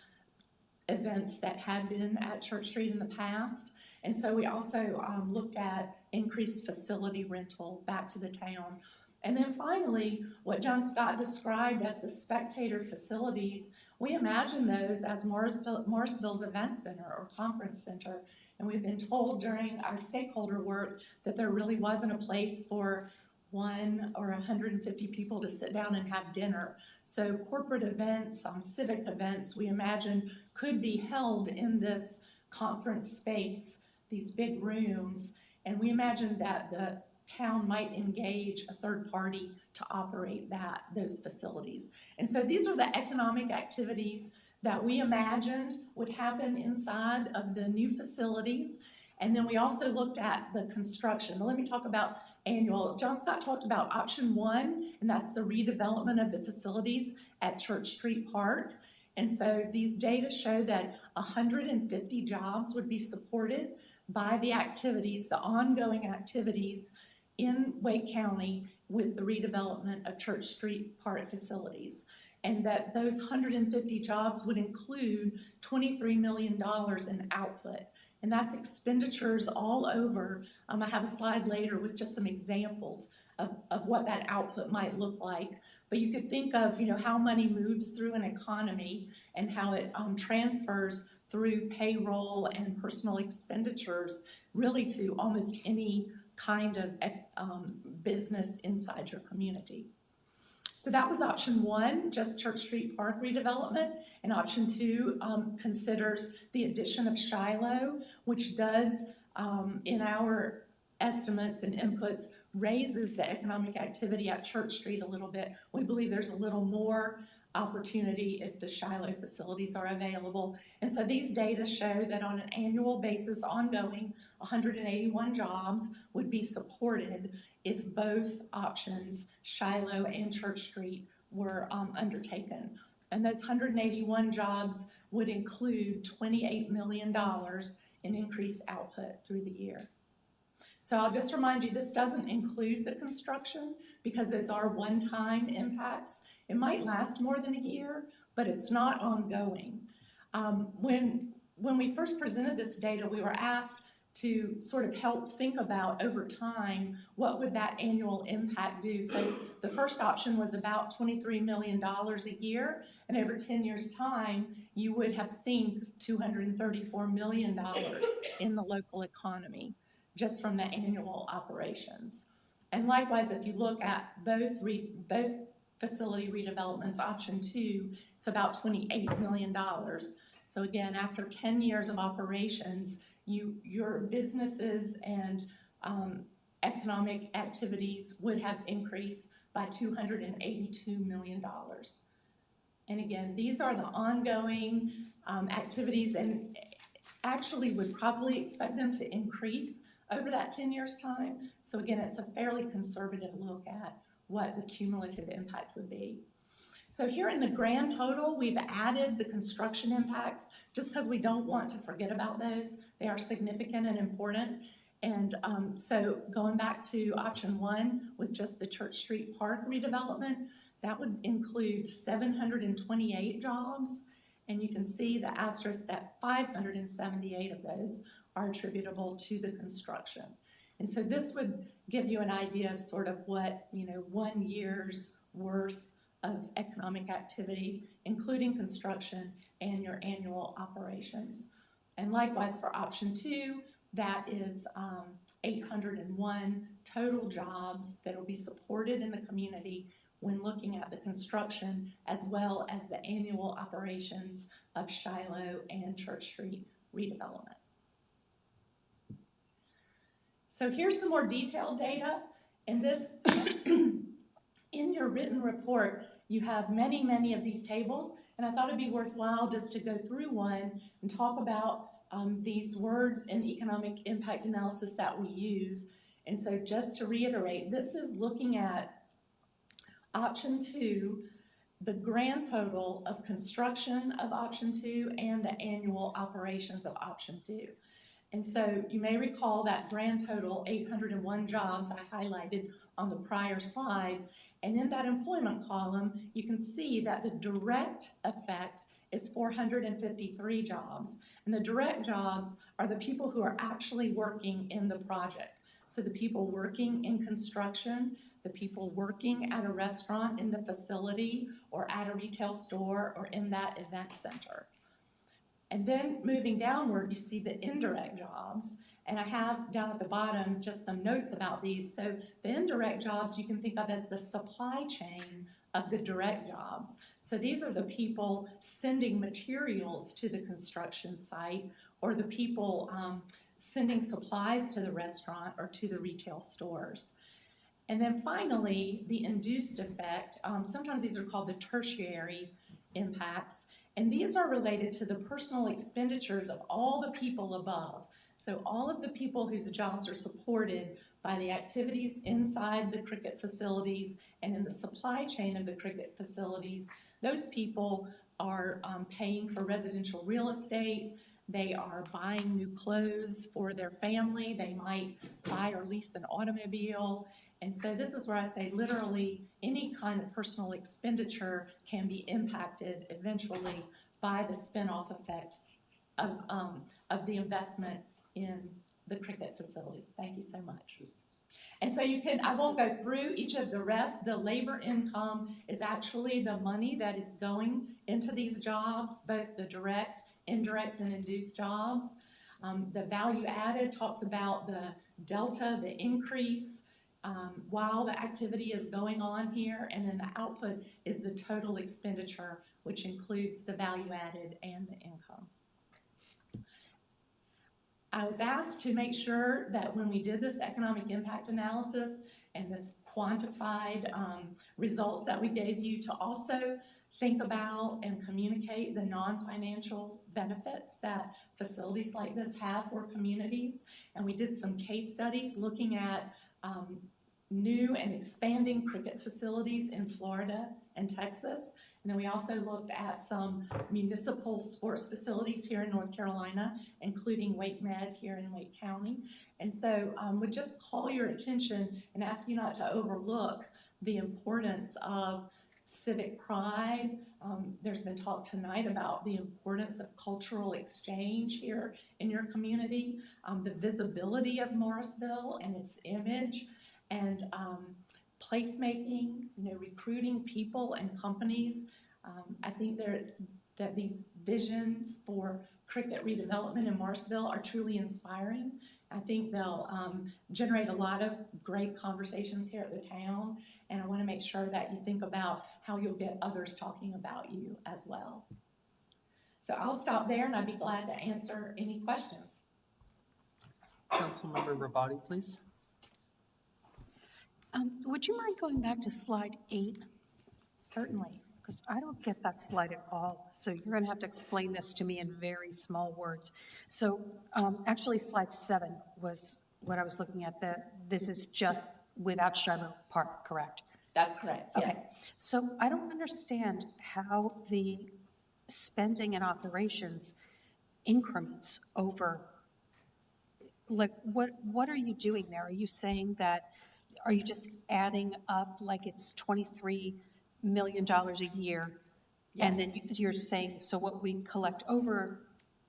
events that had been at Church Street in the past. And so we also looked at increased facility rental back to the town. And then finally, what John Scott described as the spectator facilities, we imagine those as Morrisville's event center or conference center. And we've been told during our stakeholder work that there really wasn't a place for 1 or 150 people to sit down and have dinner. So corporate events, civic events, we imagine could be held in this conference space, these big rooms. And we imagine that the town might engage a third party to operate those facilities. And so these are the economic activities that we imagined would happen inside of the new facilities. And then we also looked at the construction. Now, let me talk about annual. John Scott talked about option 1, and that's the redevelopment of the facilities at Church Street Park. And so these data show that 150 jobs would be supported by the activities, the ongoing activities in Wake County with the redevelopment of Church Street Park facilities. And that those 150 jobs would include $23 million in output. And that's expenditures all over. I have a slide later with just some examples of what that output might look like. But you could think of, how money moves through an economy and how it transfers through payroll and personal expenditures really to almost any kind of business inside your community. So that was option one, just Church Street Park redevelopment. And option two considers the addition of Shiloh, which does, in our estimates and inputs, raises the economic activity at Church Street a little bit. We believe there's a little more opportunity if the Shiloh facilities are available. And so these data show that on an annual basis, ongoing, 181 jobs would be supported if both options, Shiloh and Church Street, were undertaken. And those 181 jobs would include $28 million in increased output through the year. So I'll just remind you, this doesn't include the construction because those are one-time impacts. It might last more than a year, but it's not ongoing. When we first presented this data, we were asked to sort of help think about over time, what would that annual impact do? So the first option was about $23 million a year, and over 10 years' time, you would have seen $234 million in the local economy, just from the annual operations. And likewise, if you look at both facility redevelopments, option two, it's about $28 million. So again, after 10 years of operations, your businesses and economic activities would have increased by $282 million. And again, these are the ongoing activities, and actually would probably expect them to increase over that 10 years' time. So again, it's a fairly conservative look at what the cumulative impact would be. So here in the grand total, we've added the construction impacts just because we don't want to forget about those. They are significant and important. And so going back to option one with just the Church Street Park redevelopment, that would include 728 jobs. And you can see the asterisk that 578 of those are attributable to the construction. And so this would give you an idea of sort of what, 1 year's worth of economic activity, including construction and your annual operations. And likewise for option two, that is 801 total jobs that will be supported in the community when looking at the construction as well as the annual operations of Shiloh and Church Street redevelopment. So here's some more detailed data. And this, in your written report, you have many, many of these tables. And I thought it'd be worthwhile just to go through one and talk about these words in economic impact analysis that we use. And so just to reiterate, this is looking at option two, the grand total of construction of option two and the annual operations of option two. And so you may recall that grand total, 801 jobs I highlighted on the prior slide. And in that employment column, you can see that the direct effect is 453 jobs. And the direct jobs are the people who are actually working in the project. So the people working in construction, the people working at a restaurant in the facility or at a retail store or in that event center. And then moving downward, you see the indirect jobs. And I have down at the bottom just some notes about these. So the indirect jobs you can think of as the supply chain of the direct jobs. So these are the people sending materials to the construction site or the people sending supplies to the restaurant or to the retail stores. And then finally, the induced effect, sometimes these are called the tertiary impacts, and these are related to the personal expenditures of all the people above. So all of the people whose jobs are supported by the activities inside the Cricket facilities and in the supply chain of the Cricket facilities, those people are paying for residential real estate. They are buying new clothes for their family. They might buy or lease an automobile. And so this is where I say literally any kind of personal expenditure can be impacted eventually by the spin-off effect of the investment in the cricket facilities. Thank you so much. And so you can, I won't go through each of the rest. The labor income is actually the money that is going into these jobs, both the direct, indirect, and induced jobs. The value added talks about the delta, the increase, while the activity is going on here, and then the output is the total expenditure, which includes the value added and the income. I was asked to make sure that when we did this economic impact analysis and this quantified results that we gave you, to also think about and communicate the non-financial benefits that facilities like this have for communities. And we did some case studies looking at new and expanding cricket facilities in Florida and Texas. And then we also looked at some municipal sports facilities here in North Carolina, including Wake Med here in Wake County. And so would just call your attention and ask you not to overlook the importance of civic pride. There's been talk tonight about the importance of cultural exchange here in your community, the visibility of Morrisville and its image, and placemaking, recruiting people and companies. I think that these visions for cricket redevelopment in Morrisville are truly inspiring. I think they'll generate a lot of great conversations here at the town, and I want to make sure that you think about how you'll get others talking about you as well. So I'll stop there, and I'd be glad to answer any questions. Councilmember Rabati, please. Would you mind going back to slide 8? Certainly, because I don't get that slide at all. So you're going to have to explain this to me in very small words. So actually, slide 7 was what I was looking at. This is just without Shimer Park, correct? That's correct, yes. Okay. So I don't understand how the spending and operations increments over, like, what are you doing there? Are you saying that, are you just adding up like it's $23 million a year? Yes. And then you're saying, so what we collect over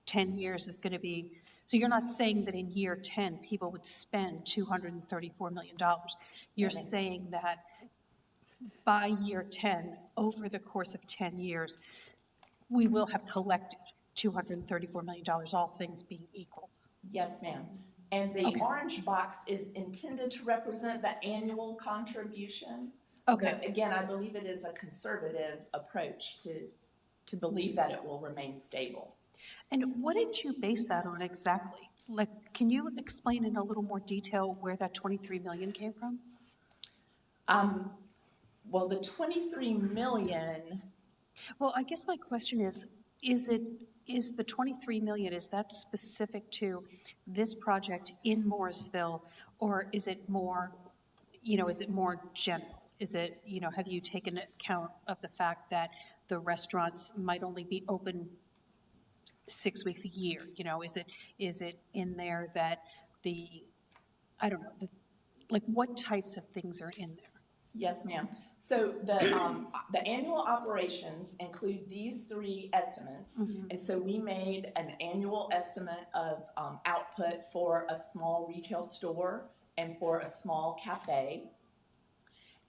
10 years is going to be, so you're not saying that in year 10, people would spend $234 million. You're saying that by year 10, over the course of 10 years, we will have collected $234 million, all things being equal. Yes, ma'am. And the orange box is intended to represent the annual contribution. Okay. But again, I believe it is a conservative approach to believe that it will remain stable. And what did you base that on exactly? Like, can you explain in a little more detail where that 23 million came from? Well, the 23 million. Well, I guess my question is the 23 million, is that specific to this project in Morrisville, or is it more, is it more general? Is it, have you taken account of the fact that the restaurants might only be open 6 weeks a year? Is it in there that I don't know, like what types of things are in there? Yes, ma'am. So the annual operations include these 3 estimates. Mm-hmm. And so we made an annual estimate of output for a small retail store and for a small cafe.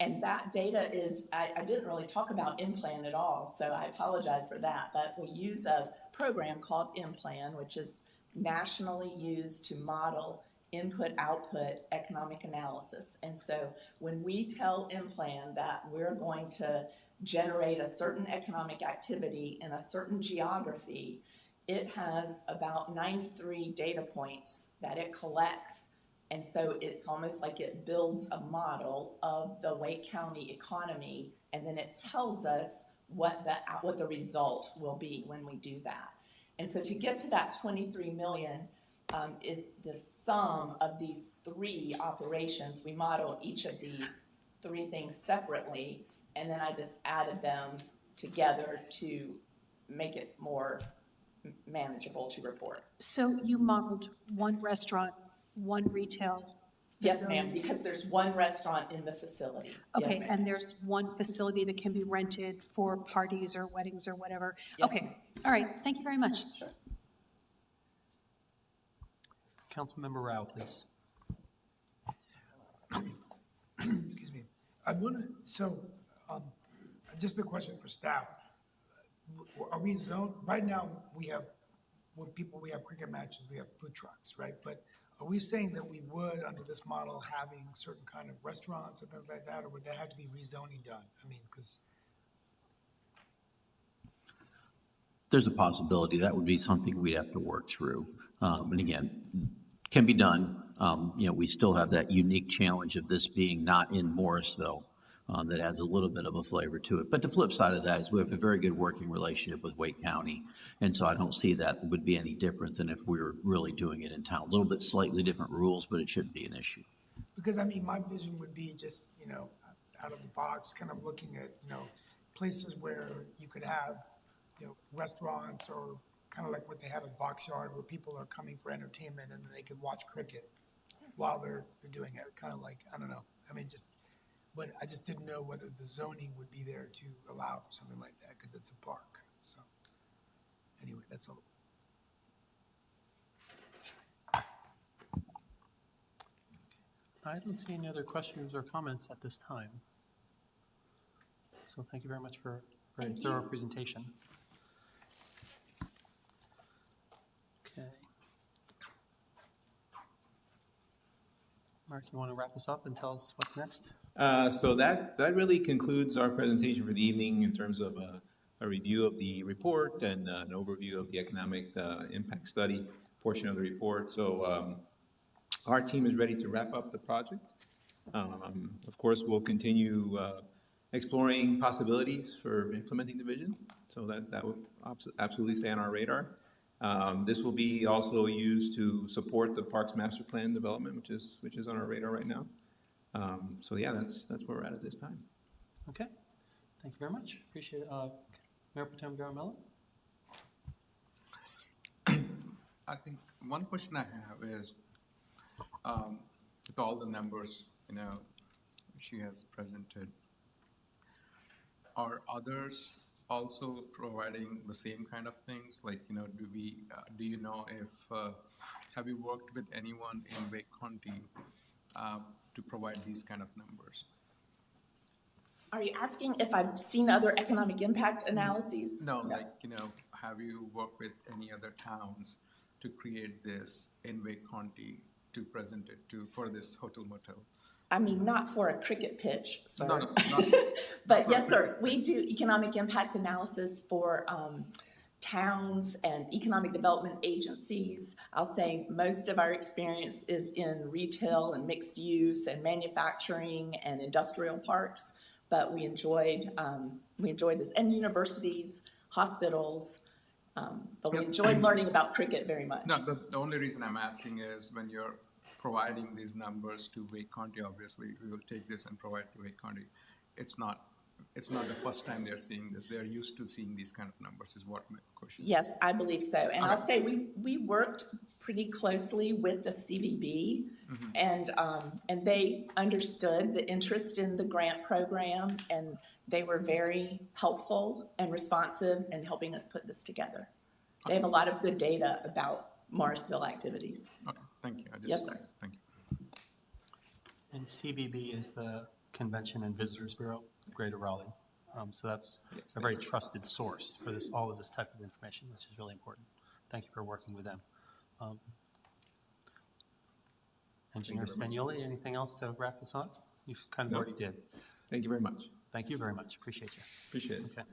And that data is, I didn't really talk about InPlan at all, so I apologize for that. But we use a program called InPlan, which is nationally used to model input-output economic analysis. And so when we tell InPlan that we're going to generate a certain economic activity in a certain geography, it has about 93 data points that it collects. And so it's almost like it builds a model of the Wake County economy, and then it tells us what the result will be when we do that. And so to get to that 23 million, is the sum of these 3 operations. We model each of these 3 things separately, and then I just added them together to make it more manageable to report. So you modeled one restaurant, one retail Yes, facility? ma'am, because there's one restaurant in the facility. Yes, Okay, ma'am. and there's one facility that can be rented for parties or weddings or whatever? Yes, Okay, ma'am. all right, thank you very much. Councilmember Rao, please. Excuse me. I want to, so, just a question for staff. Are we zoned, right now, we have, when people, we have cricket matches, we have food trucks, right? But are we saying that we would, under this model, having certain kind of restaurants and things like that, or would that have to be rezoning done? I mean, because There's a possibility that would be something we'd have to work through. And again, can be done. You know, we still have that unique challenge of this being not in Morrisville. That adds a little bit of a flavor to it. But the flip side of that is we have a very good working relationship with Wake County. And so I don't see that would be any different than if we were really doing it in town. A little bit slightly different rules, but it shouldn't be an issue. Because, I mean, my vision would be just, you know, out of the box, kind of looking at, you know, places where you could have, you know, restaurants or kind of like what they have at Box Yard, where people are coming for entertainment and they could watch cricket while they're doing it. Kind of like, I don't know, I mean, just, but I just didn't know whether the zoning would be there to allow for something like that, because it's a park. So, anyway, that's all. I don't see any other questions or comments at this time. So thank you very much for a very thorough presentation. Okay. Mark, you want to wrap us up and tell us what's next? So that really concludes our presentation for the evening in terms of a review of the report and an overview of the economic impact study portion of the report. So our team is ready to wrap up the project. Of course, we'll continue exploring possibilities for implementing the vision. So that will absolutely stay on our radar. This will be also used to support the Parks Master Plan development, which is on our radar right now. So yeah, that's where we're at this time. Okay, thank you very much. Appreciate it. Mayor Pro Tem Garamella? I think one question I have is, with all the numbers, you know, she has presented, are others also providing the same kind of things? Like, you know, do you know if, have you worked with anyone in Wake County to provide these kind of numbers? Are you asking if I've seen other economic impact analyses? No, like, you know, have you worked with any other towns to create this in Wake County to present it to, for this hotel motel? I mean, not for a cricket pitch, sir. No, But yes, sir, we do economic impact analysis for towns and economic development agencies. I'll say most of our experience is in retail and mixed use and manufacturing and industrial parks. But we enjoyed this, and universities, hospitals, but we enjoyed learning about cricket very much. No, the only reason I'm asking is when you're providing these numbers to Wake County, obviously, we will take this and provide to Wake County. It's not the first time they're seeing this. They're used to seeing these kind of numbers, is what my question is. Yes, I believe so. And I'll say we worked pretty closely with the CVB, and they understood the interest in the grant program, and they were very helpful and responsive in helping us put this together. They have a lot of good data about Morrisville activities. Okay, thank you. Yes, sir. Thank you. And CVB is the Convention and Visitors Bureau, Greater Raleigh. So that's a very trusted source for this, all of this type of information, which is really important. Thank you for working with them. Engineer Spagnoli, anything else to wrap us up? You kind of already did. Thank you very much. Thank you very much. Appreciate you. Appreciate it. Okay.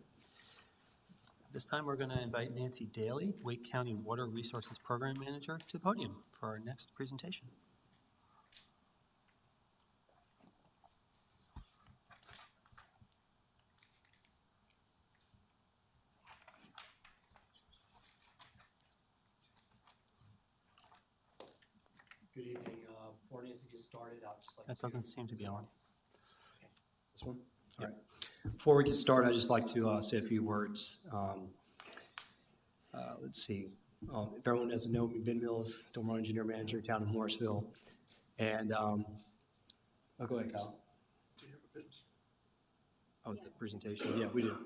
This time, we're going to invite Nancy Daly, Wake County Water Resources Program Manager, to the podium for our next presentation. Good evening. Before Nancy gets started, I'd just like That doesn't seem to be on. This one? All right. Before we get started, I'd just like to say a few words. let's see, if everyone doesn't know me, Ben Mills, Stormwater Engineer Manager, Town of Morrisville. And, oh, go ahead, Kyle. Oh, the presentation, yeah, we do.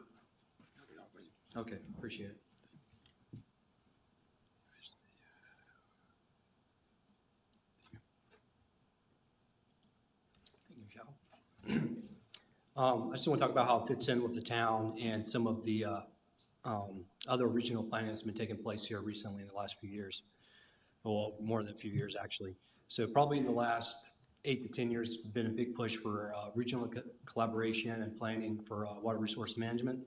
Okay, appreciate it. Thank you, Cal. I just want to talk about how it fits in with the town and some of the other regional planning that's been taking place here recently in the last few years. Well, more than a few years, actually. So probably in the last 8 to 10 years, been a big push for regional collaboration and planning for water resource management.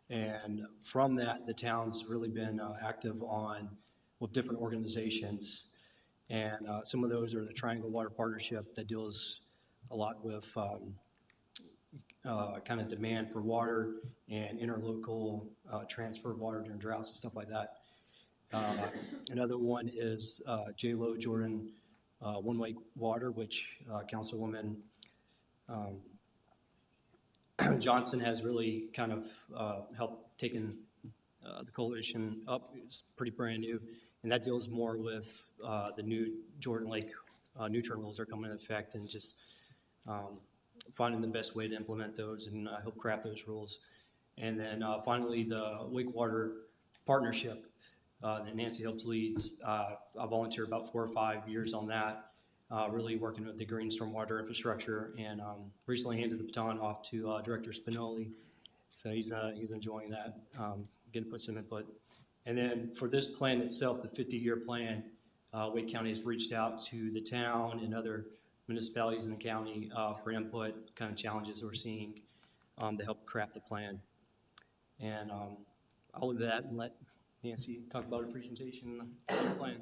And from that, the town's really been active on with different organizations. And some of those are the Triangle Water Partnership that deals a lot with kind of demand for water and interlocal transfer of water during droughts and stuff like that. Another one is J-Lo Jordan One Way Water, which Councilwoman Johnson has really kind of helped taken the coalition up. It's pretty brand new, and that deals more with the new Jordan Lake nutrient rules are coming into effect, and just finding the best way to implement those and help craft those rules. And then finally, the Wake Water Partnership that Nancy helps leads. I volunteered about 4 or 5 years on that, really working with the green stormwater infrastructure, and recently handed the baton off to Director Spinelli. So he's enjoying that, getting to put some input. And then for this plan itself, the 50-year plan, Wake County has reached out to the town and other municipalities in the county for input, kind of challenges we're seeing to help craft the plan. And I'll leave that and let Nancy talk about her presentation and the plan.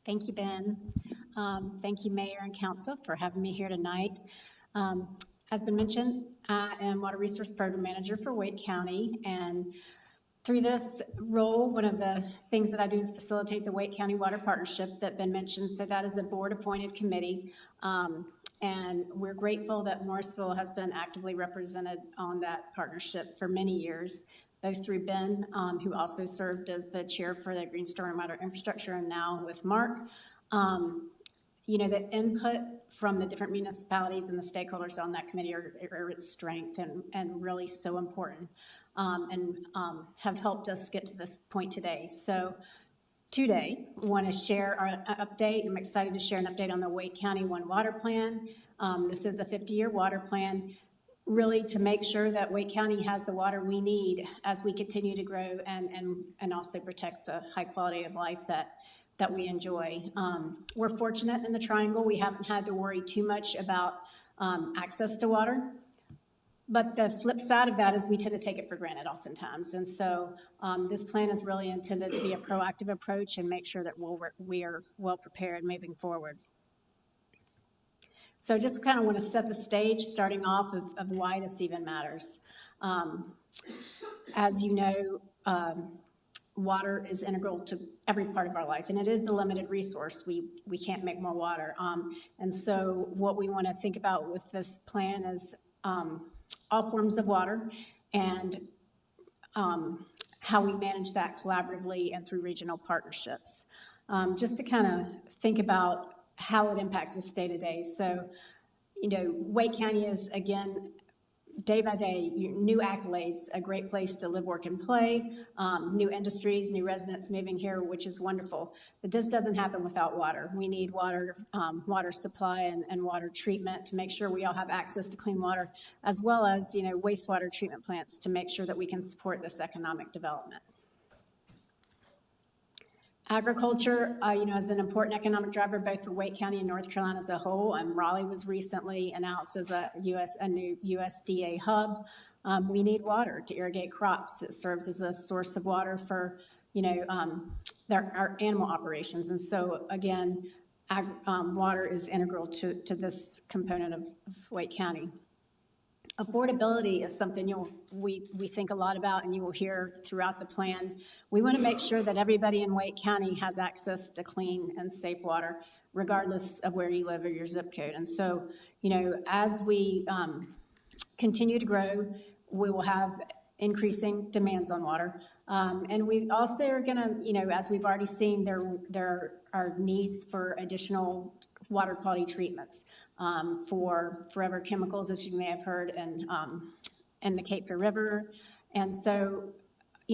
Thank you, Ben. Thank you, Mayor and Council, for having me here tonight. As been mentioned, I am Water Resource Program Manager for Wake County, and through this role, one of the things that I do is facilitate the Wake County Water Partnership that Ben mentioned. So that is a board-appointed committee, and we're grateful that Morrisville has been actively represented on that partnership for many years, both through Ben, who also served as the chair for the Green Stormwater Infrastructure, and now with Mark. You know, the input from the different municipalities and the stakeholders on that committee are its strength and really so important, and have helped us get to this point today. So today, I want to share our update. I'm excited to share an update on the Wake County One Water Plan. This is a 50-year water plan, really to make sure that Wake County has the water we need as we continue to grow and also protect the high quality of life that we enjoy. We're fortunate in the Triangle. We haven't had to worry too much about access to water. But the flip side of that is we tend to take it for granted oftentimes. And so this plan is really intended to be a proactive approach and make sure that we are well prepared moving forward. So just kind of want to set the stage, starting off of why this even matters. As you know, water is integral to every part of our life, and it is the limited resource. We can't make more water. And so what we want to think about with this plan is all forms of water and how we manage that collaboratively and through regional partnerships. Just to kind of think about how it impacts us day to day. So, you know, Wake County is, again, day by day, new accolades, a great place to live, work, and play, new industries, new residents moving here, which is wonderful. But this doesn't happen without water. We need water, water supply and water treatment to make sure we all have access to clean water, as well as, you know, wastewater treatment plants to make sure that we can support this economic development. Agriculture, you know, is an important economic driver both for Wake County and North Carolina as a whole. Raleigh was recently announced as a new USDA hub. We need water to irrigate crops. It serves as a source of water for, you know, our animal operations. And so, again, water is integral to this component of Wake County. Affordability is something we think a lot about, and you will hear throughout the plan. We want to make sure that everybody in Wake County has access to clean and safe water, regardless of where you live or your zip code. And so, you know, as we continue to grow, we will have increasing demands on water. And we also are gonna, as we've already seen, there are needs for additional water quality treatments for forever chemicals, as you may have heard, and the Cape Fear River. And so,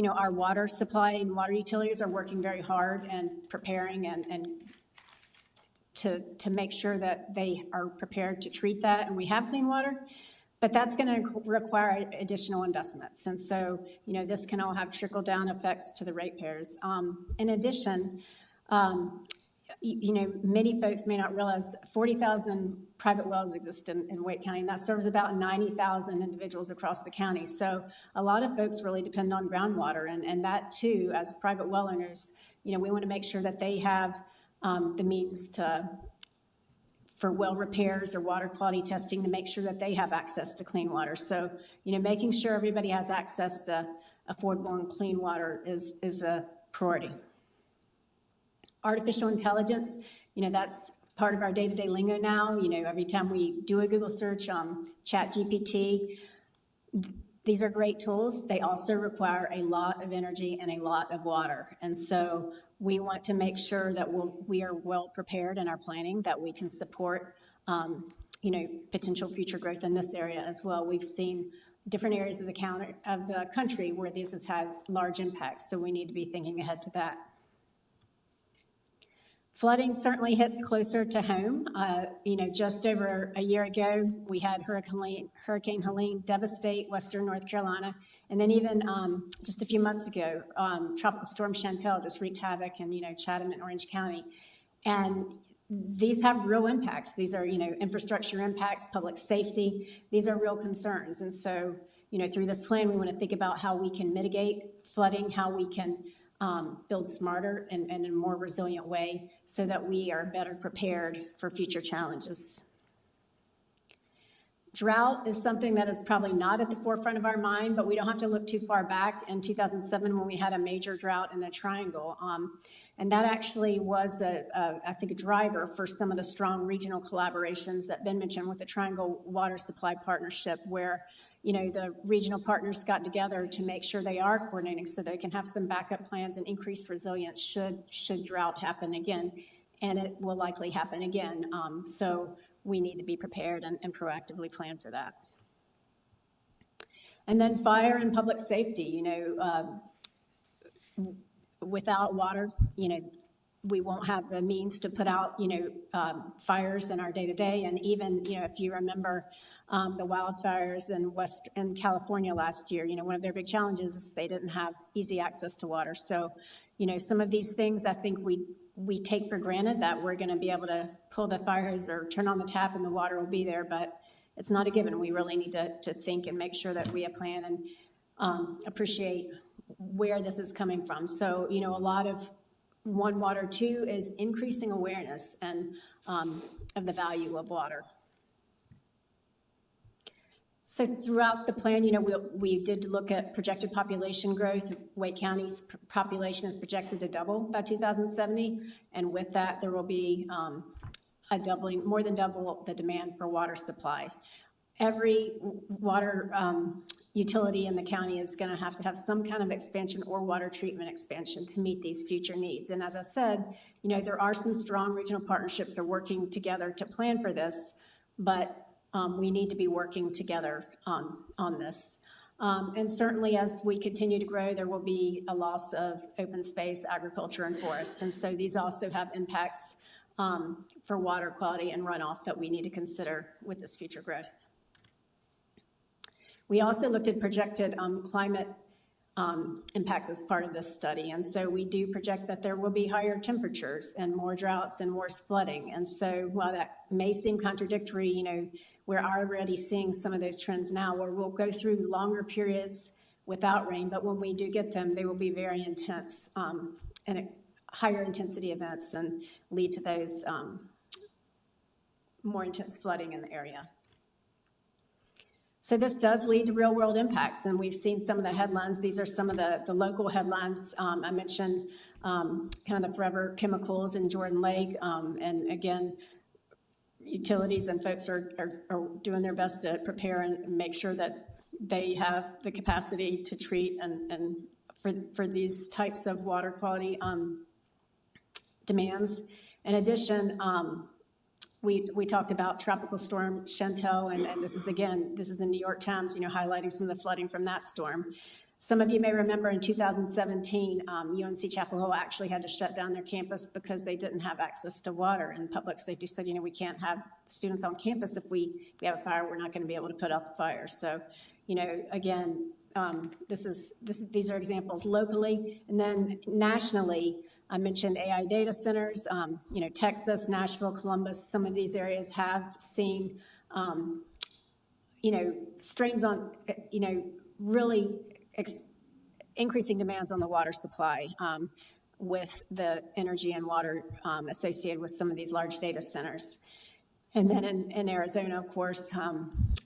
our water supply and water utilities are working very hard and preparing and to make sure that they are prepared to treat that, and we have clean water. But that's going to require additional investments. And so, this can all have trickle-down effects to the ratepayers. In addition, many folks may not realize 40,000 private wells exist in Wake County, and that serves about 90,000 individuals across the county. So a lot of folks really depend on groundwater, and that too, as private well owners, we want to make sure that they have the means for well repairs or water quality testing to make sure that they have access to clean water. So, making sure everybody has access to affordable and clean water is a priority. Artificial intelligence, that's part of our day-to-day lingo now. Every time we do a Google search on ChatGPT, these are great tools. They also require a lot of energy and a lot of water. And so we want to make sure that we are well prepared in our planning, that we can support, potential future growth in this area as well. We've seen different areas of the country where this has had large impacts, so we need to be thinking ahead to that. Flooding certainly hits closer to home. Just over a year ago, we had Hurricane Helene devastate Western North Carolina. And then even just a few months ago, Tropical Storm Chantel just wreaked havoc in, Chatham and Orange County. And these have real impacts. These are, infrastructure impacts, public safety. These are real concerns. And so, through this plan, we want to think about how we can mitigate flooding, how we can build smarter and in a more resilient way so that we are better prepared for future challenges. Drought is something that is probably not at the forefront of our mind, but we don't have to look too far back in 2007 when we had a major drought in the Triangle. And that actually was, I think, a driver for some of the strong regional collaborations that Ben mentioned with the Triangle Water Supply Partnership, where the regional partners got together to make sure they are coordinating so they can have some backup plans and increased resilience should drought happen again, and it will likely happen again. So we need to be prepared and proactively plan for that. And then fire and public safety, without water, we won't have the means to put out, fires in our day-to-day. And even, if you remember the wildfires in California last year, one of their big challenges is they didn't have easy access to water. So, some of these things I think we take for granted that we're going to be able to pull the fire hose or turn on the tap and the water will be there, but it's not a given. We really need to think and make sure that we plan and appreciate where this is coming from. So, a lot of One Water 2 is increasing awareness and of the value of water. So throughout the plan, we did look at projected population growth. Wake County's population is projected to double by 2070, and with that, there will be a doubling, more than double the demand for water supply. Every water utility in the county is going to have some kind of expansion or water treatment expansion to meet these future needs. And as I said, there are some strong regional partnerships that are working together to plan for this, but we need to be working together on this. And certainly as we continue to grow, there will be a loss of open space, agriculture, and forest. And so these also have impacts for water quality and runoff that we need to consider with this future growth. We also looked at projected climate impacts as part of this study. And so we do project that there will be higher temperatures and more droughts and worse flooding. And so while that may seem contradictory, we're already seeing some of those trends now where we'll go through longer periods without rain, but when we do get them, they will be very intense and higher intensity events and lead to those more intense flooding in the area. So this does lead to real world impacts, and we've seen some of the headlines. These are some of the local headlines. I mentioned kind of the forever chemicals in Jordan Lake, and again, utilities and folks are doing their best to prepare and make sure that they have the capacity to treat and for these types of water quality demands. In addition, we talked about Tropical Storm Chantel, and this is the New York Times, highlighting some of the flooding from that storm. Some of you may remember in 2017, UNC Chapel Hill actually had to shut down their campus because they didn't have access to water. And public safety said, we can't have students on campus if we have a fire, we're not going to be able to put out the fire. So, again, these are examples locally. And then nationally, I mentioned AI data centers, Texas, Nashville, Columbus, some of these areas have seen, strains on, really increasing demands on the water supply with the energy and water associated with some of these large data centers. And then in Arizona, of course,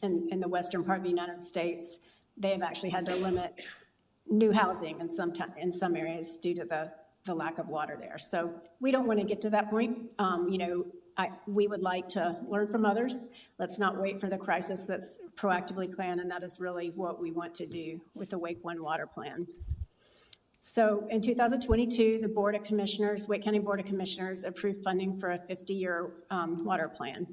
in the western part of the United States, they have actually had to limit new housing in some areas due to the lack of water there. So we don't want to get to that point. We would like to learn from others. Let's not wait for the crisis. Let's proactively plan, and that is really what we want to do with the Wake One Water Plan. So in 2022, the Board of Commissioners, Wake County Board of Commissioners, approved funding for a 50-year water plan.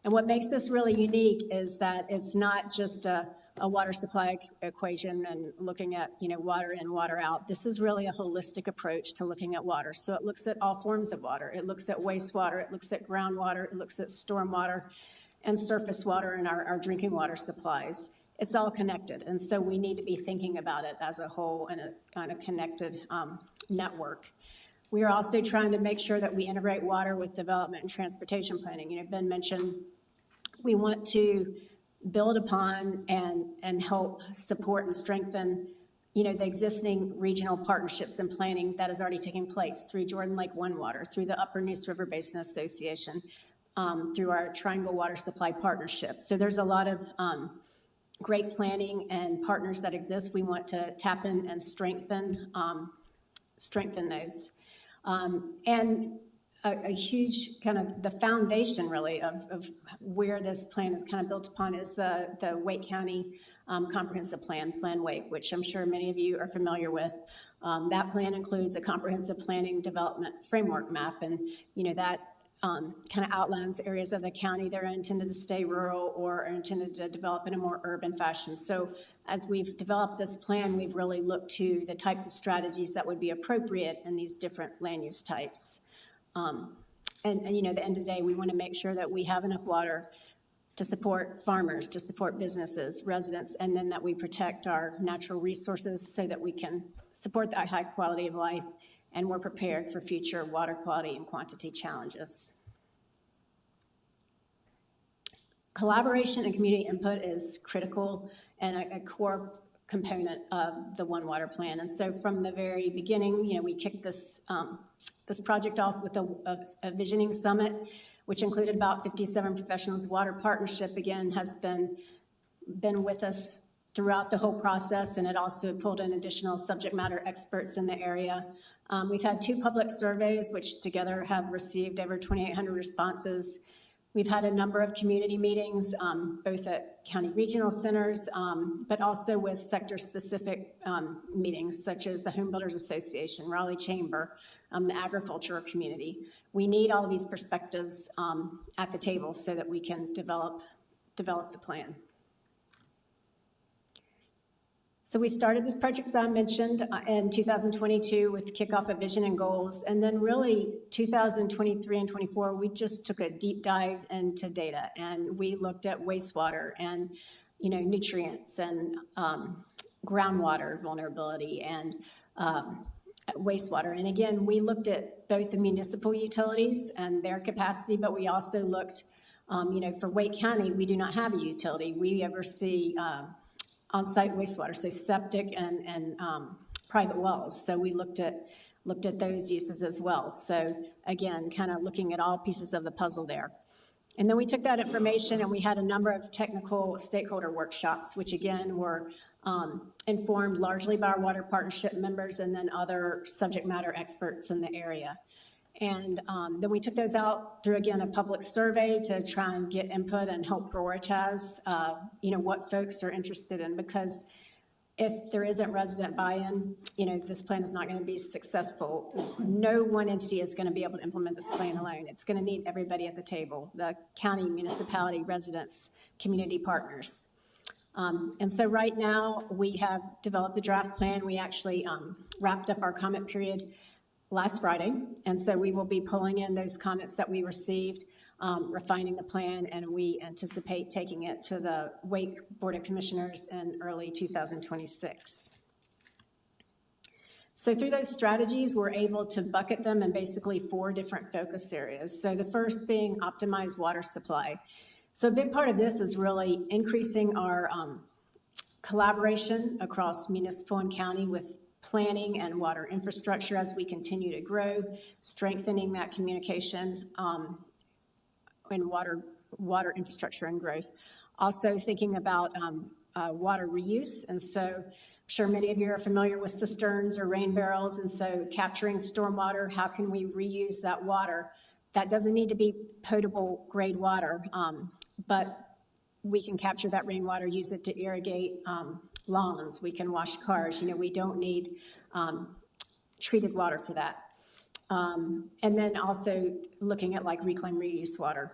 And what makes this really unique is that it's not just a water supply equation and looking at, water in, water out. This is really a holistic approach to looking at water. So it looks at all forms of water. It looks at wastewater, it looks at groundwater, it looks at stormwater and surface water and our drinking water supplies. It's all connected. And so we need to be thinking about it as a whole and a kind of connected network. We are also trying to make sure that we integrate water with development and transportation planning. Ben mentioned we want to build upon and help support and strengthen, the existing regional partnerships and planning that is already taking place through Jordan Lake One Water, through the Upper Neuse River Basin Association, through our Triangle Water Supply Partnership. So there's a lot of great planning and partners that exist. We want to tap in and strengthen those. And a huge kind of the foundation really of where this plan is kind of built upon is the Wake County Comprehensive Plan, Plan Wake, which I'm sure many of you are familiar with. That plan includes a comprehensive planning development framework map, and that kind of outlines areas of the county that are intended to stay rural or are intended to develop in a more urban fashion. So as we've developed this plan, we've really looked to the types of strategies that would be appropriate in these different land use types. And at the end of the day, we want to make sure that we have enough water to support farmers, to support businesses, residents, and then that we protect our natural resources so that we can support that high quality of life and we're prepared for future water quality and quantity challenges. Collaboration and community input is critical and a core component of the One Water Plan. And so from the very beginning, we kicked this project off with a visioning summit, which included about 57 professionals. Water Partnership, again, has been with us throughout the whole process, and it also pulled in additional subject matter experts in the area. We've had 2 public surveys, which together have received over 2,800 responses. We've had a number of community meetings, both at county regional centers, but also with sector-specific meetings, such as the Home Builders Association, Raleigh Chamber, the agricultural community. We need all of these perspectives at the table so that we can develop the plan. So we started this project, as I mentioned, in 2022 with kickoff of vision and goals. And then really 2023 and 24, we just took a deep dive into data and we looked at wastewater and, nutrients and groundwater vulnerability and wastewater. And again, we looked at both the municipal utilities and their capacity, but we also looked, for Wake County, we do not have a utility. We oversee on-site wastewater, so septic and private wells. So we looked at those uses as well. So again, kind of looking at all pieces of the puzzle there. And then we took that information and we had a number of technical stakeholder workshops, which again were informed largely by our Water Partnership members and then other subject matter experts in the area. And then we took those out through, again, a public survey to try and get input and help prioritize, what folks are interested in. Because if there isn't resident buy-in, this plan is not going to be successful. No one entity is going to be able to implement this plan alone. It's going to need everybody at the table, the county, municipality, residents, community partners. And so right now, we have developed a draft plan. We actually wrapped up our comment period last Friday. And so we will be pulling in those comments that we received, refining the plan, and we anticipate taking it to the Wake Board of Commissioners in early 2026. So through those strategies, we're able to bucket them in basically 4 different focus areas. So the first being optimized water supply. So a big part of this is really increasing our collaboration across municipal and county with planning and water infrastructure as we continue to grow, strengthening that communication and water infrastructure and growth. Also thinking about water reuse. And so I'm sure many of you are familiar with cisterns or rain barrels. And so capturing stormwater, how can we reuse that water? That doesn't need to be potable grade water, but we can capture that rainwater, use it to irrigate lawns. We can wash cars. We don't need treated water for that. And then also looking at like reclaim reuse water.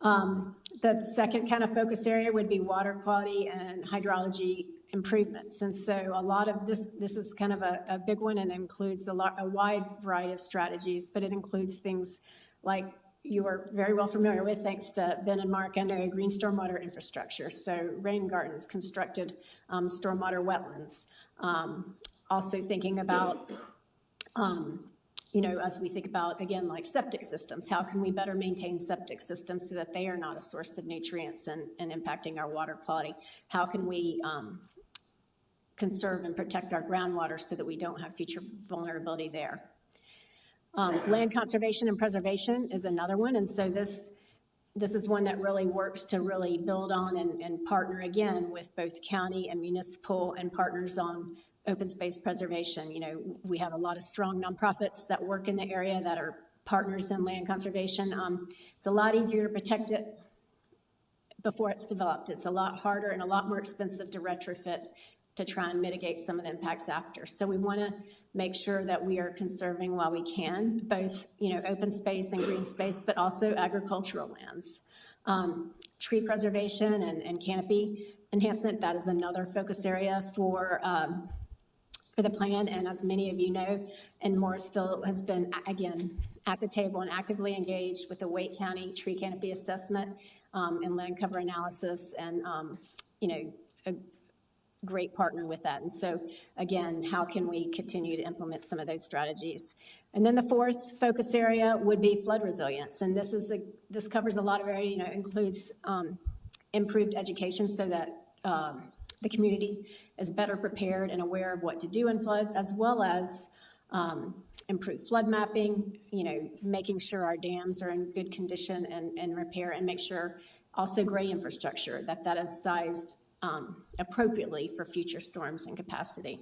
The second kind of focus area would be water quality and hydrology improvements. And so a lot of this is kind of a big one and includes a wide variety of strategies, but it includes things like you are very well familiar with, thanks to Ben and Mark, under green stormwater infrastructure. So rain gardens, constructed stormwater wetlands. Also thinking about, as we think about, again, like septic systems, how can we better maintain septic systems so that they are not a source of nutrients and impacting our water quality? How can we conserve and protect our groundwater so that we don't have future vulnerability there? Land conservation and preservation is another one. And so this is one that really works to really build on and partner again with both county and municipal and partners on open space preservation. We have a lot of strong nonprofits that work in the area that are partners in land conservation. It's a lot easier to protect it before it's developed. It's a lot harder and a lot more expensive to retrofit to try and mitigate some of the impacts after. So we want to make sure that we are conserving while we can, both, open space and green space, but also agricultural lands. Tree preservation and canopy enhancement, that is another focus area for the plan. And as many of you know, and Morrisville has been, again, at the table and actively engaged with the Wake County tree canopy assessment and land cover analysis, and, a great partner with that. And so again, how can we continue to implement some of those strategies? And then the fourth focus area would be flood resilience. And this covers a lot of area, includes improved education so that the community is better prepared and aware of what to do in floods, as well as improved flood mapping, making sure our dams are in good condition and repair, and make sure also grade infrastructure, that is sized appropriately for future storms and capacity.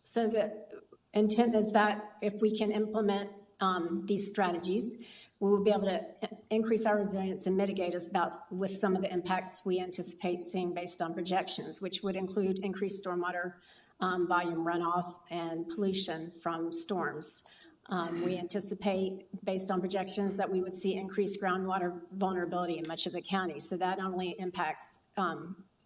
So the intent is that if we can implement these strategies, we will be able to increase our resilience and mitigate us with some of the impacts we anticipate seeing based on projections, which would include increased stormwater volume runoff and pollution from storms. We anticipate, based on projections, that we would see increased groundwater vulnerability in much of the county. So that not only impacts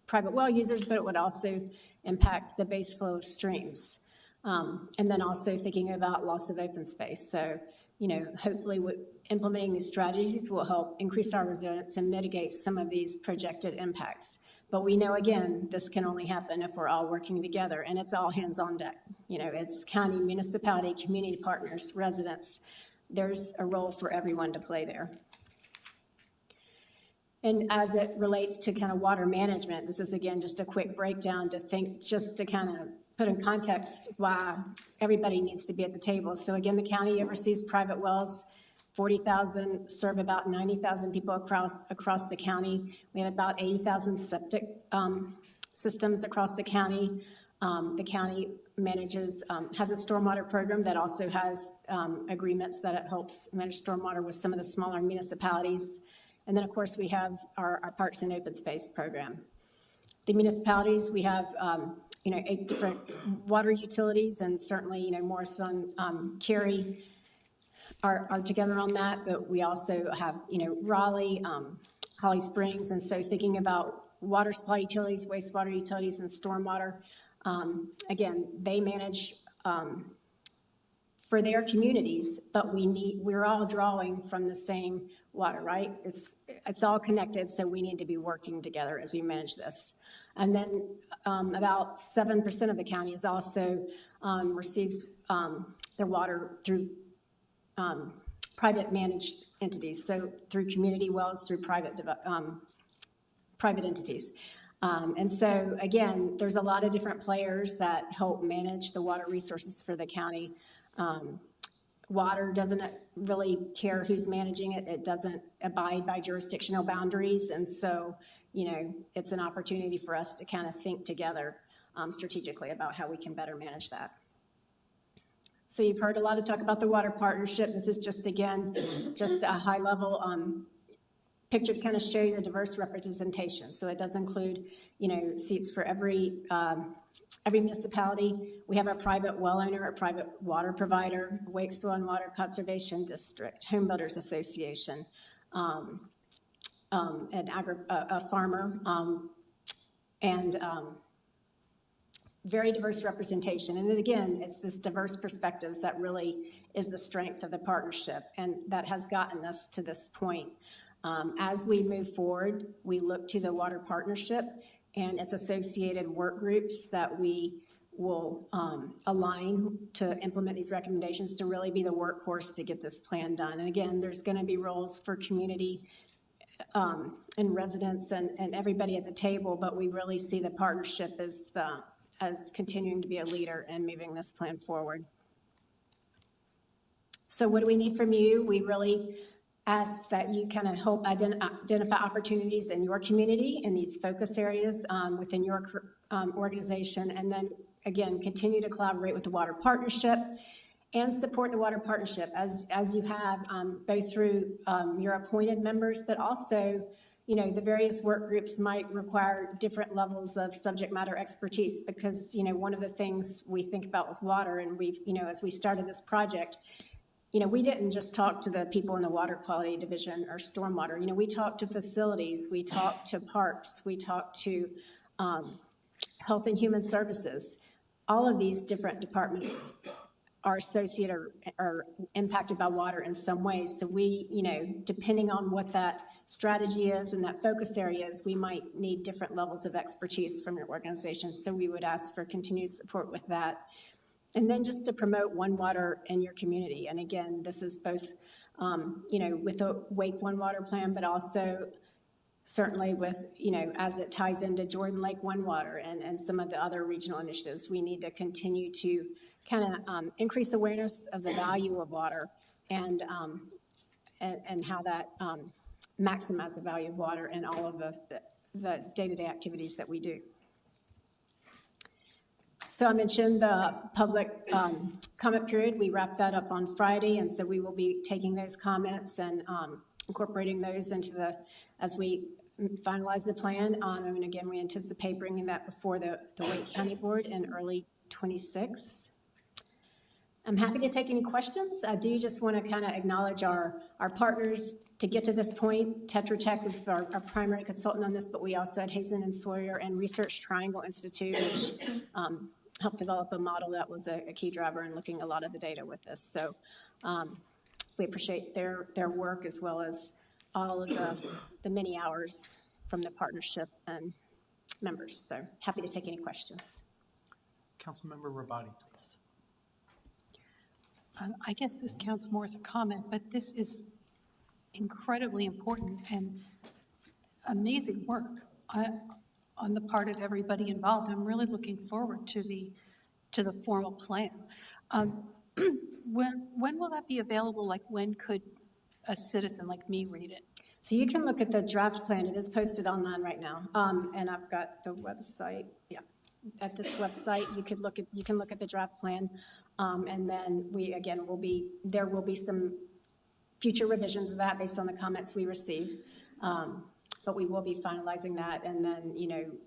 private well users, but it would also impact the base flow of streams. And then also thinking about loss of open space. So, hopefully implementing these strategies will help increase our resilience and mitigate some of these projected impacts. But we know, again, this can only happen if we're all working together, and it's all hands on deck. It's county, municipality, community partners, residents. There's a role for everyone to play there. And as it relates to kind of water management, this is, again, just a quick breakdown to kind of put in context why everybody needs to be at the table. So again, the county oversees private wells. 40,000 serve about 90,000 people across the county. We have about 80,000 septic systems across the county. The county manages, has a stormwater program that also has agreements that it helps manage stormwater with some of the smaller municipalities. And then, of course, we have our Parks and Open Space program. The municipalities, we have, 8 different water utilities, and certainly, Morrisville and Cary are together on that, but we also have, Raleigh, Holly Springs, and so thinking about water supply utilities, wastewater utilities, and stormwater. Again, they manage for their communities, but we're all drawing from the same water, right? It's all connected, so we need to be working together as we manage this. And then about 7% of the county is also receives their water through private managed entities, so through community wells, through private entities. And so, again, there's a lot of different players that help manage the water resources for the county. Water doesn't really care who's managing it. It doesn't abide by jurisdictional boundaries. And so, it's an opportunity for us to kind of think together strategically about how we can better manage that. So you've heard a lot of talk about the water partnership. This is just, again, just a high level picture to kind of show you the diverse representation. So it does include, seats for every municipality. We have a private well owner, a private water provider, Wake Soil and Water Conservation District, Home Builders Association, a farmer, and very diverse representation. And then again, it's this diverse perspectives that really is the strength of the partnership, and that has gotten us to this point. As we move forward, we look to the water partnership and its associated work groups that we will align to implement these recommendations to really be the workhorse to get this plan done. And again, there's going to be roles for community and residents and everybody at the table, but we really see the partnership as continuing to be a leader in moving this plan forward. So what do we need from you? We really ask that you kind of help identify opportunities in your community in these focus areas within your organization, and then again, continue to collaborate with the Water Partnership and support the Water Partnership as you have both through your appointed members, but also, the various work groups might require different levels of subject matter expertise, because, one of the things we think about with water, and we've, as we started this project, we didn't just talk to the people in the water quality division or stormwater. We talked to facilities, we talked to parks, we talked to health and human services. All of these different departments are associated or impacted by water in some ways. So we, depending on what that strategy is and that focus area is, we might need different levels of expertise from your organization. So we would ask for continued support with that. And then just to promote One Water in your community. And again, this is both, with the Wake One Water plan, but also certainly with, as it ties into Jordan Lake One Water and some of the other regional initiatives, we need to continue to kind of increase awareness of the value of water and how that maximize the value of water in all of the day-to-day activities that we do. So I mentioned the public comment period. We wrapped that up on Friday, and so we will be taking those comments and incorporating those into as we finalize the plan. And again, we anticipate bringing that before the Wake County Board in early 26. I'm happy to take any questions. I do just want to kind of acknowledge our partners to get to this point. Tetra Tech is our primary consultant on this, but we also had Hazen and Sawyer and Research Triangle Institute, which helped develop a model that was a key driver in looking a lot of the data with this. So we appreciate their work, as well as all of the many hours from the partnership and members. So happy to take any questions. Councilmember Rabadi, please. I guess this counts more as a comment, but this is incredibly important and amazing work on the part of everybody involved. I'm really looking forward to the formal plan. When will that be available? Like, when could a citizen like me read it? So you can look at the draft plan. It is posted online right now, and I've got the website. Yeah. at this website. You can look at the draft plan. And then there will be some future revisions of that based on the comments we receive. But we will be finalizing that and then,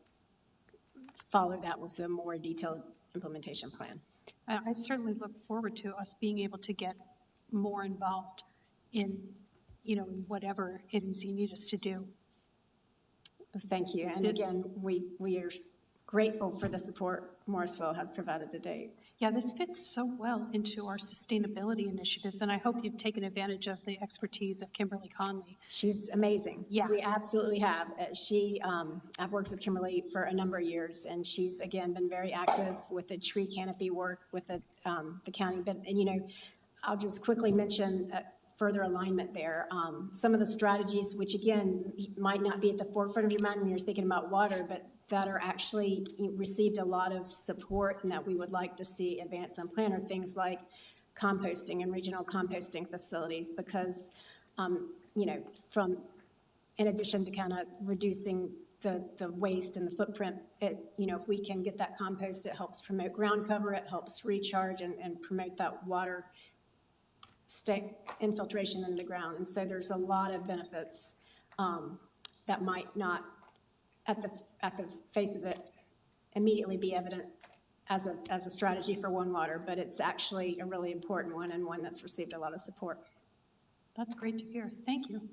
follow that with a more detailed implementation plan. I certainly look forward to us being able to get more involved in, in whatever it is you need us to do. Thank you. And again, we are grateful for the support Morrisville has provided to date. Yeah, this fits so well into our sustainability initiatives, and I hope you've taken advantage of the expertise of Kimberly Conley. She's amazing. Yeah. We absolutely have. I've worked with Kimberly for a number of years, and she's, again, been very active with the tree canopy work with the county. But, I'll just quickly mention further alignment there. Some of the strategies, which, again, might not be at the forefront of your mind when you're thinking about water, but that are actually received a lot of support and that we would like to see advanced on plan are things like composting and regional composting facilities because, in addition to kind of reducing the waste and the footprint, if we can get that compost, it helps promote ground cover, it helps recharge and promote that water infiltration in the ground. And so there's a lot of benefits that might not at the face of it immediately be evident as a strategy for One Water, but it's actually a really important one and one that's received a lot of support. That's great to hear. Thank you.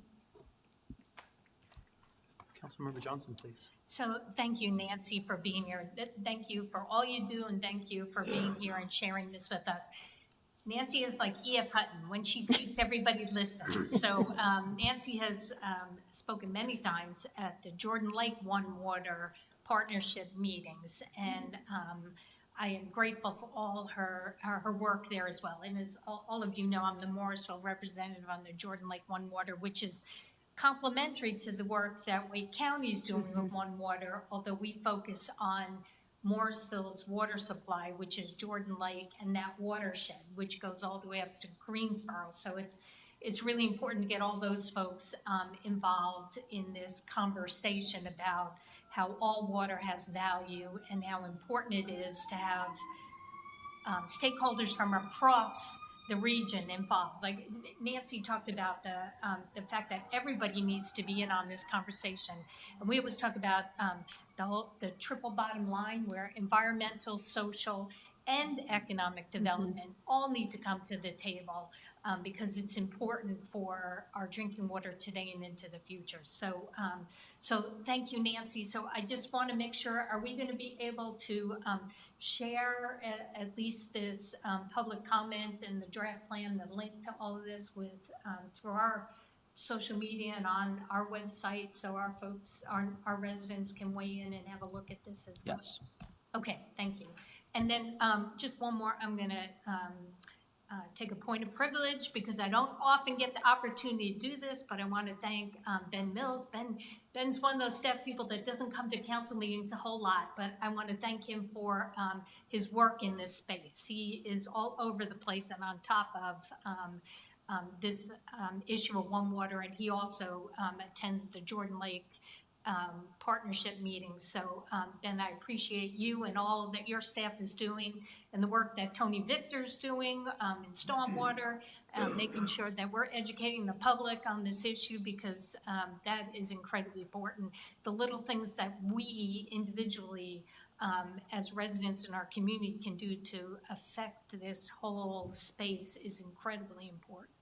Councilmember Johnson, please. So thank you, Nancy, for being here. Thank you for all you do, and thank you for being here and sharing this with us. Nancy is like E.F. Hutton. When she speaks, everybody listens. So Nancy has spoken many times at the Jordan Lake One Water Partnership meetings, and I am grateful for all her work there as well. And as all of you know, I'm the Morrisville representative on the Jordan Lake One Water, which is complementary to the work that Wake County is doing with One Water, although we focus on Morrisville's water supply, which is Jordan Lake, and that watershed, which goes all the way up to Greensboro. So it's really important to get all those folks involved in this conversation about how all water has value and how important it is to have stakeholders from across the region involved. Like Nancy talked about the fact that everybody needs to be in on this conversation. And we always talk about the triple bottom line where environmental, social, and economic development all need to come to the table because it's important for our drinking water today and into the future. So thank you, Nancy. So I just want to make sure, are we going to be able to share at least this public comment and the draft plan, the link to all of this with through our social media and on our website so our folks, our residents can weigh in and have a look at this as well? Yes. Okay, thank you. And then just one more, I'm going to take a point of privilege because I don't often get the opportunity to do this, but I want to thank Ben Mills. Ben's one of those staff people that doesn't come to council meetings a whole lot, but I want to thank him for his work in this space. He is all over the place and on top of this issue of One Water, and he also attends the Jordan Lake partnership meetings. So Ben, I appreciate you and all that your staff is doing and the work that Tony Victor's doing in stormwater, making sure that we're educating the public on this issue because that is incredibly important. The little things that we individually as residents in our community can do to affect this whole space is incredibly important.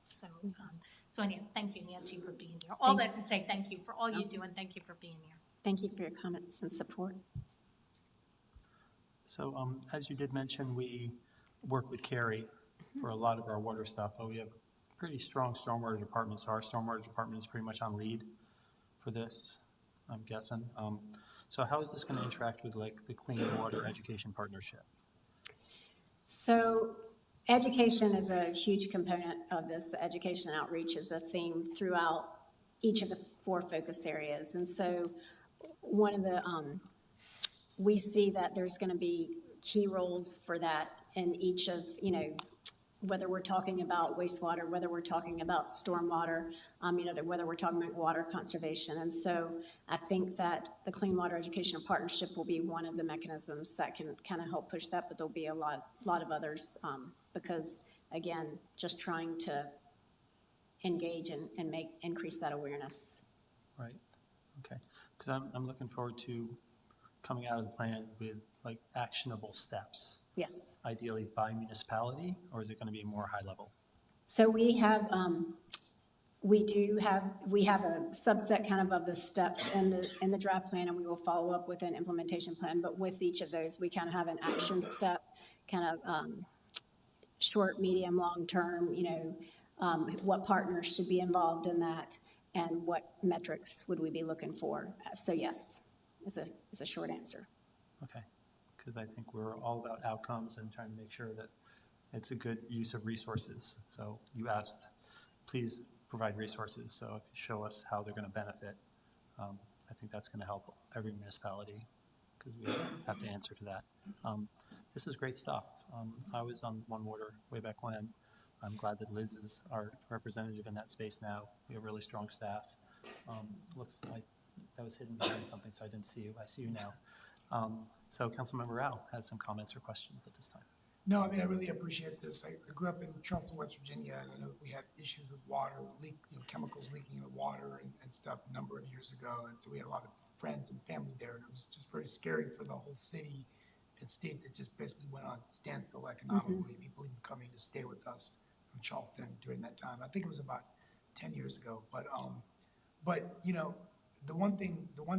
So anyway, thank you, Nancy, for being here. All that to say thank you for all you do and thank you for being here. Thank you for your comments and support. So as you did mention, we work with Carrie for a lot of our water stuff, but we have pretty strong stormwater departments. So our stormwater department is pretty much on lead for this, I'm guessing. So how is this going to interact with like the Clean Water Education Partnership? So education is a huge component of this. The education outreach is a theme throughout each of the 4 focus areas. And so one of the, we see that there's going to be key roles for that in each of, whether we're talking about wastewater, whether we're talking about stormwater, whether we're talking about water conservation. And so I think that the Clean Water Educational Partnership will be one of the mechanisms that can kind of help push that, but there'll be a lot of others, because, again, just trying to engage and increase that awareness. Right, okay. Because I'm looking forward to coming out of the plan with like actionable steps. Yes. Ideally by municipality, or is it going to be more high level? So we have a subset kind of the steps in the draft plan, and we will follow up with an implementation plan. But with each of those, we kind of have an action step, kind of short, medium, long term. What partners should be involved in that, and what metrics would we be looking for? So yes, is a short answer. Okay, because I think we're all about outcomes and trying to make sure that it's a good use of resources. So you asked, please provide resources. So if you show us how they're going to benefit, I think that's going to help every municipality, because we have to answer to that. This is great stuff. I was on One Water way back when. I'm glad that Liz is our representative in that space now. We have really strong staff. Looks like that was hidden behind something, so I didn't see you. I see you now. So Councilmember Rao has some comments or questions at this time. No, I mean, I really appreciate this. I grew up in Charleston, West Virginia, and I know we had issues with water, chemicals leaking in the water and stuff a number of years ago. And so we had a lot of friends and family there, and it was just very scary for the whole city and state that just basically went on standstill economically. People even coming to stay with us from Charleston during that time. I think it was about 10 years ago. But the one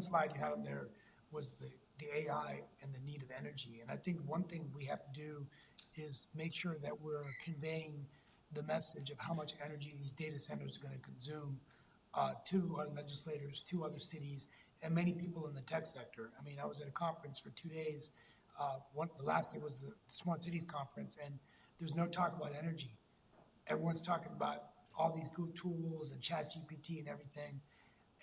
slide you had on there was the AI and the need of energy. And I think one thing we have to do is make sure that we're conveying the message of how much energy these data centers are going to consume to our legislators, to other cities, and many people in the tech sector. I mean, I was at a conference for 2 days. The last day was the Smart Cities Conference, and there's no talk about energy. Everyone's talking about all these good tools and ChatGPT and everything.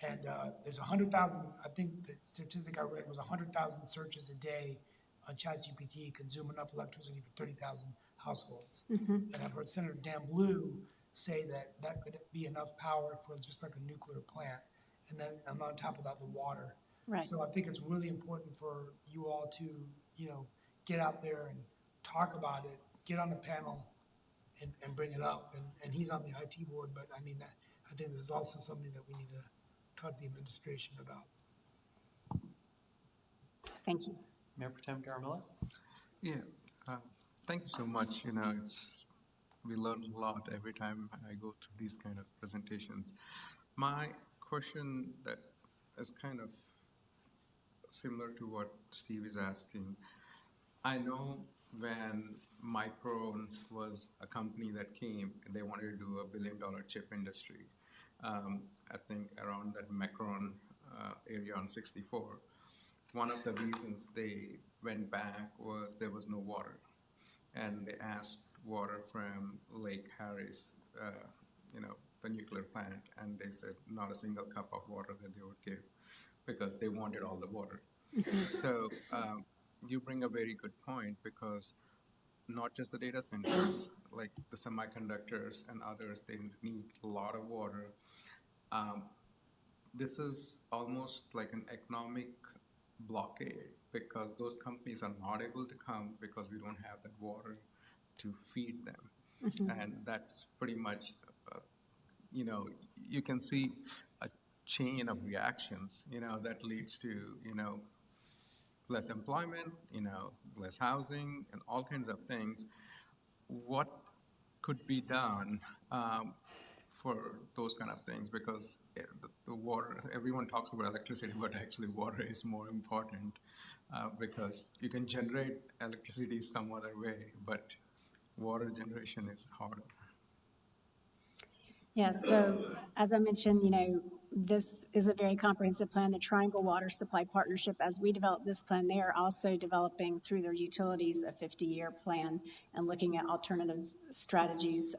And there's 100,000, I think the statistic I read was 100,000 searches a day on ChatGPT consume enough electricity for 30,000 households. And I've heard Senator Dan Blue say that could be enough power for just like a nuclear plant. And then on top of that, the water. Right. So I think it's really important for you all to, get out there and talk about it, get on the panel and bring it up. And he's on the IT board, but I mean, I think this is also something that we need to talk to the administration about. Thank you. Mayor Pro Tem Garamilla? Yeah, thank you so much. We learn a lot every time I go through these kind of presentations. My question that is kind of similar to what Steve is asking. I know when Micron was a company that came, they wanted to do $1 billion chip industry. I think around that Macron area on 64. One of the reasons they went back was there was no water. And they asked water from Lake Harris, the nuclear plant, and they said not a single cup of water that they would give because they wanted all the water. So you bring a very good point, because not just the data centers, like the semiconductors and others, they need a lot of water. This is almost like an economic blockade, because those companies are not able to come because we don't have that water to feed them. And that's pretty much, you can see a chain of reactions, that leads to, less employment, less housing, and all kinds of things. What could be done for those kind of things? Because the water, everyone talks about electricity, but actually water is more important, because you can generate electricity some other way, but water generation is harder. Yeah, so as I mentioned, this is a very comprehensive plan, the Triangle Water Supply Partnership. As we develop this plan, they are also developing through their utilities a 50-year plan and looking at alternative strategies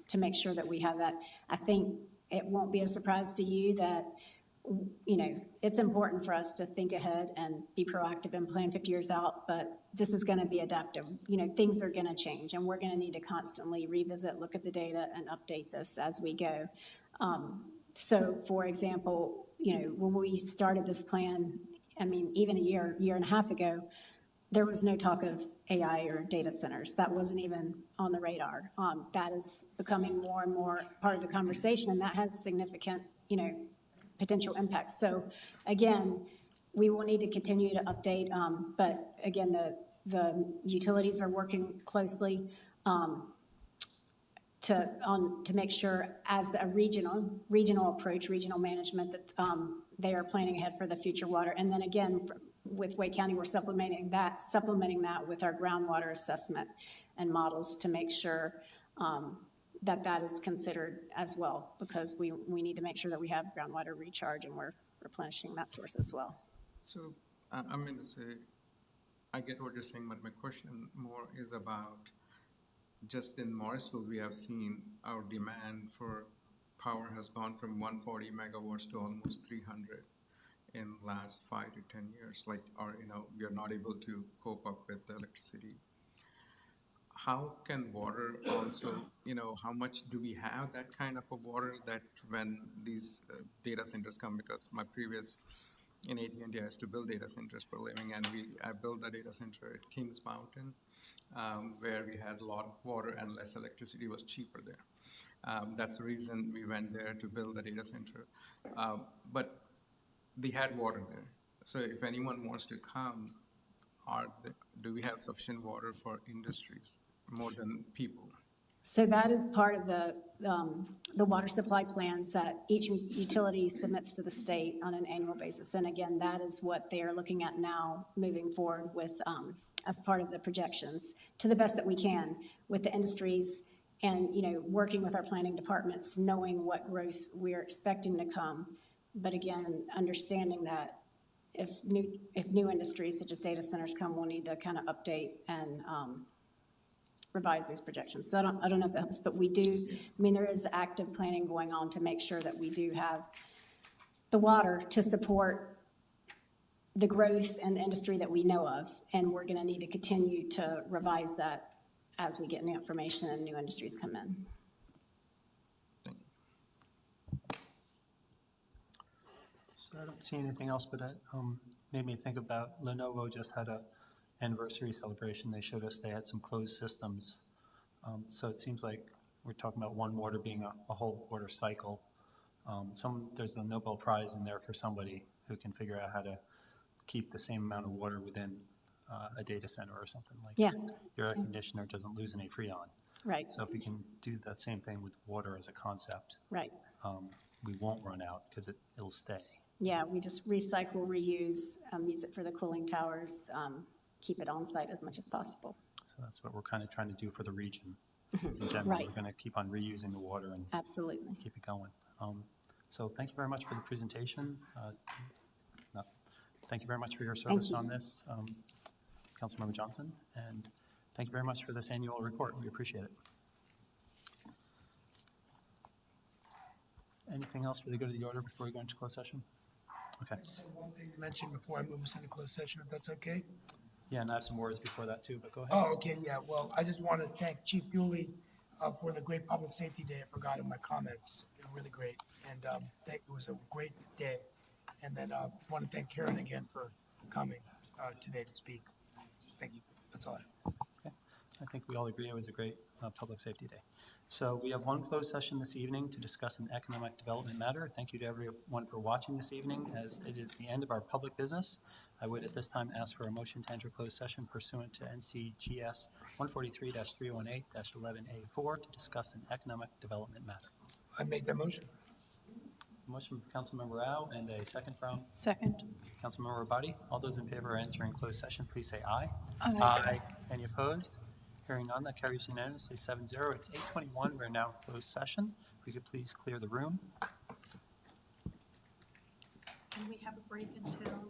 to make sure that we have that. I think it won't be a surprise to you that you know, it's important for us to think ahead and be proactive and plan 50 years out, but this is going to be adaptive. You know, things are going to change, and we're going to need to constantly revisit, look at the data, and update this as we go. So, for example, you know, when we started this plan, I mean, even a year and a half ago, there was no talk of AI or data centers. That wasn't even on the radar. That is becoming more and more part of the conversation, and that has significant, you know, potential impacts. So again, we will need to continue to update, but again, the utilities are working closely to make sure, as a regional approach, regional management, that they are planning ahead for the future water. And then again, with Wake County, we're supplementing that with our groundwater assessment and models to make sure that is considered as well, because we need to make sure that we have groundwater recharge and we're replenishing that source as well. So, I'm going to say, I get what you're saying, but my question more is about, just in Morrisville, we have seen our demand for power has gone from 140 megawatts to almost 300 in the last 5 to 10 years. Like, we are not able to cope up with the electricity. How can water also, how much do we have that kind of a water that when these data centers come? Because in AT&T, I used to build data centers for a living, and I built a data center at Kings Mountain, where we had a lot of water and less electricity, was cheaper there. That's the reason we went there to build the data center. But they had water there. So if anyone wants to come, do we have sufficient water for industries more than people? So that is part of the water supply plans that each utility submits to the state on an annual basis. And again, that is what they are looking at now moving forward with, as part of the projections, to the best that we can with the industries and, working with our planning departments, knowing what growth we're expecting to come. But again, understanding that if new industries such as data centers come, we'll need to kind of update and revise these projections. So I don't know if that helps, but we do, there is active planning going on to make sure that we do have the water to support the growth and the industry that we know of. And we're going to need to continue to revise that as we get new information and new industries come in. So I don't see anything else, but it made me think about Lenovo just had a anniversary celebration. They showed us they had some closed systems. So it seems like we're talking about one water being a whole water cycle. There's a Nobel Prize in there for somebody who can figure out how to keep the same amount of water within a data center or something like that. Your air conditioner doesn't lose any Freon. Right. So if we can do that same thing with water as a concept, right, we won't run out because it'll stay. Yeah, we just recycle, reuse, use it for the cooling towers, keep it on site as much as possible. So that's what we're kind of trying to do for the region. In general, Right. we're going to keep on reusing the water and absolutely keep it going. So thank you very much for the presentation. Thank you very much for your service on this, Councilmember Johnson, and thank you very much for this annual report. We appreciate it. Anything else for the good of the order before we go into closed session? Okay. I just have one thing to mention before I move us into closed session, if that's okay? Yeah, and I have some words before that too, but go ahead. Oh, okay, yeah, well, I just want to thank Chief Dooley for the great Public Safety Day. I forgot in my comments, really great, and it was a great day. And then I want to thank Karen again for coming today to speak. Thank you, that's all I have. Okay. I think we all agree it was a great Public Safety Day. So we have one closed session this evening to discuss an economic development matter. Thank you to everyone for watching this evening, as it is the end of our public business. I would at this time ask for a motion to enter closed session pursuant to NCGS 143-318-11A4 to discuss an economic development matter. I make that motion. Motion from Councilmember Rao and a second from Second. Councilmember Rabadi. All those in favor of entering closed session, please say aye. Aye. Any opposed? Hearing none, that carries unanimously 7-0. It's 8:21. We're now in closed session. If we could please clear the room. Can we have a break until